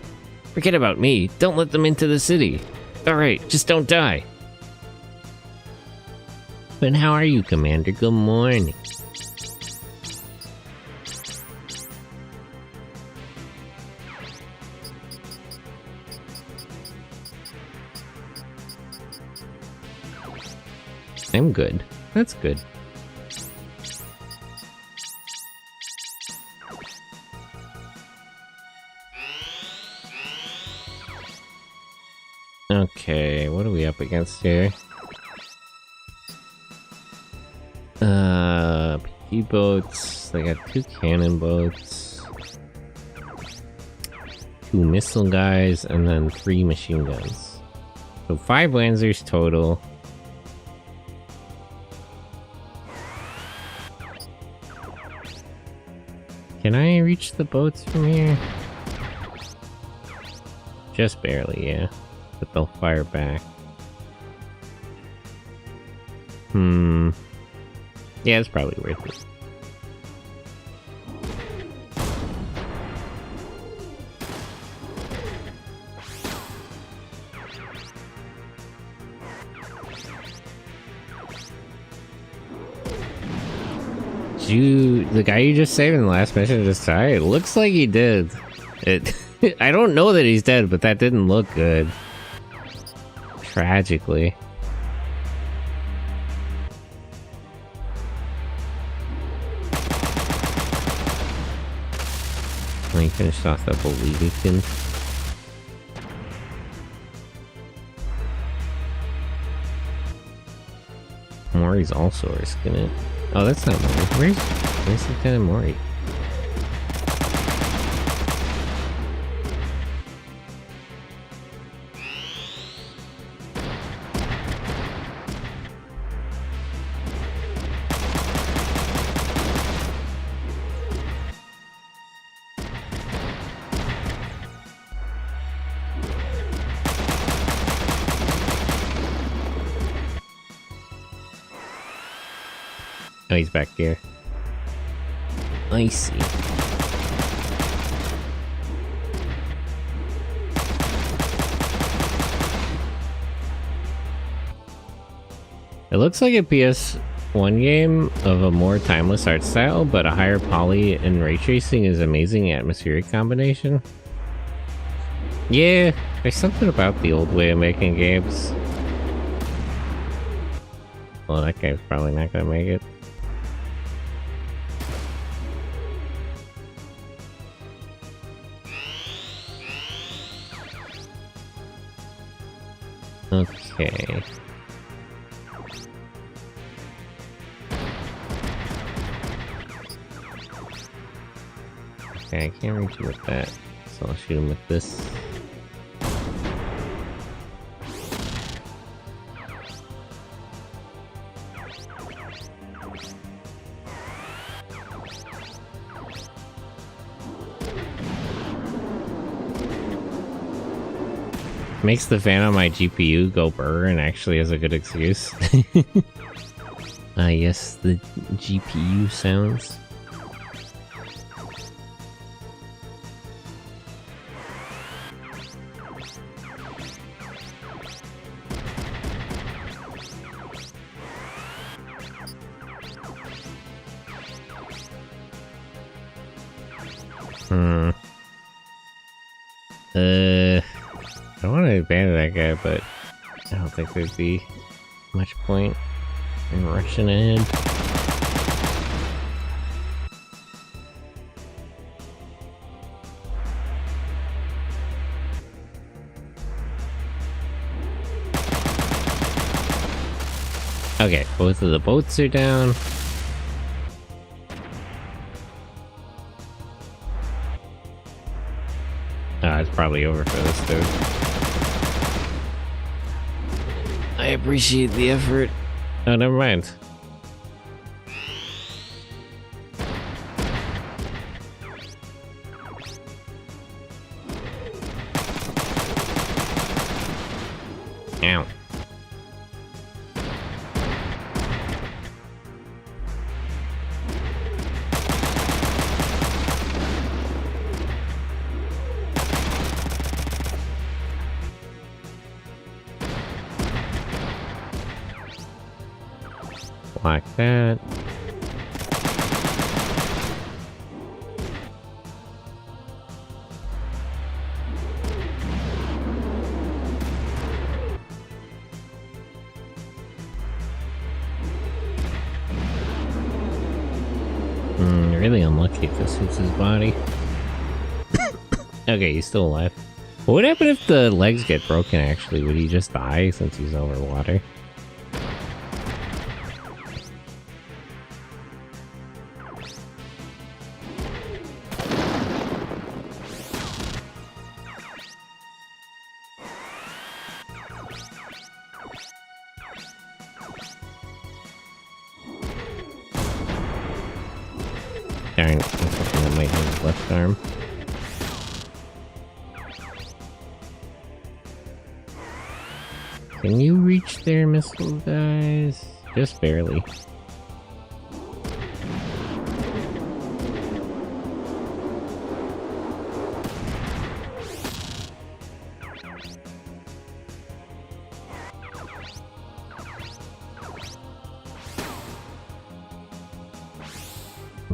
Forget about me. Don't let them into the city. Alright, just don't die. But how are you, Commander? Good morning. I'm good. That's good. Okay, what are we up against here? P boats. They got 2 cannon boats, 2 missile guys, and then 3 machine guns. So 5 Lancers total. Can I reach the boats from here? Just barely, yeah. But they'll fire back. Yeah, it's probably worth it. The guy you just saved in the last mission just died? It looks like he did. I don't know that he's dead, but that didn't look good. Tragically. He finished off that Bolivian. Mori's also risking it. Oh, that's not Mori. Where's Lieutenant Mori? Oh, he's back here. I see. It looks like a PS1 game of a more timeless art style, but a higher poly and ray tracing is amazing atmospheric combination. Yeah, there's something about the old way of making games. Well, that guy's probably not gonna make it. Okay. Okay, I can't reach him with that, so I'll shoot him with this. Makes the fan on my GPU go burr and actually has a good excuse. Yes, the GPU sounds. I want to abandon that guy, but I don't think there'd be much point in rushing ahead. Okay, both of the boats are down. It's probably over for this dude. I appreciate the effort. Oh, never mind. Ow. Like that. Really unlucky if this hits his body. Okay, he's still alive. What would happen if the legs get broken, actually? Would he just die since he's over water? Darn, I'm hoping that might hit his left arm. Can you reach their missile guys? Just barely.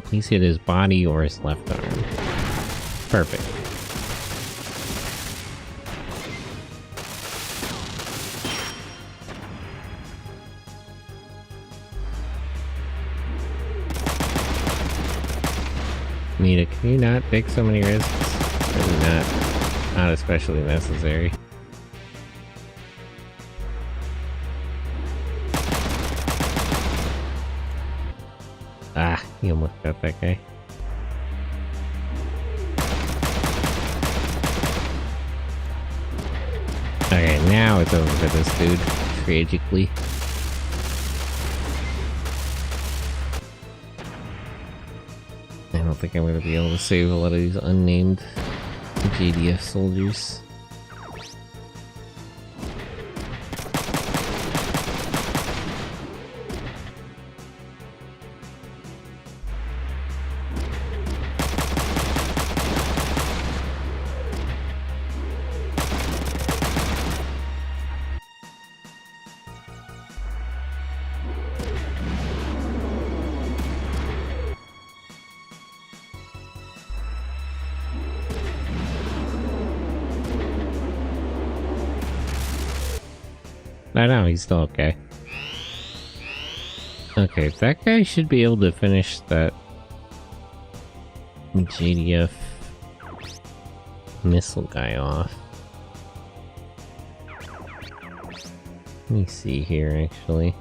Please hit his body or his left arm. Perfect. Nita, can you not take so many risks? Really not especially necessary. Ah, he almost got that guy. Okay, now it's over for this dude, tragically. I don't think I'm gonna be able to save a lot of these unnamed JDF soldiers. No, he's still okay. Okay, that guy should be able to finish that JDF missile guy off. Let me see here, actually.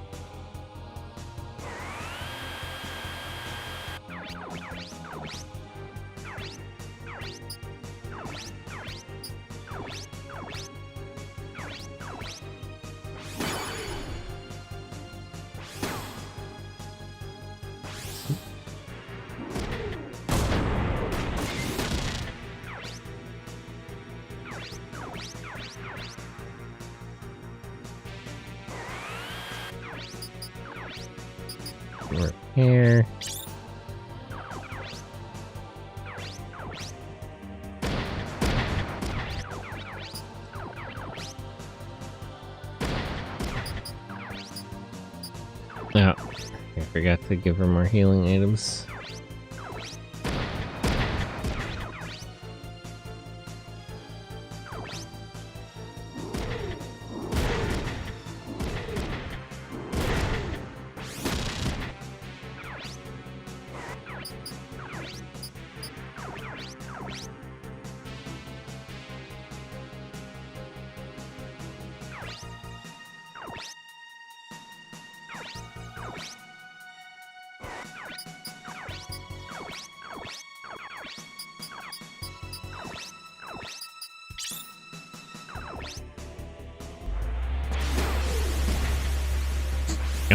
Repair. Oh, I forgot to give her more healing items.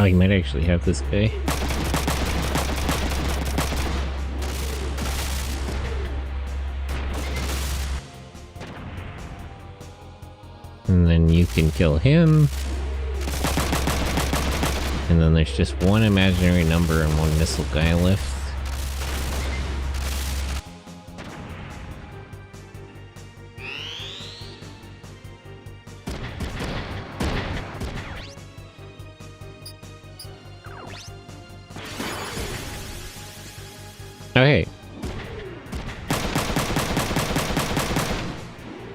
Oh, he might actually have this guy. And then you can kill him. And then there's just one imaginary number and one missile guy left. Oh, hey.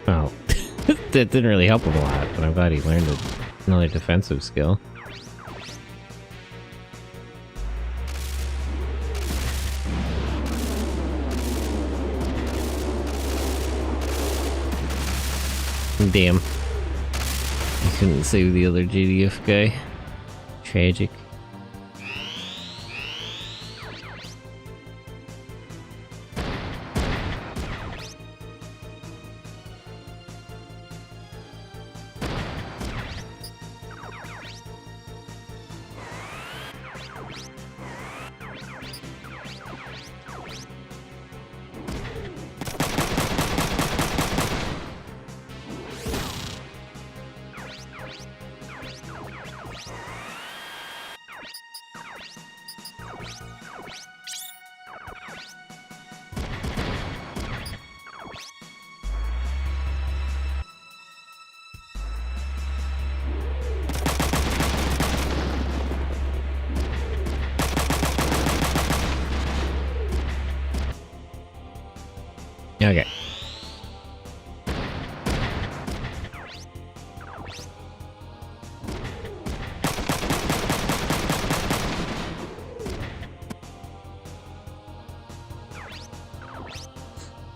Oh. That didn't really help him a lot, but I'm glad he learned another defensive skill. Damn. I couldn't save the other JDF guy. Tragic. Okay.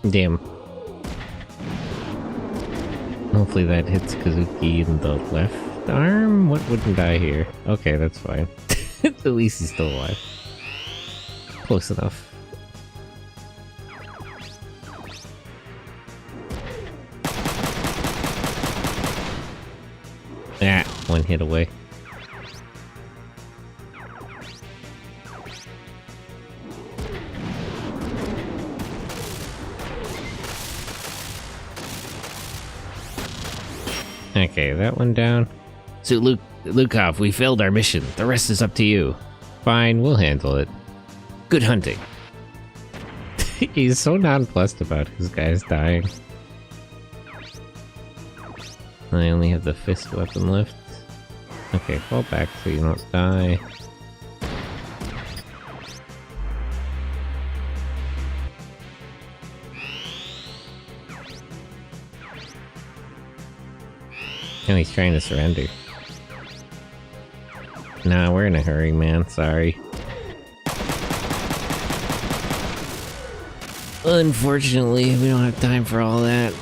Damn. Hopefully that hits Kazuki in the left arm? What wouldn't die here? Okay, that's fine. At least he's still alive. Close enough. Ah, one hit away. Okay, that one down. So Lukov, we failed our mission. The rest is up to you. Fine, we'll handle it. Good hunting. He's so nonplussed about his guys dying. I only have the fist weapon left. Okay, fall back so you don't die. Oh, he's trying to surrender. Nah, we're in a hurry, man. Sorry. Unfortunately, we don't have time for all that.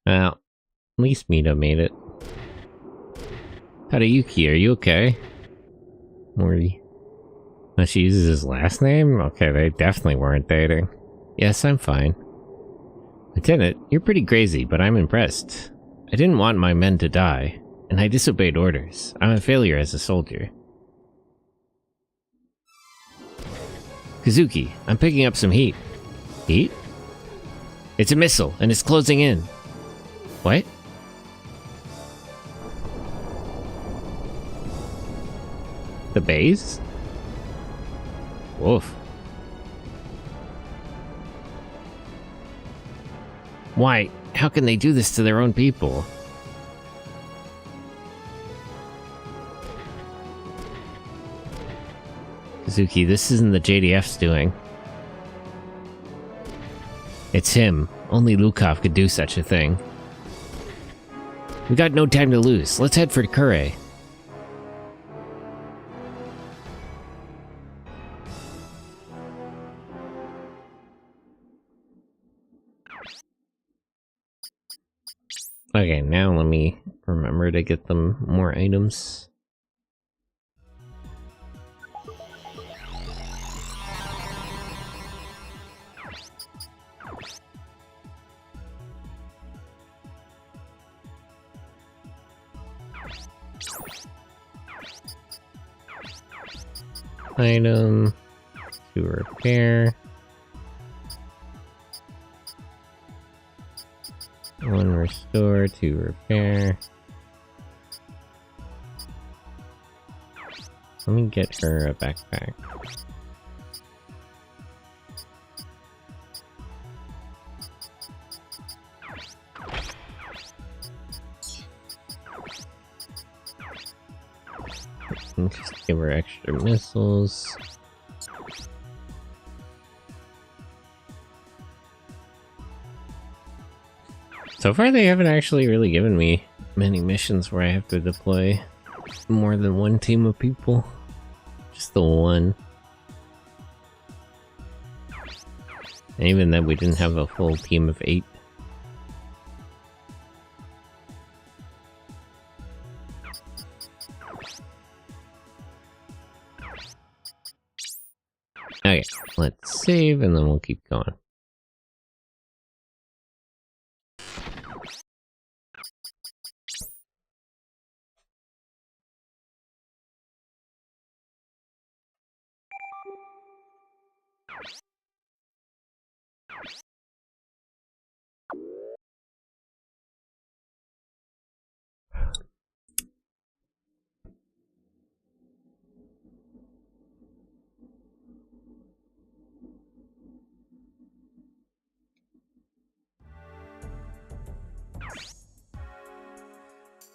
Well, at least Mita made it. Tadayuki, are you okay? Mori. Oh, she uses his last name? Okay, they definitely weren't dating. Yes, I'm fine. Lieutenant, you're pretty crazy, but I'm impressed. I didn't want my men to die, and I disobeyed orders. I'm a failure as a soldier. Kazuki, I'm picking up some heat. Heat? It's a missile, and it's closing in. What? The base? Woof. Why? How can they do this to their own people? Kazuki, this isn't the JDF's doing. It's him. Only Lukov could do such a thing. We got no time to lose. Let's head for Kure. Okay, now let me remember to get them more items. Item to repair. 1 restore, 2 repair. Let me get her a backpack. And just give her extra missiles. So far they haven't actually really given me many missions where I have to deploy more than one team of people. Just the one. And even then we didn't have a full team of 8. Okay, let's save and then we'll keep going.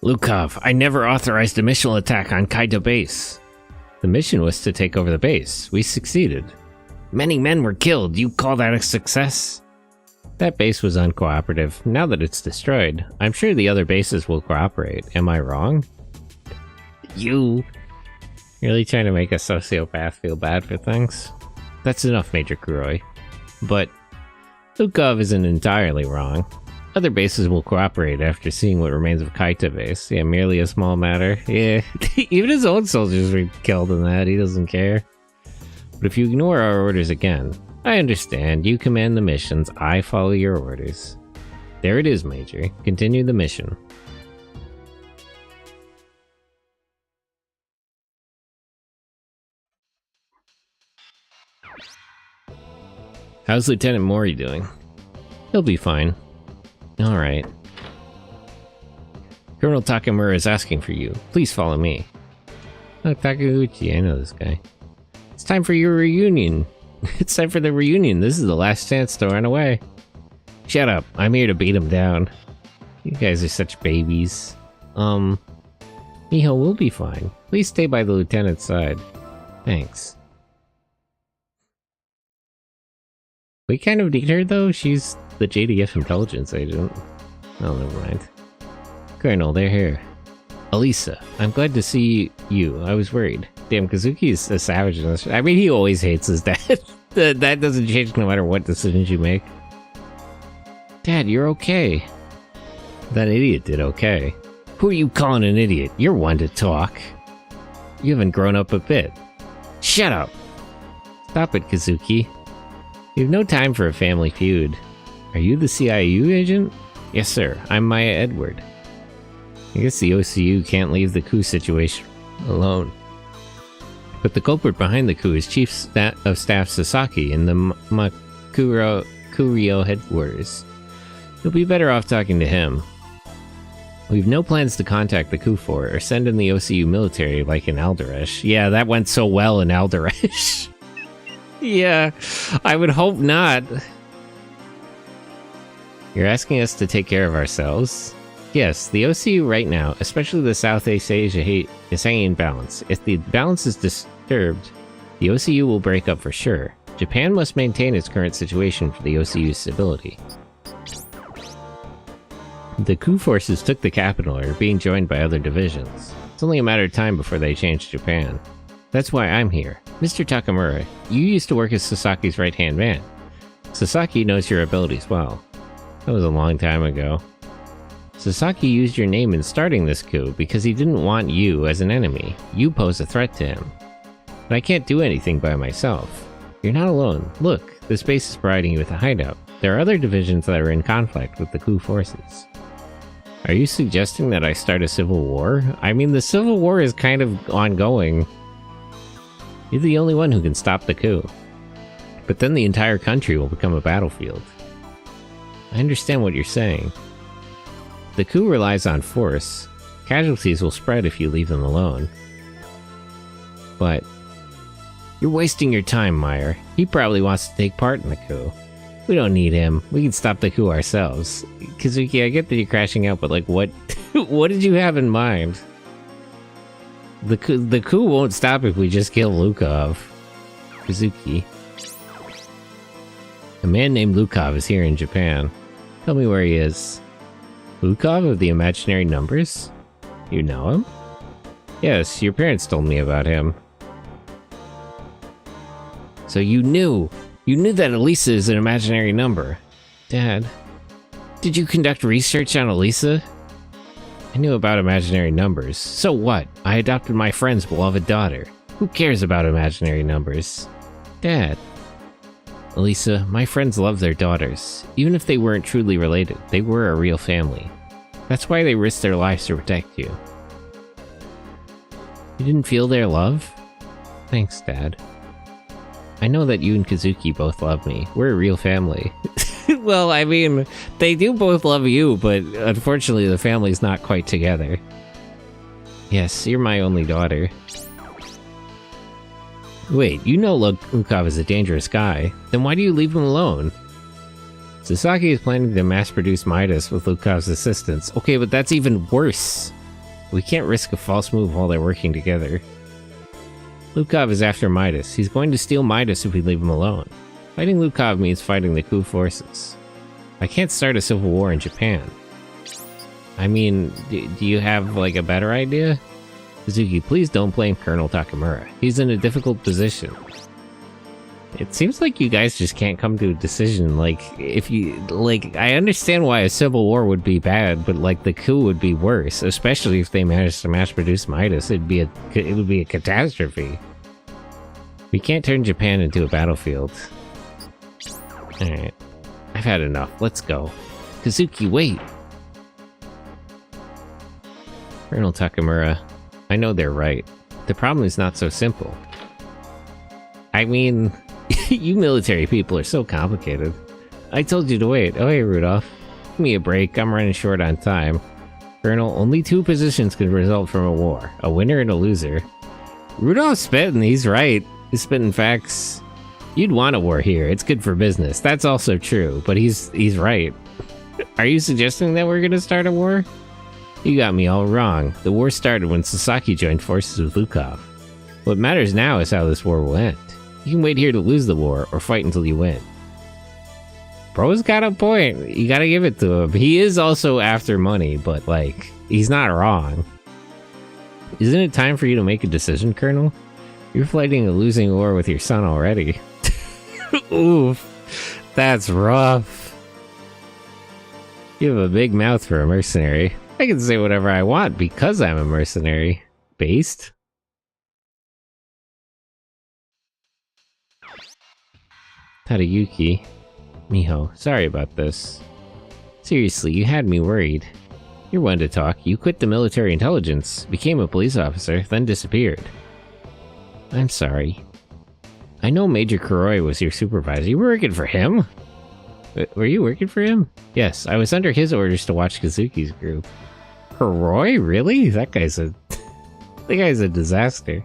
Lukov, I never authorized a missile attack on Kaito base. The mission was to take over the base. We succeeded. Many men were killed. You call that a success? That base was uncooperative. Now that it's destroyed, I'm sure the other bases will cooperate. Am I wrong? You really trying to make a sociopath feel bad for things? That's enough, Major Kuroi. But Lukov isn't entirely wrong. Other bases will cooperate after seeing what remains of Kaito base. Yeah, merely a small matter. Yeah, even his own soldiers were killed in that. He doesn't care. But if you ignore our orders again, I understand. You command the missions. I follow your orders. There it is, Major. Continue the mission. How's Lieutenant Mori doing? He'll be fine. Alright. Colonel Takamura is asking for you. Please follow me. Oh, Takeuchi, I know this guy. It's time for your reunion. It's time for the reunion. This is the last chance to run away. Shut up. I'm here to beat him down. You guys are such babies. Miho will be fine. Please stay by the lieutenant's side. Thanks. We kind of need her though. She's the JDF intelligence agent. Oh, never mind. Colonel, they're here. Alisa, I'm glad to see you. I was worried. Damn, Kazuki's a savage in this. I mean, he always hates his dad. That doesn't change no matter what decisions you make. Dad, you're okay. That idiot did okay. Who are you calling an idiot? You're one to talk. You haven't grown up a bit. Shut up. Stop it, Kazuki. You have no time for a family feud. Are you the CIU agent? Yes, sir. I'm Maya Edward. I guess the OCU can't leave the coup situation alone. But the culprit behind the coup is Chief of Staff Sasaki in the Kurio headquarters. You'll be better off talking to him. We've no plans to contact the coup fort or send in the OCU military like in Alderesh. Yeah, that went so well in Alderesh. Yeah, I would hope not. You're asking us to take care of ourselves? Yes, the OCU right now, especially the Southeast Asia, is hanging in balance. If the balance is disturbed, the OCU will break up for sure. Japan must maintain its current situation for the OCU's stability. The coup forces took the capital and are being joined by other divisions. It's only a matter of time before they change Japan. That's why I'm here. Mr. Takamura, you used to work as Sasaki's right-hand man. Sasaki knows your abilities well. That was a long time ago. Sasaki used your name in starting this coup because he didn't want you as an enemy. You pose a threat to him. But I can't do anything by myself. You're not alone. Look, this base is providing you with a hideout. There are other divisions that are in conflict with the coup forces. Are you suggesting that I start a civil war? I mean, the civil war is kind of ongoing. You're the only one who can stop the coup. But then the entire country will become a battlefield. I understand what you're saying. The coup relies on force. Casualties will spread if you leave them alone. But you're wasting your time, Meyer. He probably wants to take part in the coup. We don't need him. We can stop the coup ourselves. Kazuki, I get that you're crashing out, but like, what? What did you have in mind? The coup won't stop if we just kill Lukov. Kazuki. A man named Lukov is here in Japan. Tell me where he is. Lukov of the imaginary numbers? You know him? Yes, your parents told me about him. So you knew that Alisa is an imaginary number. Dad, did you conduct research on Alisa? I knew about imaginary numbers. So what? I adopted my friend's beloved daughter. Who cares about imaginary numbers? Dad. Alisa, my friends love their daughters. Even if they weren't truly related, they were a real family. That's why they risked their lives to protect you. You didn't feel their love? Thanks, Dad. I know that you and Kazuki both love me. We're a real family. Well, I mean, they do both love you, but unfortunately the family's not quite together. Yes, you're my only daughter. Wait, you know Lukov is a dangerous guy. Then why do you leave him alone? Sasaki is planning to mass-produce Midas with Lukov's assistance. Okay, but that's even worse. We can't risk a false move while they're working together. Lukov is after Midas. He's going to steal Midas if we leave him alone. Fighting Lukov means fighting the coup forces. I can't start a civil war in Japan. I mean, do you have, like, a better idea? Kazuki, please don't blame Colonel Takamura. He's in a difficult position. It seems like you guys just can't come to a decision. Like, if you, like, I understand why a civil war would be bad, but, like, the coup would be worse, especially if they managed to mass-produce Midas. It would be a catastrophe. We can't turn Japan into a battlefield. Alright. I've had enough. Let's go. Kazuki, wait! Colonel Takamura, I know they're right. The problem is not so simple. I mean, you military people are so complicated. I told you to wait. Oh, hey, Rudolph. Give me a break. I'm running short on time. Colonel, only two positions could result from a war. A winner and a loser. Rudolph's spitting. He's right. He's spitting facts. You'd want a war here. It's good for business. That's also true, but he's right. Are you suggesting that we're gonna start a war? You got me all wrong. The war started when Sasaki joined forces with Lukov. What matters now is how this war will end. You can wait here to lose the war, or fight until you win. Bro's got a point. You gotta give it to him. He is also after money, but, like, he's not wrong. Isn't it time for you to make a decision, Colonel? You're fighting a losing war with your son already. Oof. That's rough. You have a big mouth for a mercenary. I can say whatever I want because I'm a mercenary. Based? Tadayuki. Miho, sorry about this. Seriously, you had me worried. You're one to talk. You quit the military intelligence, became a police officer, then disappeared. I'm sorry. I know Major Kuroi was your supervisor. You were working for him? Were you working for him? Yes, I was under his orders to watch Kazuki's group. Kuroi? Really? That guy's a disaster.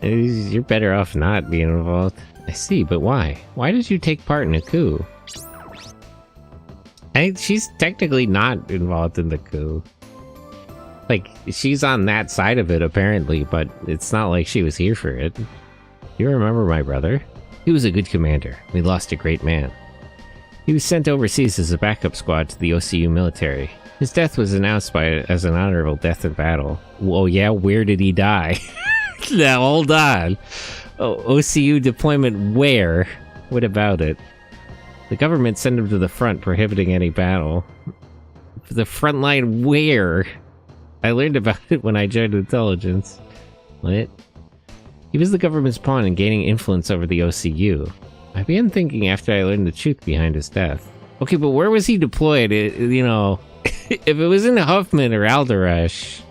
You're better off not being involved. I see, but why? Why did you take part in a coup? She's technically not involved in the coup. Like, she's on that side of it, apparently, but it's not like she was here for it. You remember my brother? He was a good commander. We lost a great man. He was sent overseas as a backup squad to the OCU military. His death was announced as an honorable death in battle. Oh yeah, where did he die? Now, hold on. Oh, OCU deployment where? What about it? The government sent him to the front, prohibiting any battle. The front line where? I learned about it when I joined intelligence. What? He was the government's pawn in gaining influence over the OCU. I began thinking after I learned the truth behind his death. Okay, but where was he deployed? You know, if it was in Huffman or Alderash.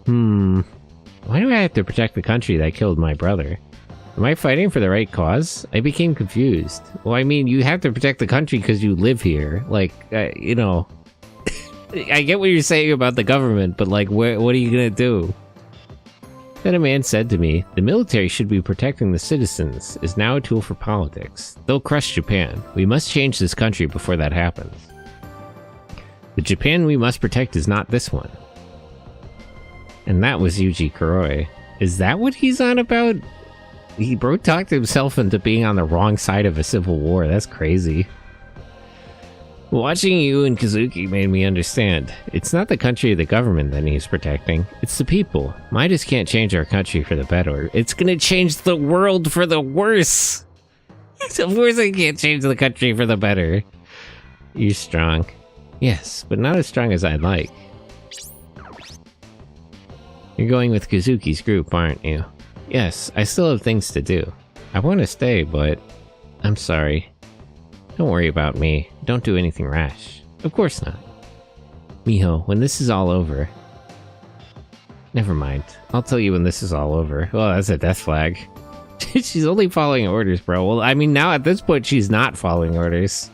Why do I have to protect the country that killed my brother? Am I fighting for the right cause? I became confused. Well, I mean, you have to protect the country because you live here. Like, you know, I get what you're saying about the government, but like, what are you gonna do? Then a man said to me, the military should be protecting the citizens, is now a tool for politics. They'll crush Japan. We must change this country before that happens. The Japan we must protect is not this one. And that was Yuji Kuroi. Is that what he's on about? He talked himself into being on the wrong side of a civil war. That's crazy. Watching you and Kazuki made me understand. It's not the country or the government that he's protecting. It's the people. Midas can't change our country for the better. It's gonna change the world for the worse. Of course I can't change the country for the better. You're strong. Yes, but not as strong as I'd like. You're going with Kazuki's group, aren't you? Yes, I still have things to do. I want to stay, but... I'm sorry. Don't worry about me. Don't do anything rash. Of course not. Miho, when this is all over... Never mind. I'll tell you when this is all over. Oh, that's a death flag. She's only following orders, bro. Well, I mean, now at this point, she's not following orders.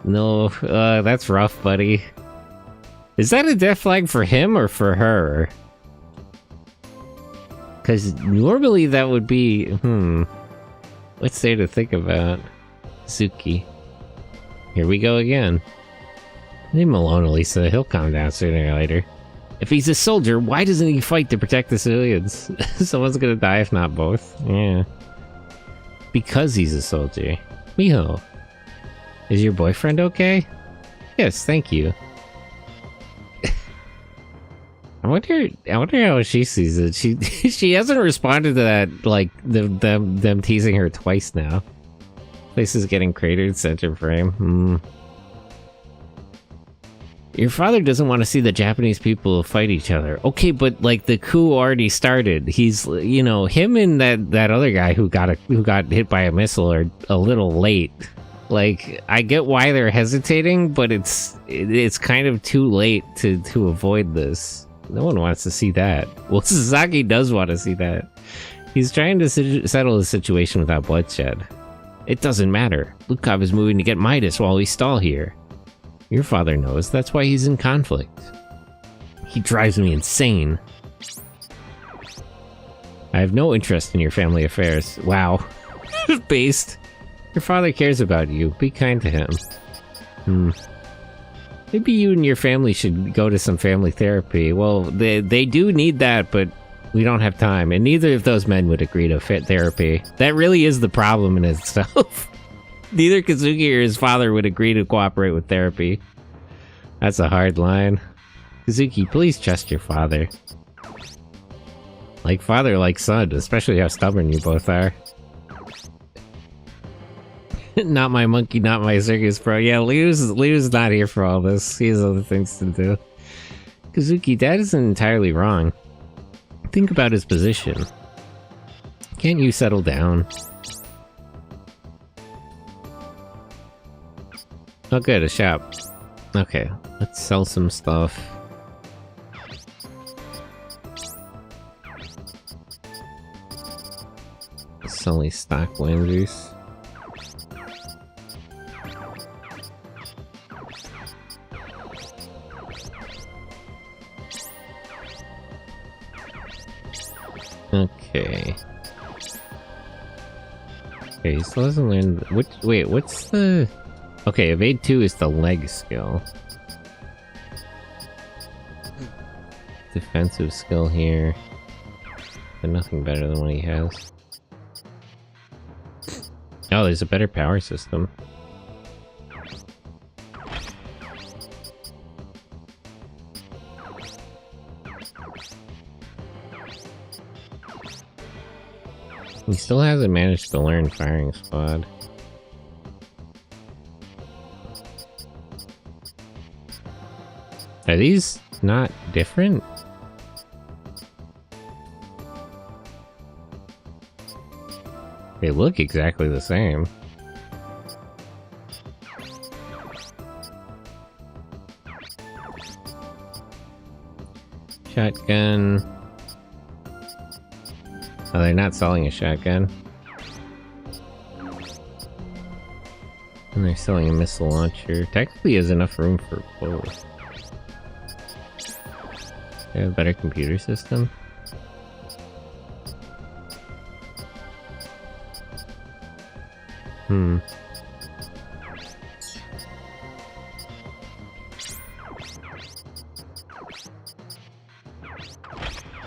No, that's rough, buddy. Is that a death flag for him or for her? Because normally that would be... What's there to think about? Suki. Here we go again. Leave him alone, Alisa. He'll calm down sooner or later. If he's a soldier, why doesn't he fight to protect the civilians? Someone's gonna die if not both. Yeah. Because he's a soldier. Miho. Is your boyfriend okay? Yes, thank you. I wonder how she sees it. She hasn't responded to that, like, them teasing her twice now. Place is getting cratered, center frame. Your father doesn't want to see the Japanese people fight each other. Okay, but like the coup already started. He's, you know, him and that other guy who got hit by a missile are a little late. Like, I get why they're hesitating, but it's kind of too late to avoid this. No one wants to see that. Well, Sasaki does want to see that. He's trying to settle the situation without bloodshed. It doesn't matter. Lukov is moving to get Midas while we stall here. Your father knows. That's why he's in conflict. He drives me insane. I have no interest in your family affairs. Wow. Based. Your father cares about you. Be kind to him. Maybe you and your family should go to some family therapy. Well, they do need that, but we don't have time. And neither of those men would agree to fit therapy. That really is the problem in itself. Neither Kazuki or his father would agree to cooperate with therapy. That's a hard line. Kazuki, please trust your father. Like father, like son, especially how stubborn you both are. Not my monkey, not my circus, bro. Yeah, Liu's not here for all this. He has other things to do. Kazuki, Dad isn't entirely wrong. Think about his position. Can't you settle down? Oh good, a shop. Okay, let's sell some stuff. Sell these stock lenses. Okay. Okay, he still hasn't learned... Wait, what's the... Okay, evade 2 is the leg skill. Defensive skill here. But nothing better than what he has. Oh, there's a better power system. He still hasn't managed to learn firing squad. Are these not different? They look exactly the same. Shotgun. Oh, they're not selling a shotgun. And they're selling a missile launcher. Technically, there's enough room for both. They have a better computer system.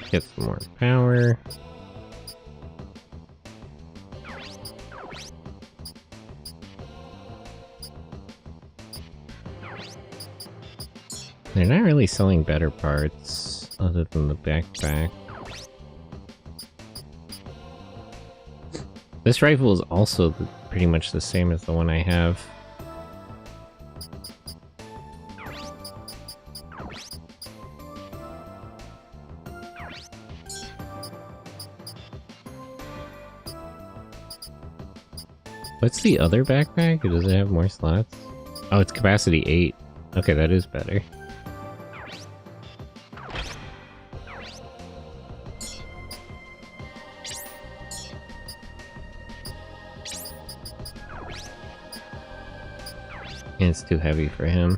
Get some more power. They're not really selling better parts other than the backpack. This rifle is also pretty much the same as the one I have. What's the other backpack? Does it have more slots? Oh, it's capacity 8. Okay, that is better. And it's too heavy for him.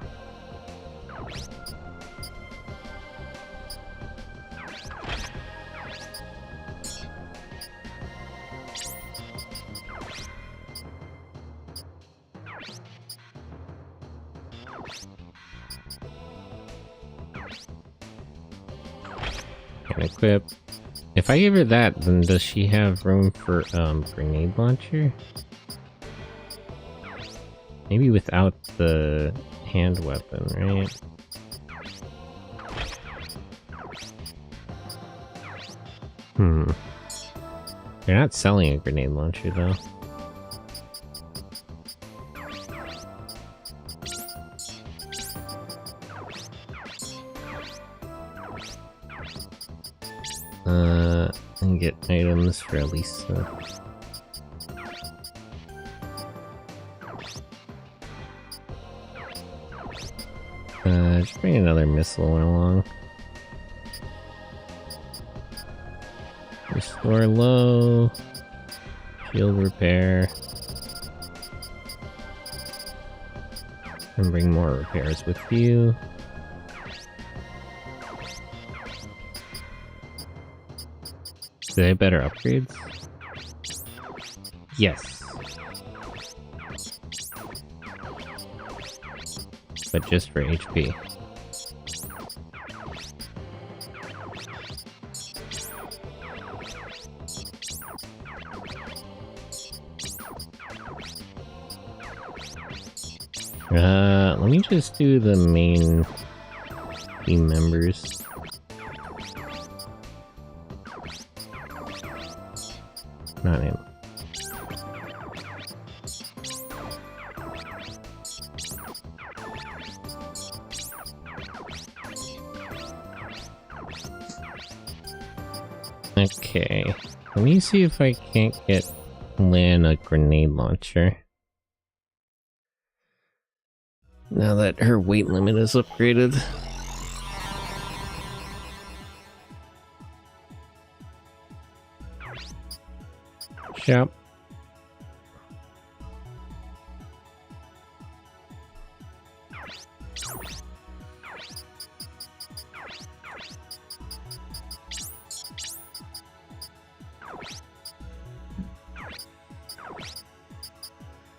Can equip. If I give her that, then does she have room for grenade launcher? Maybe without the hand weapon, right? They're not selling a grenade launcher, though. And get items for Alisa. Just bring another missile along. Restore low. Shield repair. And bring more repairs with you. Do they have better upgrades? Yes. But just for HP. Let me just do the main team members. Not him. Okay, let me see if I can't get Lan a grenade launcher. Now that her weight limit is upgraded. Shop.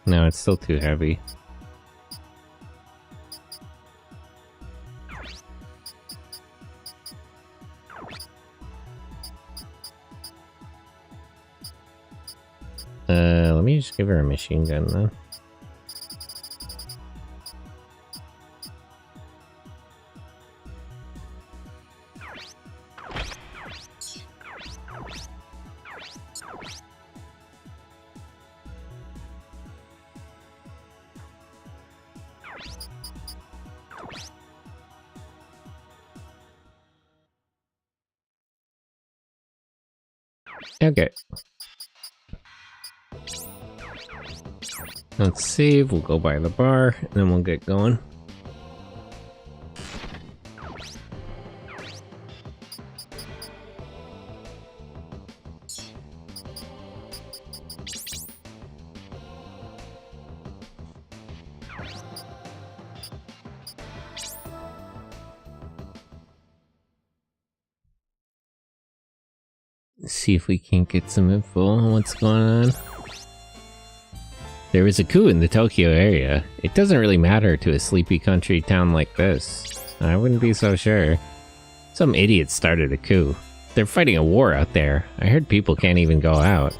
No, it's still too heavy. Let me just give her a machine gun then. Okay. Let's save, we'll go by the bar, and then we'll get going. See if we can't get some info on what's going on. There was a coup in the Tokyo area. It doesn't really matter to a sleepy country town like this. I wouldn't be so sure. Some idiots started a coup. They're fighting a war out there. I heard people can't even go out.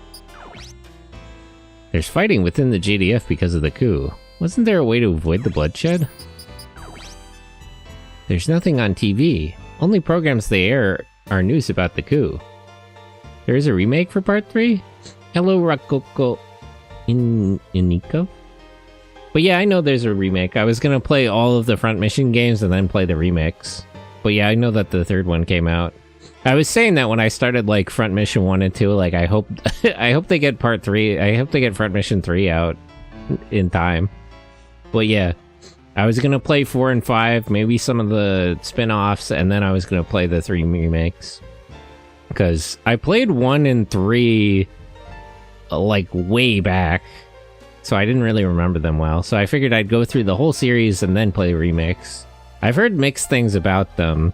There's fighting within the JDF because of the coup. Wasn't there a way to avoid the bloodshed? There's nothing on TV. Only programs they air are news about the coup. There is a remake for Part 3? Hello, Rakoko Iniko? But yeah, I know there's a remake. I was gonna play all of the Front Mission games and then play the remakes. But yeah, I know that the third one came out. I was saying that when I started, like, Front Mission 1 and 2, like, I hope they get Part 3, I hope they get Front Mission 3 out in time. But yeah, I was gonna play 4 and 5, maybe some of the spin-offs, and then I was gonna play the 3 remakes. Because I played 1 and 3, like, way back, so I didn't really remember them well. So I figured I'd go through the whole series and then play remakes. I've heard mixed things about them,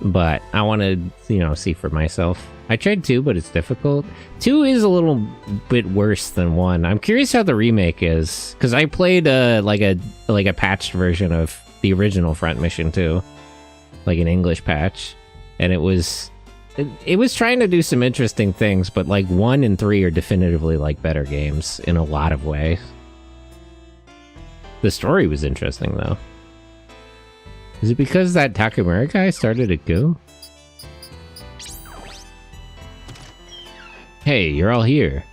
but I want to, you know, see for myself. I tried 2, but it's difficult. 2 is a little bit worse than 1. I'm curious how the remake is, because I played like a patched version of the original Front Mission 2, like an English patch. And it was trying to do some interesting things, but like 1 and 3 are definitively like better games in a lot of ways. The story was interesting though. Is it because that Takamura guy started a coup? Hey, you're all here.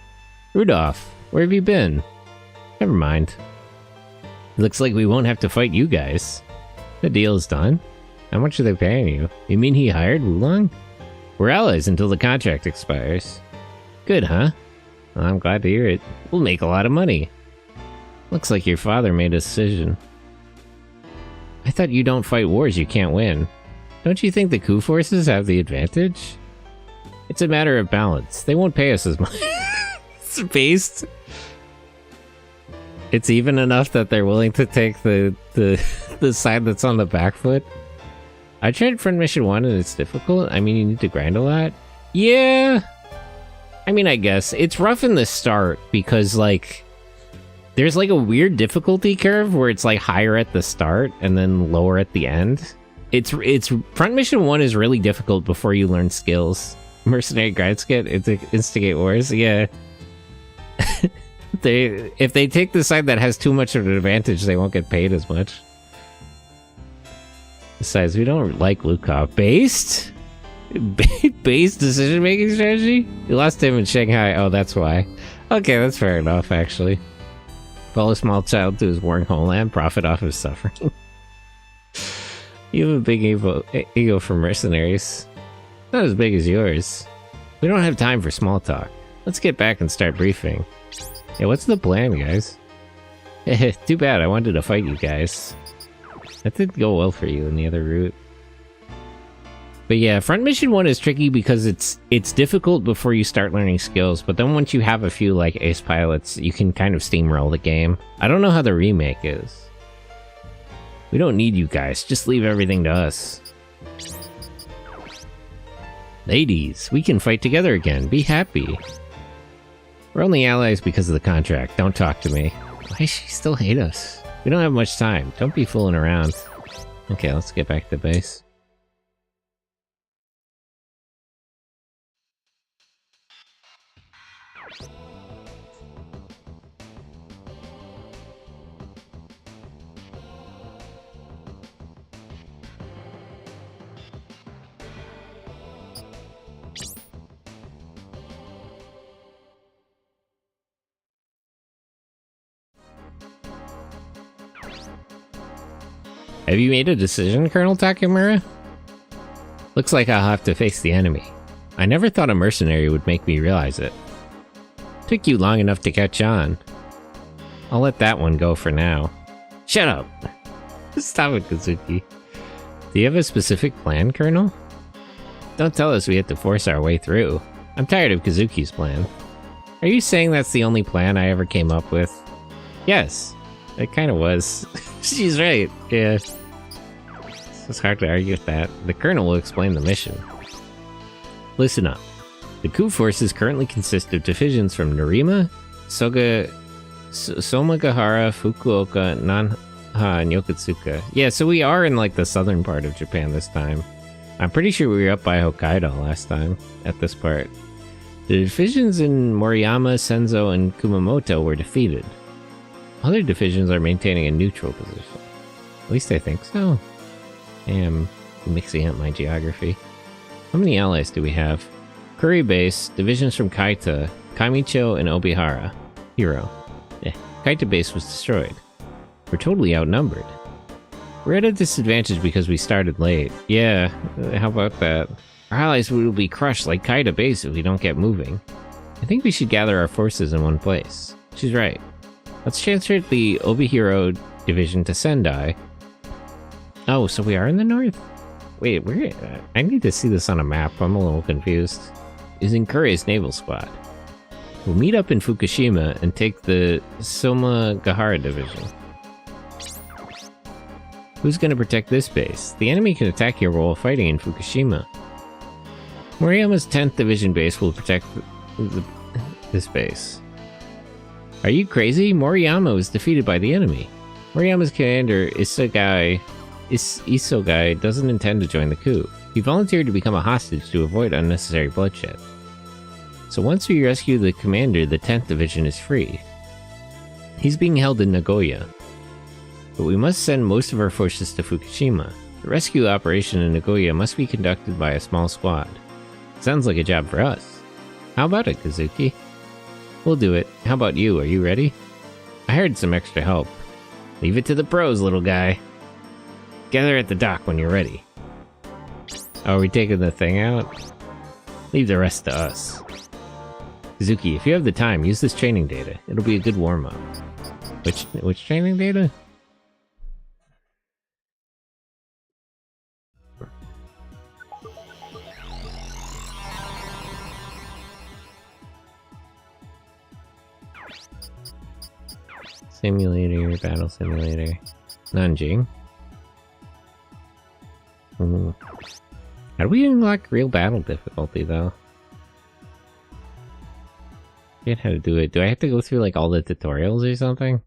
Rudolph, where have you been? Never mind. Looks like we won't have to fight you guys. The deal is done. How much are they paying you? You mean he hired Wulong? We're allies until the contract expires. Good, huh? Well, I'm glad to hear it. We'll make a lot of money. Looks like your father made a decision. I thought you don't fight wars you can't win. Don't you think the coup forces have the advantage? It's a matter of balance. They won't pay us as much. It's based. It's even enough that they're willing to take the side that's on the back foot. I tried Front Mission 1 and it's difficult. I mean, you need to grind a lot. Yeah. I mean, I guess. It's rough in the start because, like, there's, like, a weird difficulty curve where it's, like, higher at the start and then lower at the end. It's Front Mission 1 is really difficult before you learn skills. Mercenary Grind Skit, Instigate Wars, yeah. If they take the side that has too much of an advantage, they won't get paid as much. Besides, we don't like Lukov. Based? Based decision-making strategy? You lost him in Shanghai. Oh, that's why. Okay, that's fair enough, actually. Follow a small child to his warring homeland, profit off his suffering. You have a big ego for mercenaries. Not as big as yours. We don't have time for small talk. Let's get back and start briefing. Yeah, what's the plan, guys? Too bad, I wanted to fight you guys. That didn't go well for you in the other route. But yeah, Front Mission 1 is tricky because it's difficult before you start learning skills, but then once you have a few, like, ace pilots, you can kind of steamroll the game. I don't know how the remake is. We don't need you guys, just leave everything to us. Ladies, we can fight together again, be happy. We're only allies because of the contract, don't talk to me. Why does she still hate us? We don't have much time. Don't be fooling around. Okay, let's get back to base. Have you made a decision, Colonel Takamura? Looks like I'll have to face the enemy. I never thought a mercenary would make me realize it. Took you long enough to catch on. I'll let that one go for now. Shut up! Stop it, Kazuki. Do you have a specific plan, Colonel? Don't tell us we have to force our way through. I'm tired of Kazuki's plan. Are you saying that's the only plan I ever came up with? Yes, it kind of was. She's right, yeah. It's hard to argue with that. The Colonel will explain the mission. Listen up. The coup forces currently consist of divisions from Narima, Somagahara, Fukuoka, Nanha, and Yokosuka. Yeah, so we are in like the southern part of Japan this time. I'm pretty sure we were up by Hokkaido last time at this part. The divisions in Moriyama, Senzo, and Kumamoto were defeated. Other divisions are maintaining a neutral position. At least I think so. I am mixing up my geography. How many allies do we have? Kuri Base, divisions from Kaita, Kamicho, and Obihara. Hero. Kaita Base was destroyed. We're totally outnumbered. We're at a disadvantage because we started late. Yeah, how about that? Our allies will be crushed like Kaita Base if we don't get moving. I think we should gather our forces in one place. She's right. Let's transfer the Obihiro division to Sendai. Oh, so we are in the north? Wait, where? I need to see this on a map. I'm a little confused. Is in Kuri's naval squad. We'll meet up in Fukushima and take the Somagahara division. Who's going to protect this base? The enemy can attack here while fighting in Fukushima. Moriyama's 10th Division base will protect this base. Are you crazy? Moriyama was defeated by the enemy. Moriyama's commander, Isogai, doesn't intend to join the coup. He volunteered to become a hostage to avoid unnecessary bloodshed. So once we rescue the commander, the 10th Division is free. He's being held in Nagoya. But we must send most of our forces to Fukushima. The rescue operation in Nagoya must be conducted by a small squad. Sounds like a job for us. How about it, Kazuki? We'll do it. How about you? Are you ready? I hired some extra help. Leave it to the pros, little guy. Gather at the dock when you're ready. Oh, are we taking the thing out? Leave the rest to us. Kazuki, if you have the time, use this training data. It'll be a good warm-up. Which training data? Simulator, battle simulator. Nanjing. How do we unlock real battle difficulty, though? I forget how to do it. Do I have to go through, like, all the tutorials or something?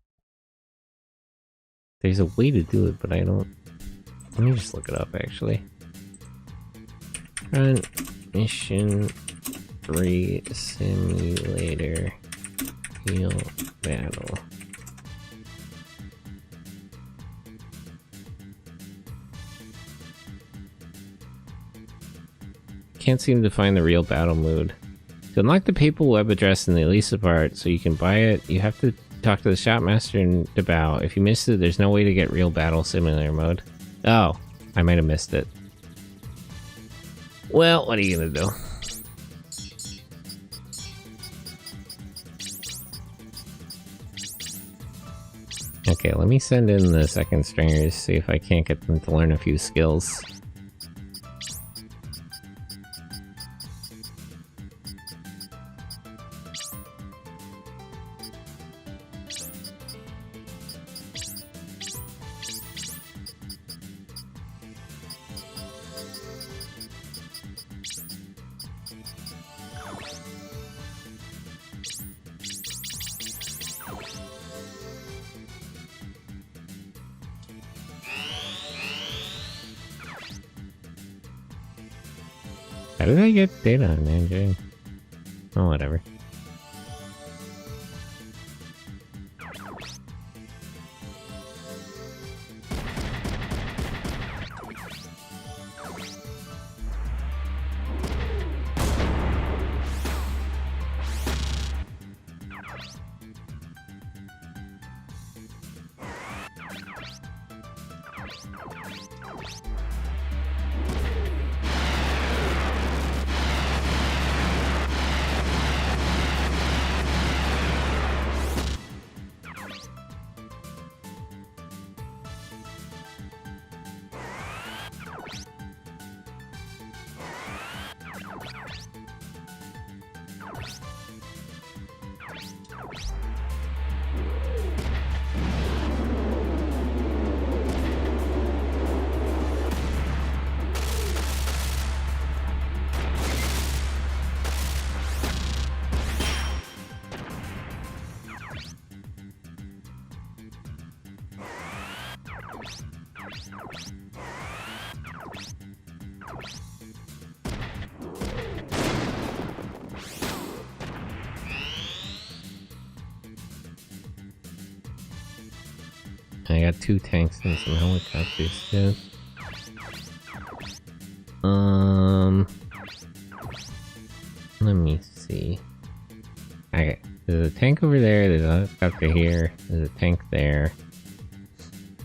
There's a way to do it, but I don't... Let me just look it up, actually. Front Mission 3 Simulator Real Battle. Can't seem to find the real battle mode. To unlock the PayPal web address in the Alisa part so you can buy it, you have to talk to the shopmaster in Dabao. If you missed it, there's no way to get real battle simulator mode. Oh, I might have missed it. Well, what are you gonna do? Okay, let me send in the second stringers, see if I can't get them to learn a few skills. How did I get data on Nanjing? Oh, whatever. I got 2 tanks and some helicopters too. Let me see. Okay, there's a tank over there, there's a helicopter here, there's a tank there.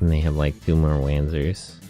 And they have like 2 more Wanzers.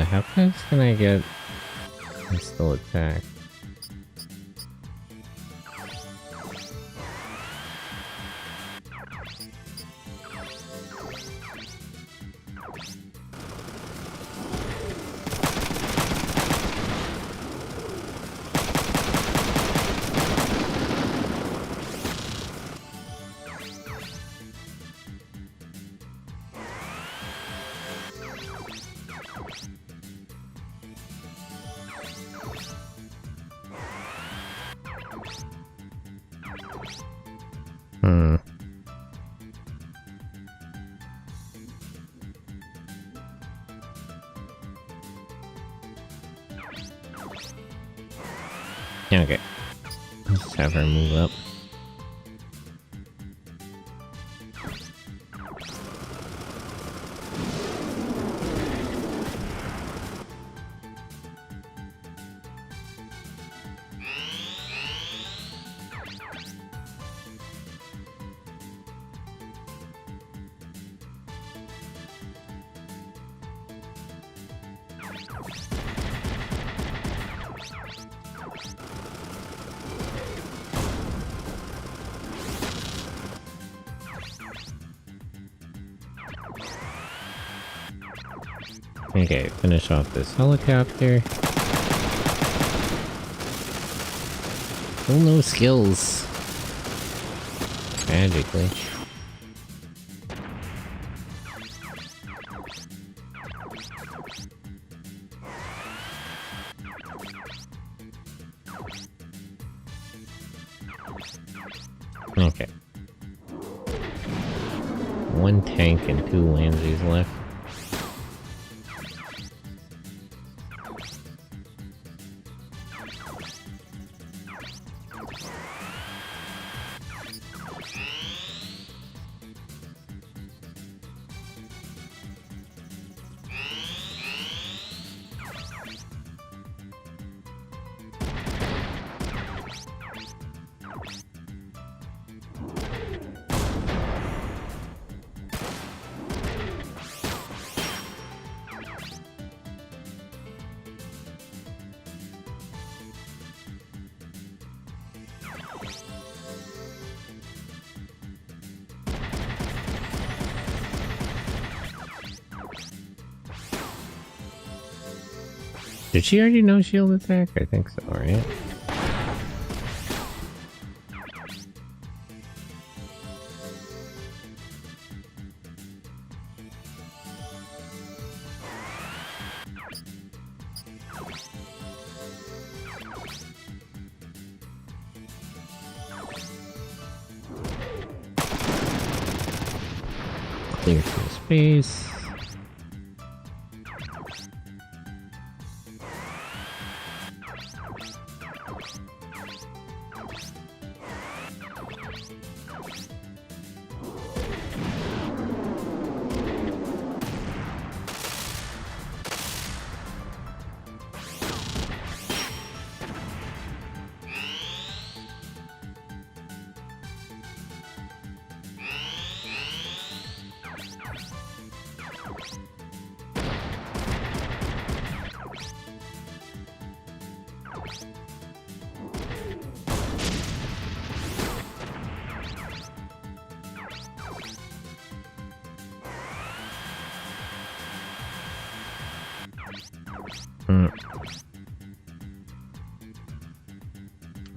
How fast can I get and still attack? Okay. Let's have her move up. Okay, finish off this helicopter. Still no skills. Magically. Okay. 1 tank and 2 Lanzers left. Did she already know shield attack? I think so, right? Clear some space.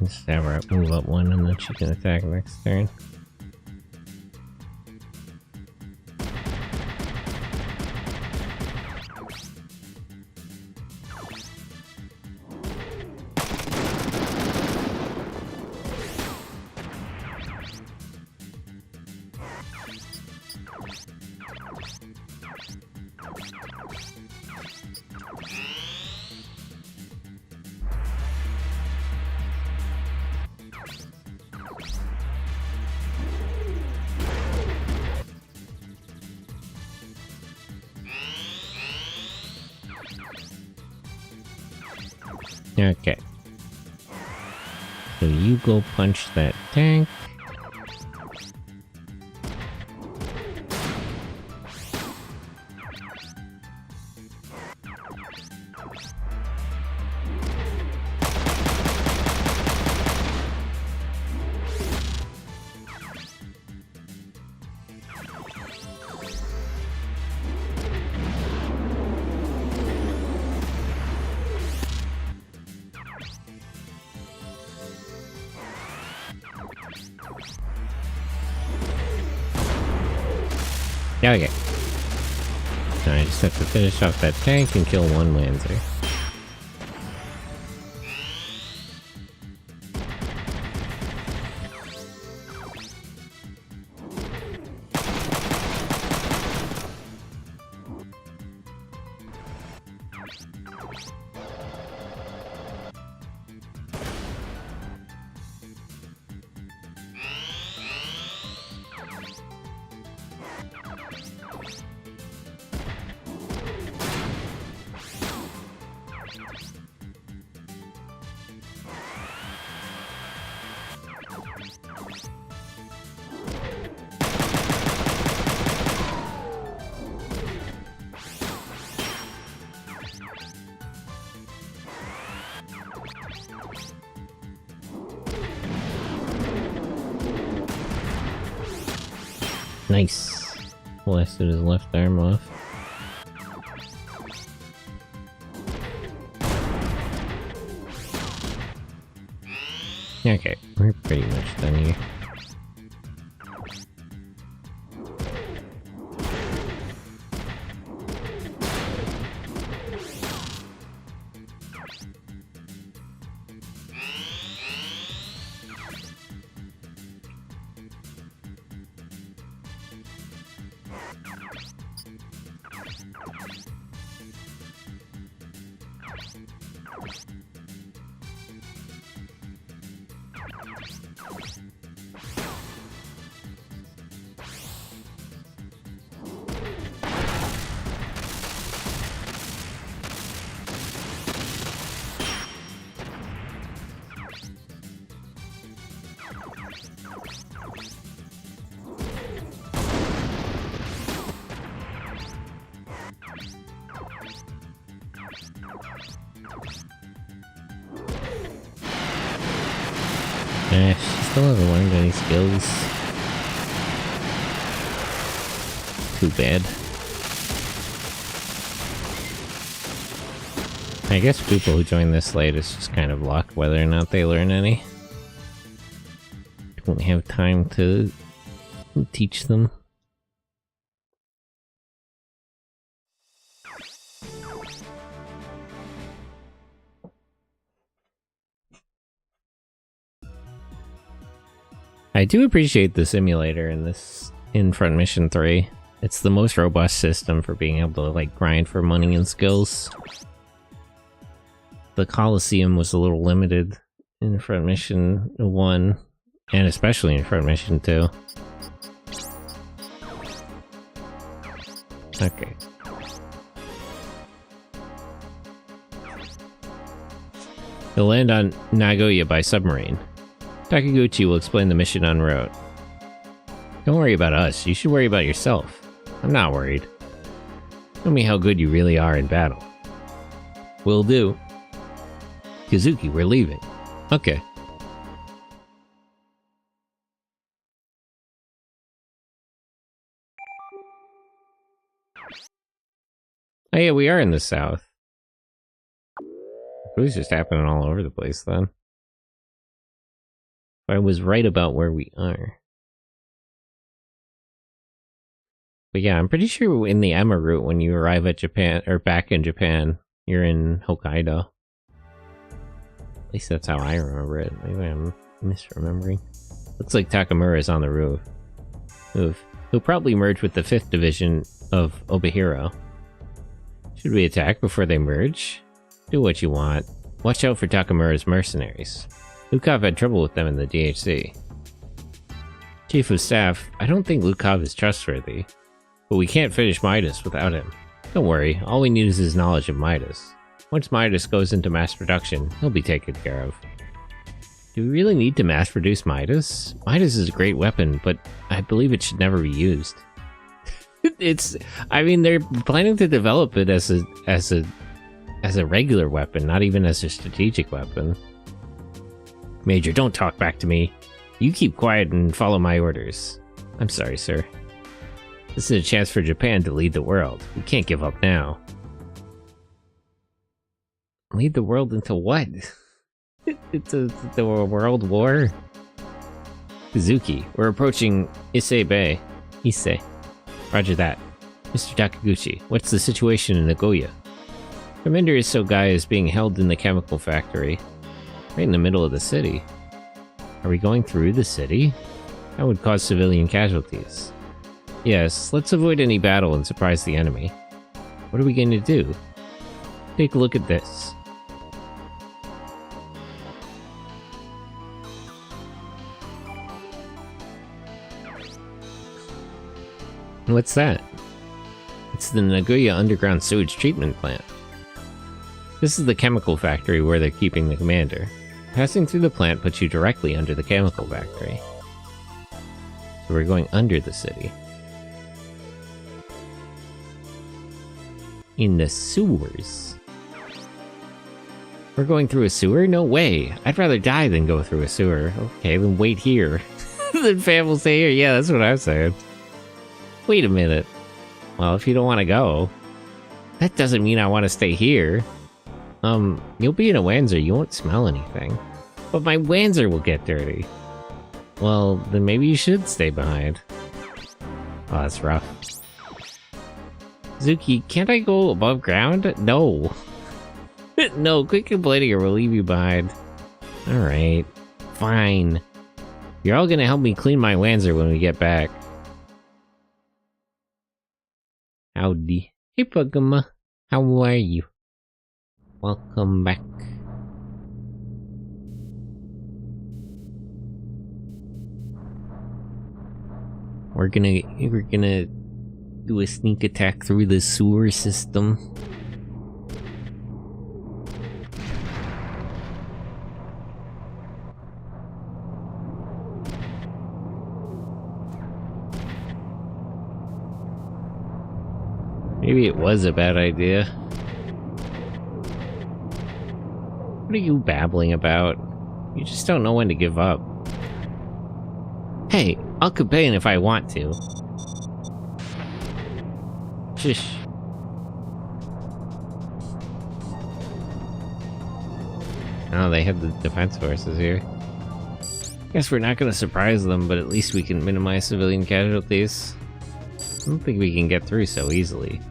Let's have her move up one and then she can attack next turn. Okay. So you go punch that tank. Okay. Now I just have to finish off that tank and kill one Lancer. Nice. Blasted his left arm off. Okay, we're pretty much done here. She still hasn't learned any skills. Too bad. I guess people who join this late is just kind of luck whether or not they learn any. Don't have time to teach them. I do appreciate the simulator in Front Mission 3. It's the most robust system for being able to like grind for money and skills. The Coliseum was a little limited in Front Mission 1, and especially in Front Mission 2. Okay. You'll land on Nagoya by submarine. Takiguchi will explain the mission en route. Don't worry about us, you should worry about yourself. I'm not worried. Show me how good you really are in battle. Will do. Kazuki, we're leaving. Okay. Oh yeah, we are in the south. It was just happening all over the place then. I was right about where we are. But yeah, I'm pretty sure in the Emma route, when you arrive at Japan, or back in Japan, you're in Hokkaido. At least that's how I remember it. Maybe I'm misremembering. Looks like Takamura's on the roof. He'll probably merge with the 5th Division of Obihiro. Should we attack before they merge? Do what you want. Watch out for Takamura's mercenaries. Lukov had trouble with them in the DHC. Chief of Staff, I don't think Lukov is trustworthy. But we can't finish Midas without him. Don't worry, all we need is his knowledge of Midas. Once Midas goes into mass production, he'll be taken care of. Do we really need to mass produce Midas? Midas is a great weapon, but I believe it should never be used. I mean, they're planning to develop it as a regular weapon, not even as a strategic weapon. Major, don't talk back to me. You keep quiet and follow my orders. I'm sorry, sir. This is a chance for Japan to lead the world. We can't give up now. Lead the world into what? Into the world war? Kazuki, we're approaching Ise Bay. Ise. Roger that. Mr. Takaguchi, what's the situation in Nagoya? Commander Isogai is being held in the chemical factory. Right in the middle of the city. Are we going through the city? That would cause civilian casualties. Yes, let's avoid any battle and surprise the enemy. What are we going to do? Take a look at this. What's that? It's the Nagoya Underground Sewage Treatment Plant. This is the chemical factory where they're keeping the commander. Passing through the plant puts you directly under the chemical factory. So we're going under the city. In the sewers. We're going through a sewer? No way. I'd rather die than go through a sewer. Okay, then wait here. Then fam will stay here. Yeah, that's what I'm saying. Wait a minute. Well, if you don't want to go, that doesn't mean I want to stay here. You'll be in a Wanzer, you won't smell anything. But my Wanzer will get dirty. Well, then maybe you should stay behind. Oh, that's rough. Zuki, can't I go above ground? No. No, quit complaining or we'll leave you behind. Alright. Fine. You're all gonna help me clean my Wanzer when we get back. Howdy. Hey, Pugma. How are you? Welcome back. We're gonna do a sneak attack through the sewer system. Maybe it was a bad idea. What are you babbling about? You just don't know when to give up. Hey, I'll campaign if I want to. Shush. Oh, they have the defense forces here. Guess we're not gonna surprise them, but at least we can minimize civilian casualties. I don't think we can get through so easily.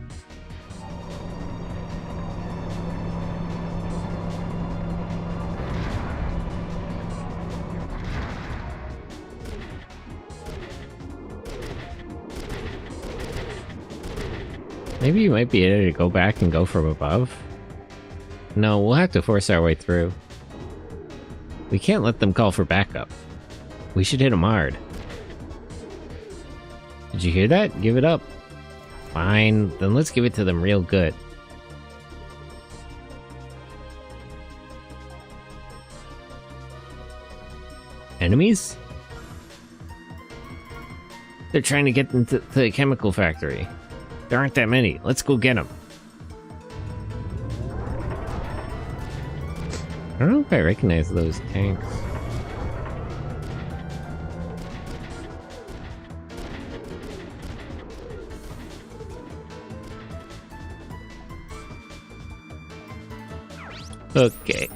Maybe you might be able to go back and go from above? No, we'll have to force our way through. We can't let them call for backup. We should hit them hard. Did you hear that? Give it up. Fine, then let's give it to them real good. Enemies? They're trying to get into the chemical factory. There aren't that many. Let's go get them. I don't know if I recognize those tanks. Okay.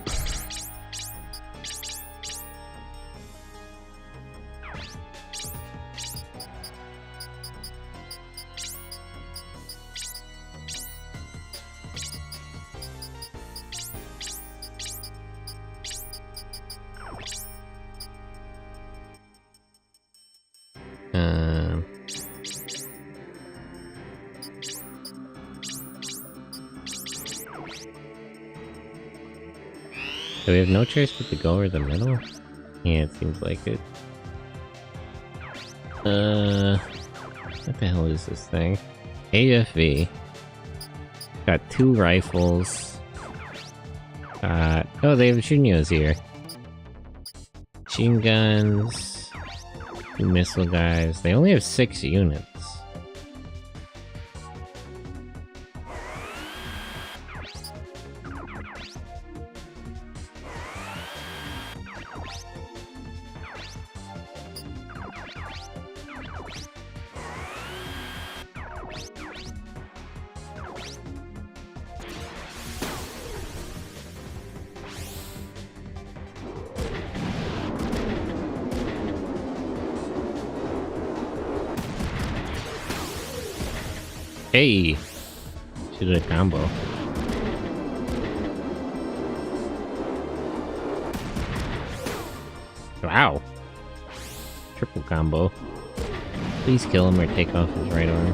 Do we have no choice but to go or the middle? Yeah, it seems like it. What the hell is this thing? AFV. Got 2 rifles. Oh, they have Juniors here. Machine guns. 2 missile guys. They only have 6 units. Hey! She did a combo. Wow! Triple combo. Please kill him or take off his right arm.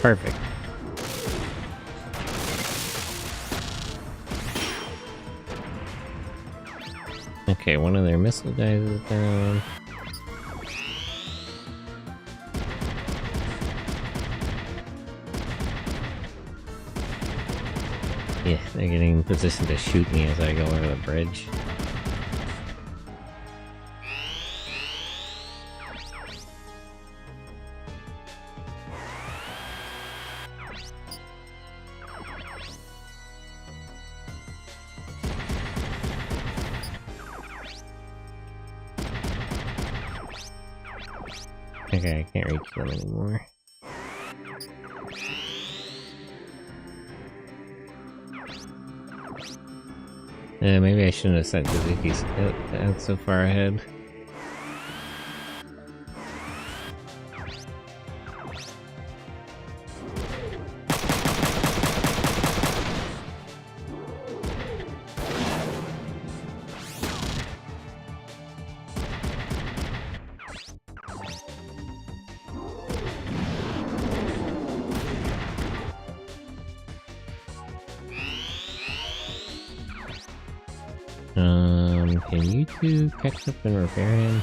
Perfect. Okay, one of their missile guys is down. Yeah, they're getting in position to shoot me as I go over the bridge. Okay, I can't reach them anymore. Maybe I shouldn't have sent Kazuki's out so far ahead. Can you two catch up and repair him?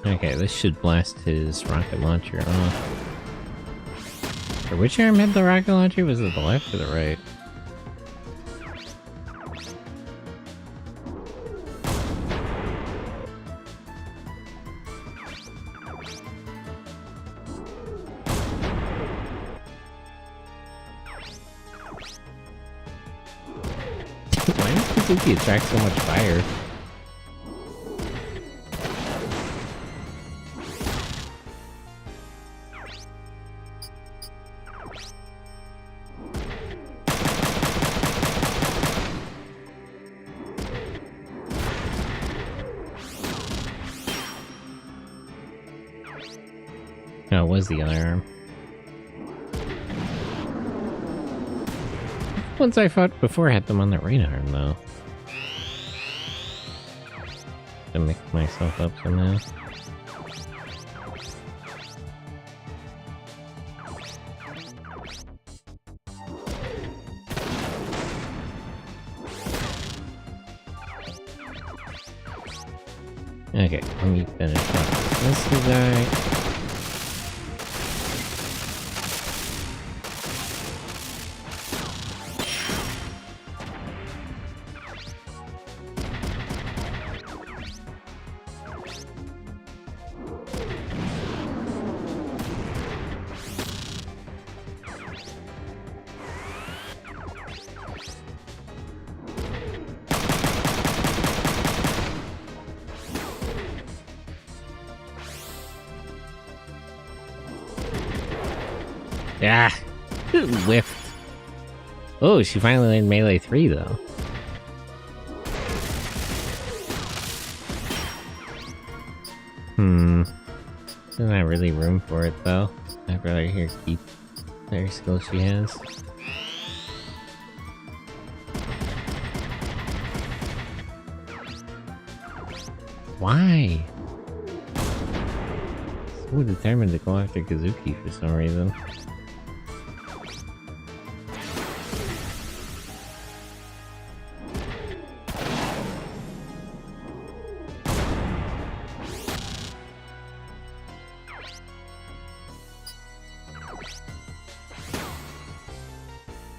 Okay, this should blast his rocket launcher off. Or which arm had the rocket launcher? Was it the left or the right? Why does Kazuki attract so much fire? No, it was the other arm. Once I fought before, I had them on the right arm, though. To mix myself up somehow. Okay, let me finish up this guy. Ah! Whiffed. Oh, she finally landed Melee 3, though. There's not really room for it, though. I'd rather here keep whatever skill she has. Why? So determined to go after Kazuki for some reason.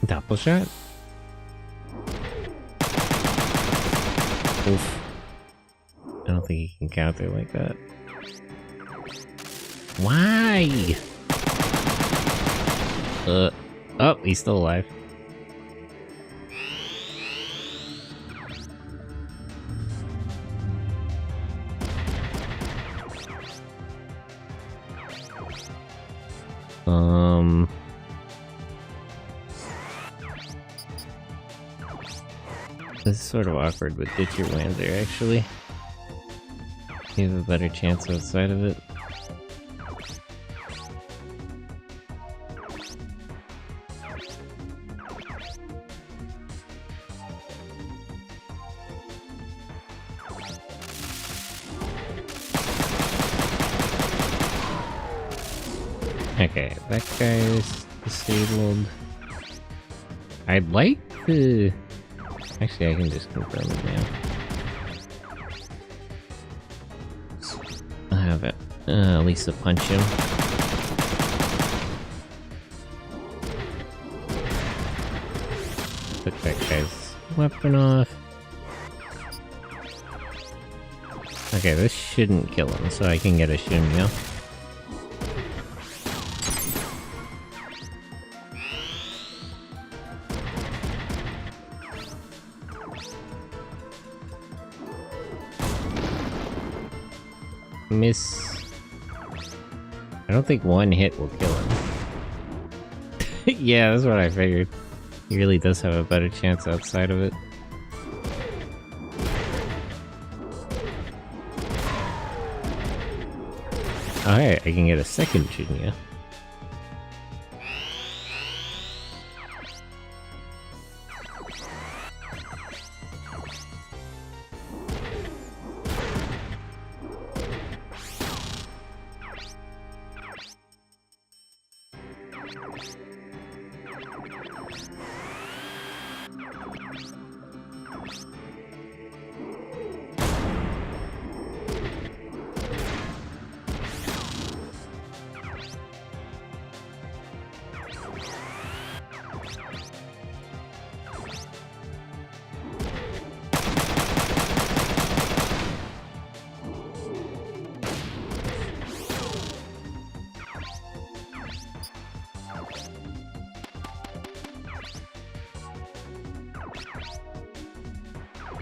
Double shot? Oof. I don't think he can counter like that. Why? Oh, he's still alive. This is sort of awkward with Ditch Your Wanzer, actually. You have a better chance outside of it. Okay, that guy is disabled. I'd like to... Actually, I can just confirm it now. I'll have it. Alisa punch him. Took that guy's weapon off. Okay, this shouldn't kill him, so I can get a Shinmyo. Miss. I don't think one hit will kill him. Yeah, that's what I figured. He really does have a better chance outside of it. Alright, I can get a second Junya.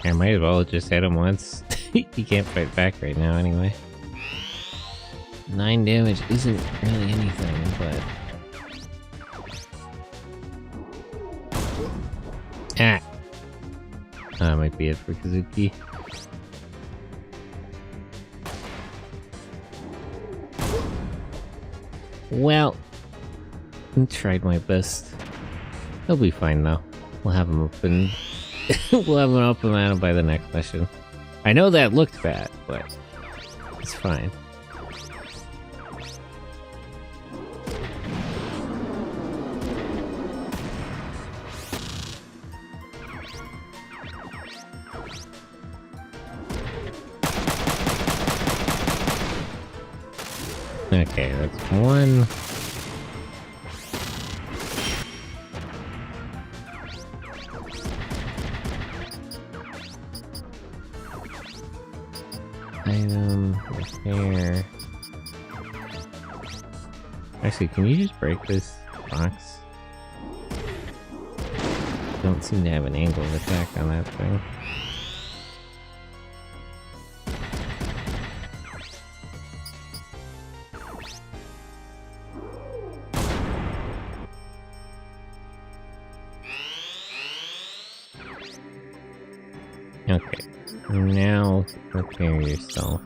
I might as well just hit him once. He can't fight back right now anyway. 9 damage isn't really anything, but... Ah! That might be it for Kazuki. Well, I tried my best. He'll be fine though. We'll have him open. We'll have an open mana by the next session. I know that looked bad, but it's fine. Okay, that's one. Item, repair. Actually, can you just break this box? Don't seem to have an angle of attack on that thing. Okay, now prepare yourself.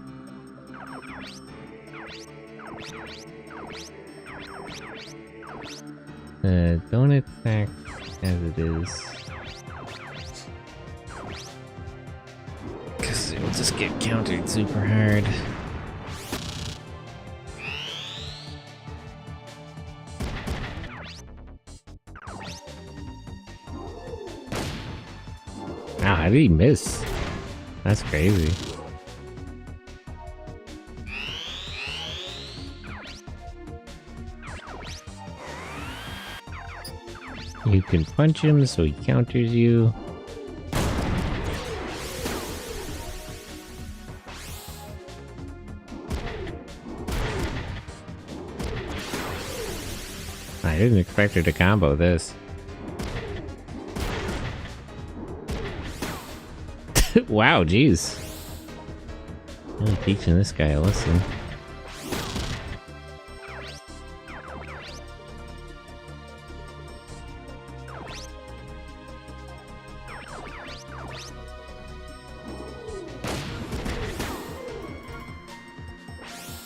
Don't attack as it is. Because it'll just get countered super hard. Wow, how did he miss? That's crazy. You can punch him so he counters you. I didn't expect her to combo this. Wow, jeez. Really teaching this guy a lesson.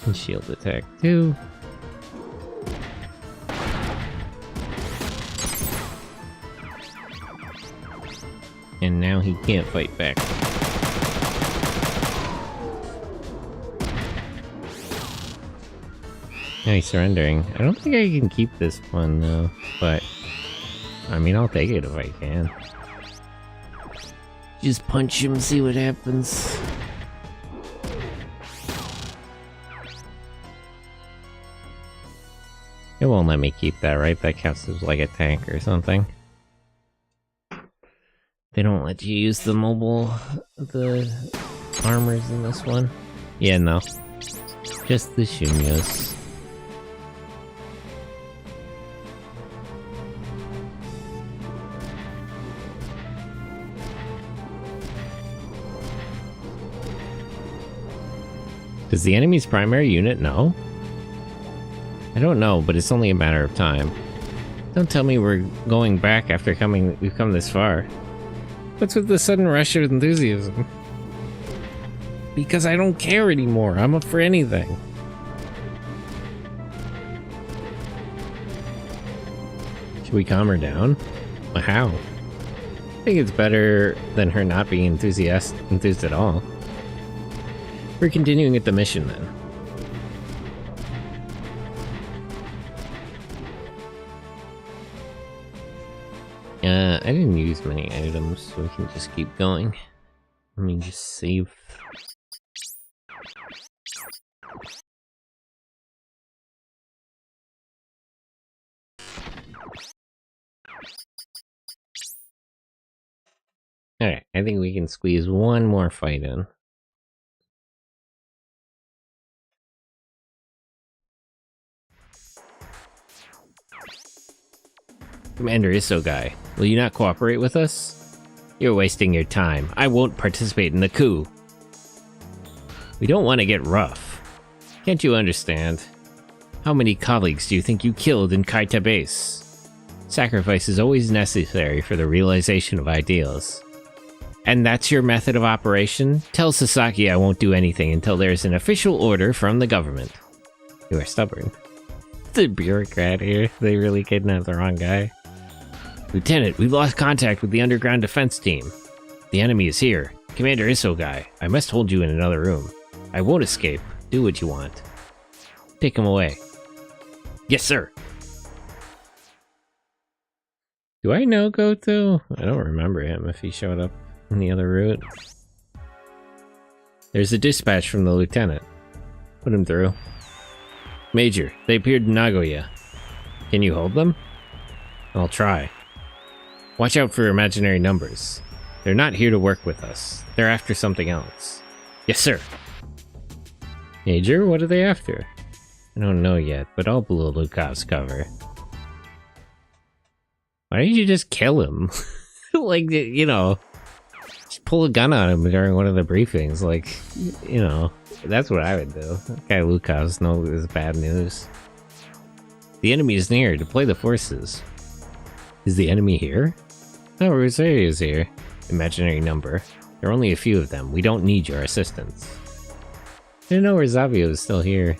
And shield attack too. And now he can't fight back. Now he's surrendering. I don't think I can keep this one though, but I mean, I'll take it if I can. Just punch him, see what happens. It won't let me keep that, right? That counts as like a tank or something. They don't let you use the armors in this one. Yeah, no. Just the Shunyos. Does the enemy's primary unit know? I don't know, but it's only a matter of time. Don't tell me we're going back after we've come this far. What's with the sudden rush of enthusiasm? Because I don't care anymore. I'm up for anything. Should we calm her down? Well, how? I think it's better than her not being enthused at all. We're continuing with the mission then. I didn't use many items, so we can just keep going. Let me just save. Alright, I think we can squeeze one more fight in. Commander Isso guy, will you not cooperate with us? You're wasting your time. I won't participate in the coup. We don't want to get rough. Can't you understand? How many colleagues do you think you killed in Kaita Base? Sacrifice is always necessary for the realization of ideals. And that's your method of operation? Tell Sasaki I won't do anything until there's an official order from the government. You are stubborn. The bureaucrat here. They really kidnapped the wrong guy. Lieutenant, we've lost contact with the underground defense team. The enemy is here. Commander Isso guy, I must hold you in another room. I won't escape. Do what you want. Take him away. Yes, sir. Do I know Goto? I don't remember him if he showed up in the other route. There's a dispatch from the lieutenant. Put him through. Major, they appeared in Nagoya. Can you hold them? I'll try. Watch out for imaginary numbers. They're not here to work with us. They're after something else. Yes, sir. Major, what are they after? I don't know yet, but I'll blow Lukov's cover. Why didn't you just kill him? Like, you know, just pull a gun on him during one of the briefings. Like, you know, that's what I would do. That guy Lukov's is bad news. The enemy is near. Deploy the forces. Is the enemy here? Oh, Rosario is here. Imaginary number. There are only a few of them. We don't need your assistance. I didn't know Rosavio is still here.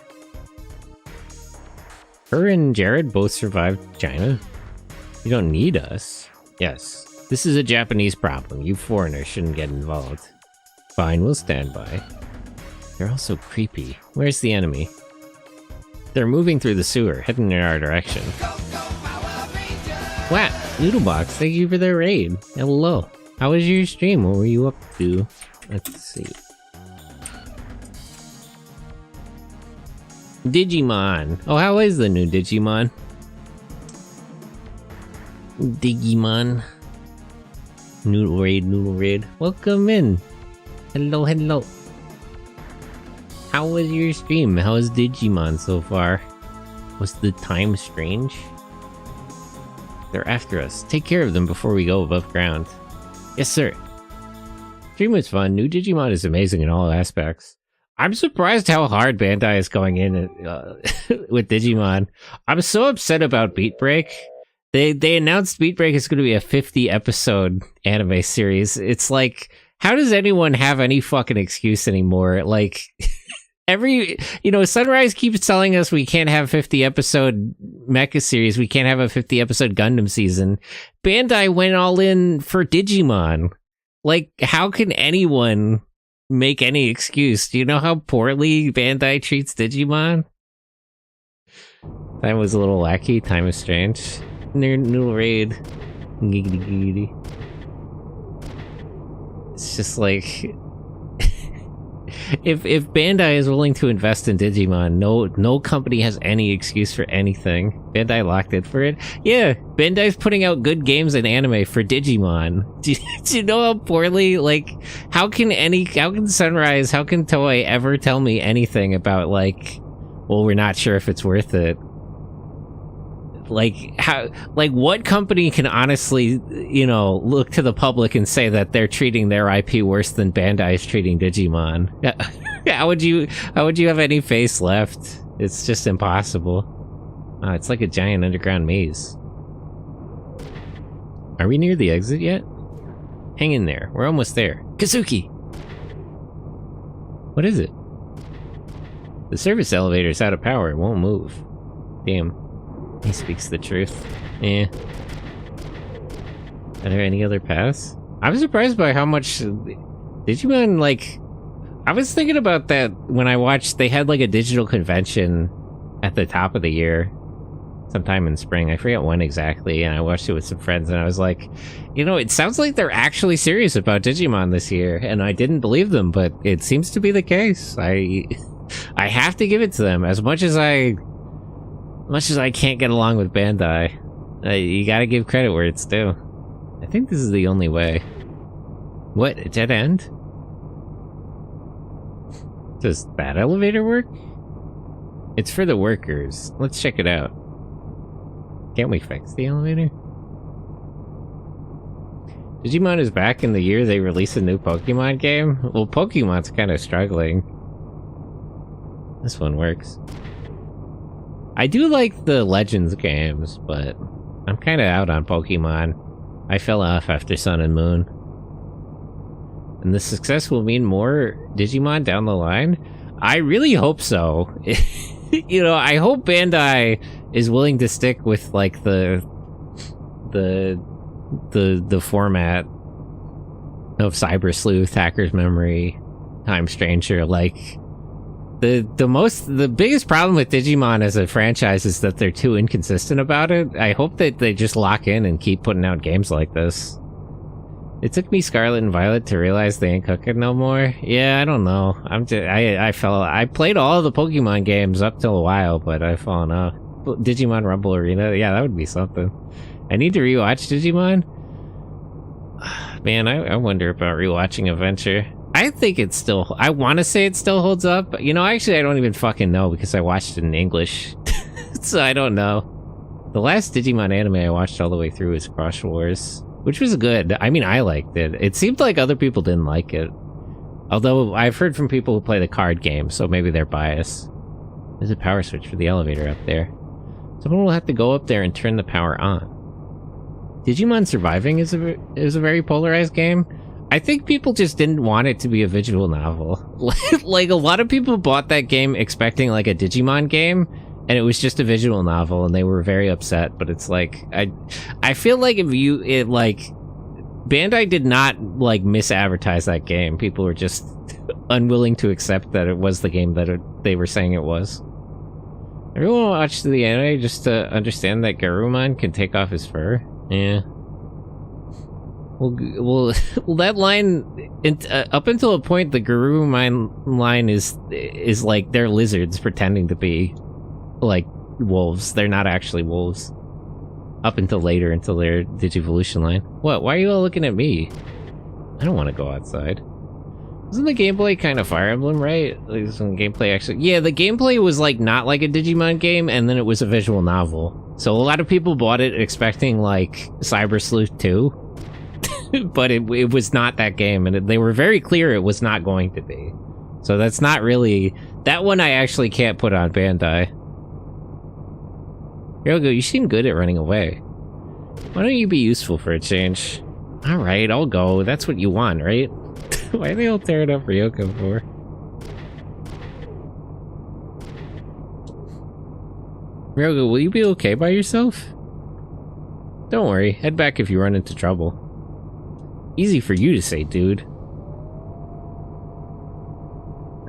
Her and Jared both survived China. You don't need us. Yes, this is a Japanese problem. You foreigners shouldn't get involved. Fine, we'll stand by. They're all so creepy. Where's the enemy? They're moving through the sewer, heading in our direction. Wow, Noodlebox, thank you for the raid. Hello. How was your stream? What were you up to? Let's see. Digimon. Oh, how is the new Digimon? Digimon. Noodle raid. Welcome in. Hello. How was your stream? How is Digimon so far? Was the time strange? They're after us. Take care of them before we go above ground. Yes, sir. Stream was fun. New Digimon is amazing in all aspects. I'm surprised how hard Bandai is going in with Digimon. I'm so upset about Beat Break. They announced Beat Break is going to be a 50-episode anime series. It's like, how does anyone have any fucking excuse anymore? Like, Sunrise keeps telling us we can't have a 50-episode Mecha series. We can't have a 50-episode Gundam season. Bandai went all in for Digimon. Like, how can anyone make any excuse? Do you know how poorly Bandai treats Digimon? That was a little wacky. Time is strange. New raid. Giggity. It's just like, if Bandai is willing to invest in Digimon, no company has any excuse for anything. Bandai locked in for it. Yeah, Bandai's putting out good games and anime for Digimon. Do you know how poorly, like, how can Sunrise, how can Toei ever tell me anything about, like, well, we're not sure if it's worth it? Like, what company can honestly, look to the public and say that they're treating their IP worse than Bandai is treating Digimon? How would you have any face left? It's just impossible. It's like a giant underground maze. Are we near the exit yet? Hang in there. We're almost there. Kazuki! What is it? The service elevator's out of power. It won't move. Damn. He speaks the truth. Eh. Are there any other paths? I was surprised by how much Digimon, like, I was thinking about that when I watched, they had like a digital convention at the top of the year, sometime in spring. I forget when exactly, and I watched it with some friends, and I was like, it sounds like they're actually serious about Digimon this year, and I didn't believe them, but it seems to be the case. I have to give it to them. As much as I can't get along with Bandai, you gotta give credit where it's due. I think this is the only way. What? A dead end? Does that elevator work? It's for the workers. Let's check it out. Can't we fix the elevator? Digimon is back in the year they release a new Pokemon game? Well, Pokemon's kind of struggling. This one works. I do like the Legends games, but I'm kind of out on Pokemon. I fell off after Sun and Moon. And the success will mean more Digimon down the line? I really hope so. I hope Bandai is willing to stick with, like, the format of Cyber Sleuth, Hacker's Memory, Time Stranger, like... The biggest problem with Digimon as a franchise is that they're too inconsistent about it. I hope that they just lock in and keep putting out games like this. It took me Scarlet and Violet to realize they ain't cooking no more. Yeah, I don't know. I played all of the Pokemon games up till a while, but I've fallen off. Digimon Rumble Arena, yeah, that would be something. I need to rewatch Digimon. Man, I wonder about rewatching Adventure. I think it's still, I want to say it still holds up. You know, actually, I don't even fucking know because I watched it in English. So I don't know. The last Digimon anime I watched all the way through was Crush Wars, which was good. I mean, I liked it. It seemed like other people didn't like it. Although I've heard from people who play the card game, so maybe they're biased. There's a power switch for the elevator up there. Someone will have to go up there and turn the power on. Digimon Surviving is a very polarized game. I think people just didn't want it to be a visual novel. Like, a lot of people bought that game expecting like a Digimon game, and it was just a visual novel, and they were very upset. But it's like, I feel like Bandai did not like misadvertise that game. People were just unwilling to accept that it was the game that they were saying it was. Everyone watched the anime just to understand that Garurumon can take off his fur. Yeah. Well, that line, up until a point, the Garurumon line is like they're lizards pretending to be like wolves. They're not actually wolves. Up until later, until their Digivolution line. What? Why are you all looking at me? I don't want to go outside. Isn't the gameplay kind of Fire Emblem, right? Like, some gameplay actually... Yeah, the gameplay was like not like a Digimon game, and then it was a visual novel. So a lot of people bought it expecting like Cyber Sleuth 2. But it was not that game, and they were very clear it was not going to be. So that's not really... That one I actually can't put on Bandai. Yogo, you seem good at running away. Why don't you be useful for a change? Alright, I'll go. That's what you want, right? Why are they all tearing up Ryoko for? Ryoko, will you be okay by yourself? Don't worry, head back if you run into trouble. Easy for you to say, dude.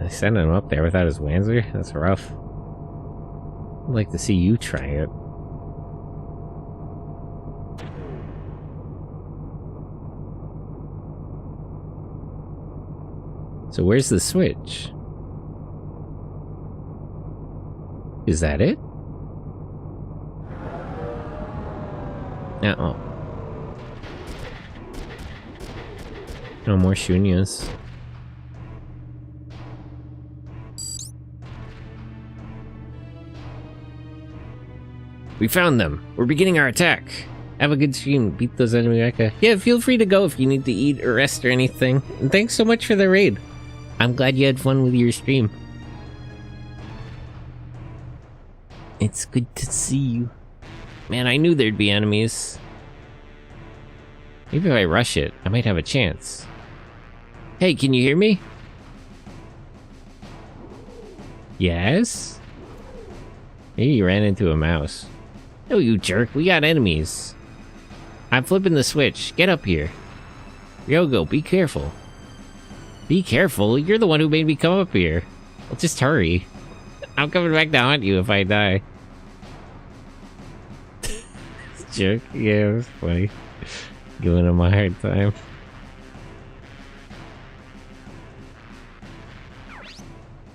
I sent him up there without his Wanzer? That's rough. I'd like to see you try it. So where's the switch? Is that it? Uh-oh. No more Shunyas. We found them! We're beginning our attack! Have a good stream, beat those enemy Mecha. Yeah, feel free to go if you need to eat or rest or anything. And thanks so much for the raid. I'm glad you had fun with your stream. It's good to see you. Man, I knew there'd be enemies. Maybe if I rush it, I might have a chance. Hey, can you hear me? Yes? Maybe you ran into a mouse. No, you jerk, we got enemies. I'm flipping the switch. Get up here. Ryogo, be careful. Be careful? You're the one who made me come up here. Well, just hurry. I'm coming back to haunt you if I die. Jerk. Yeah, it was funny. Giving him a hard time.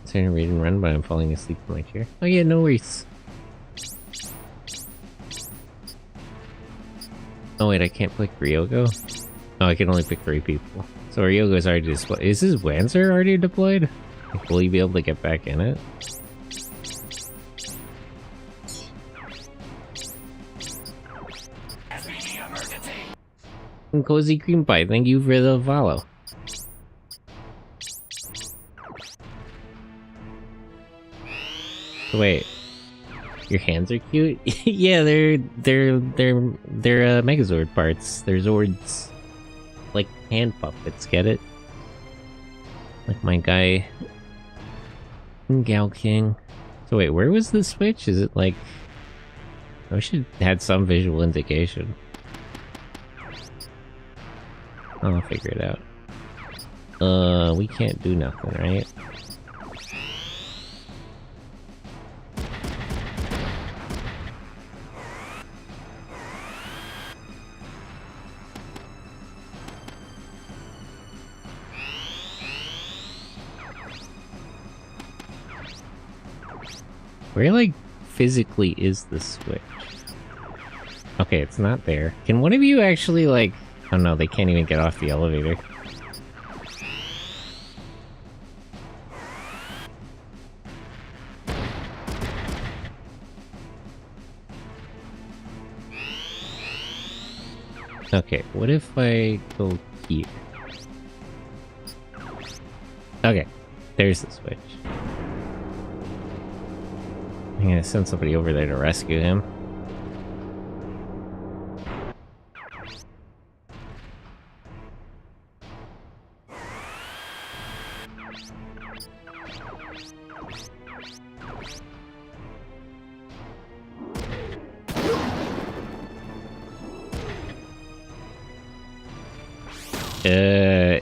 Trying to read and run, but I'm falling asleep in my chair. Oh yeah, no worries. Oh wait, I can't pick Ryogo? Oh, I can only pick 3 people. So Ryogo's already deployed. Is his Wanzer already deployed? Like, will he be able to get back in it? And Cozy Cream Pie, thank you for the follow. Wait, your hands are cute? Yeah, they're Megazord parts. They're Zords. Like hand puppets, get it? Like my guy Gal King. So wait, where was the switch? Is it like... I wish it had some visual indication. I'll figure it out. We can't do nothing, right? Where, like, physically is the switch? Okay, it's not there. Can one of you actually, like... Oh no, they can't even get off the elevator. Okay, what if I go here? Okay, there's the switch. I'm gonna send somebody over there to rescue him.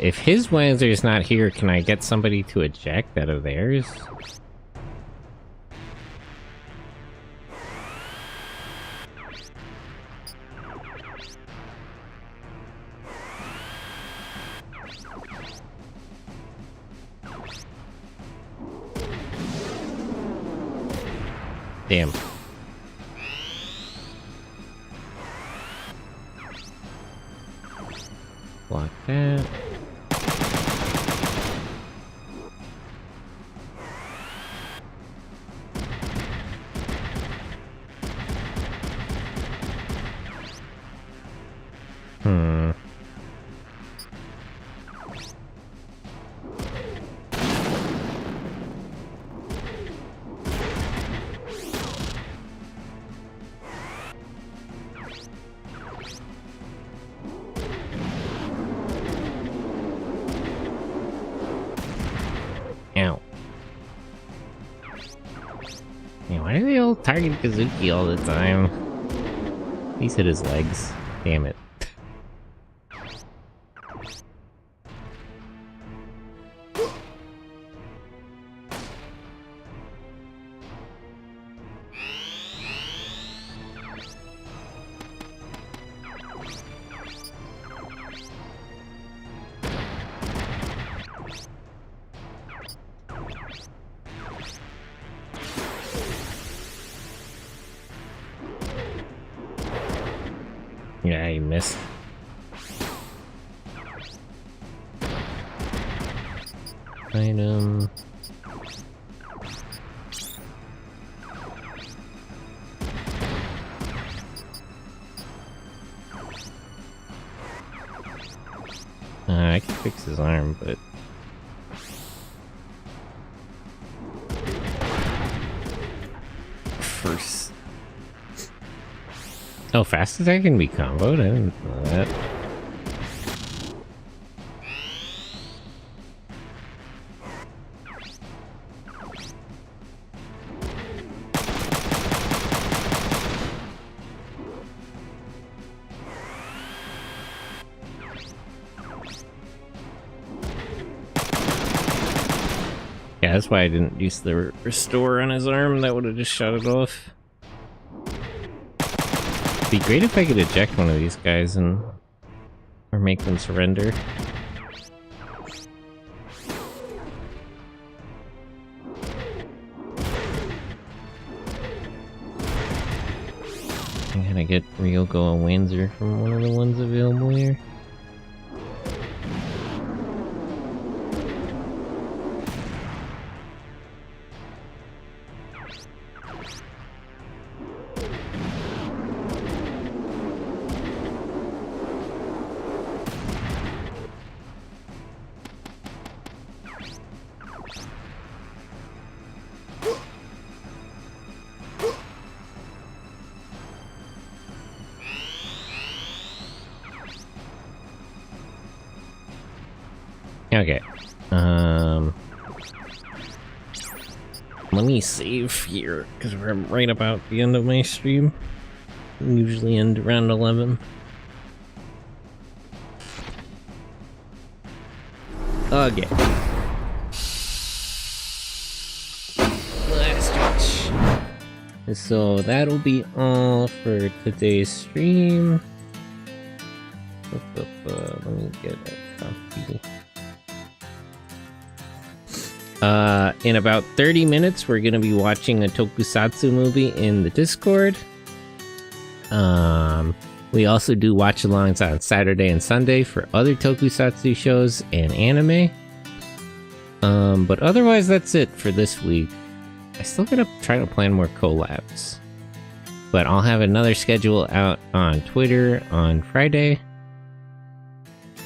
If his Wanzer is not here, can I get somebody to eject out of theirs? Damn. Block that. Ow. Man, why do they all target Kazuki all the time? He's hit his legs. Damn it. Yeah, you missed. Item. I can fix his arm, but... First... Oh, fast attack can be comboed? I didn't know that. Yeah, that's why I didn't use the restore on his arm. That would have just shot it off. It'd be great if I could eject one of these guys and... or make them surrender. I gotta get Ryoko and Wanzer from one of the ones available here. Okay. Let me save here, because we're right about the end of my stream. I usually end around 11. Okay. Last stretch. So that'll be all for today's stream. Let me get a copy. In about 30 minutes, we're gonna be watching a tokusatsu movie in the Discord. We also do watch-alongs on Saturday and Sunday for other tokusatsu shows and anime. But otherwise, that's it for this week. I still gotta try to plan more collabs. But I'll have another schedule out on Twitter on Friday.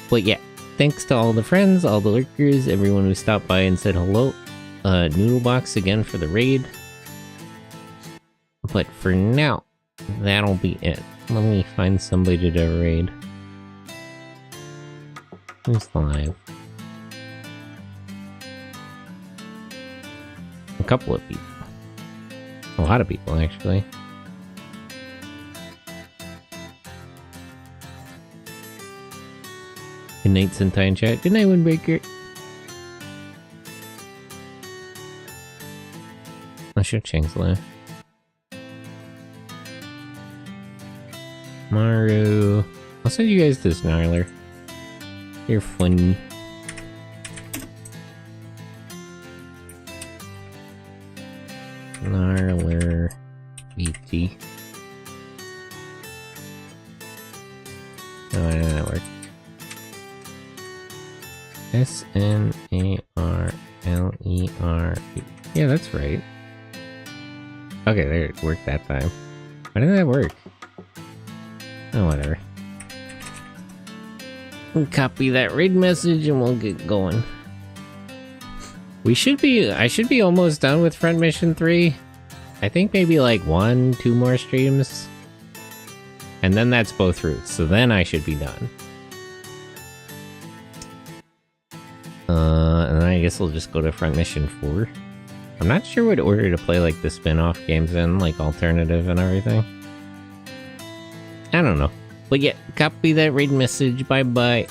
But yeah, thanks to all the friends, all the lurkers, everyone who stopped by and said hello. Noodlebox again for the raid. But for now, that'll be it. Let me find somebody to raid. Who's live? A couple of people. A lot of people, actually. Good night, Sentai in chat. Good night, Windbreaker. I'll show Chang's live. Maru. I'll send you guys this Gnarler. You're funny. Gnarler. BT. Oh, I know that works. S-N-A-R-L-E-R. Yeah, that's right. Okay, there, it worked that time. Why didn't that work? Oh, whatever. We'll copy that raid message and we'll get going. I should be almost done with Front Mission 3. I think maybe like 1-2 more streams. And then that's both routes, so then I should be done. And then I guess we'll just go to Front Mission 4. I'm not sure what order to play like the spin-off games in, like alternative and everything. I don't know. But yeah, copy that raid message. Bye-bye.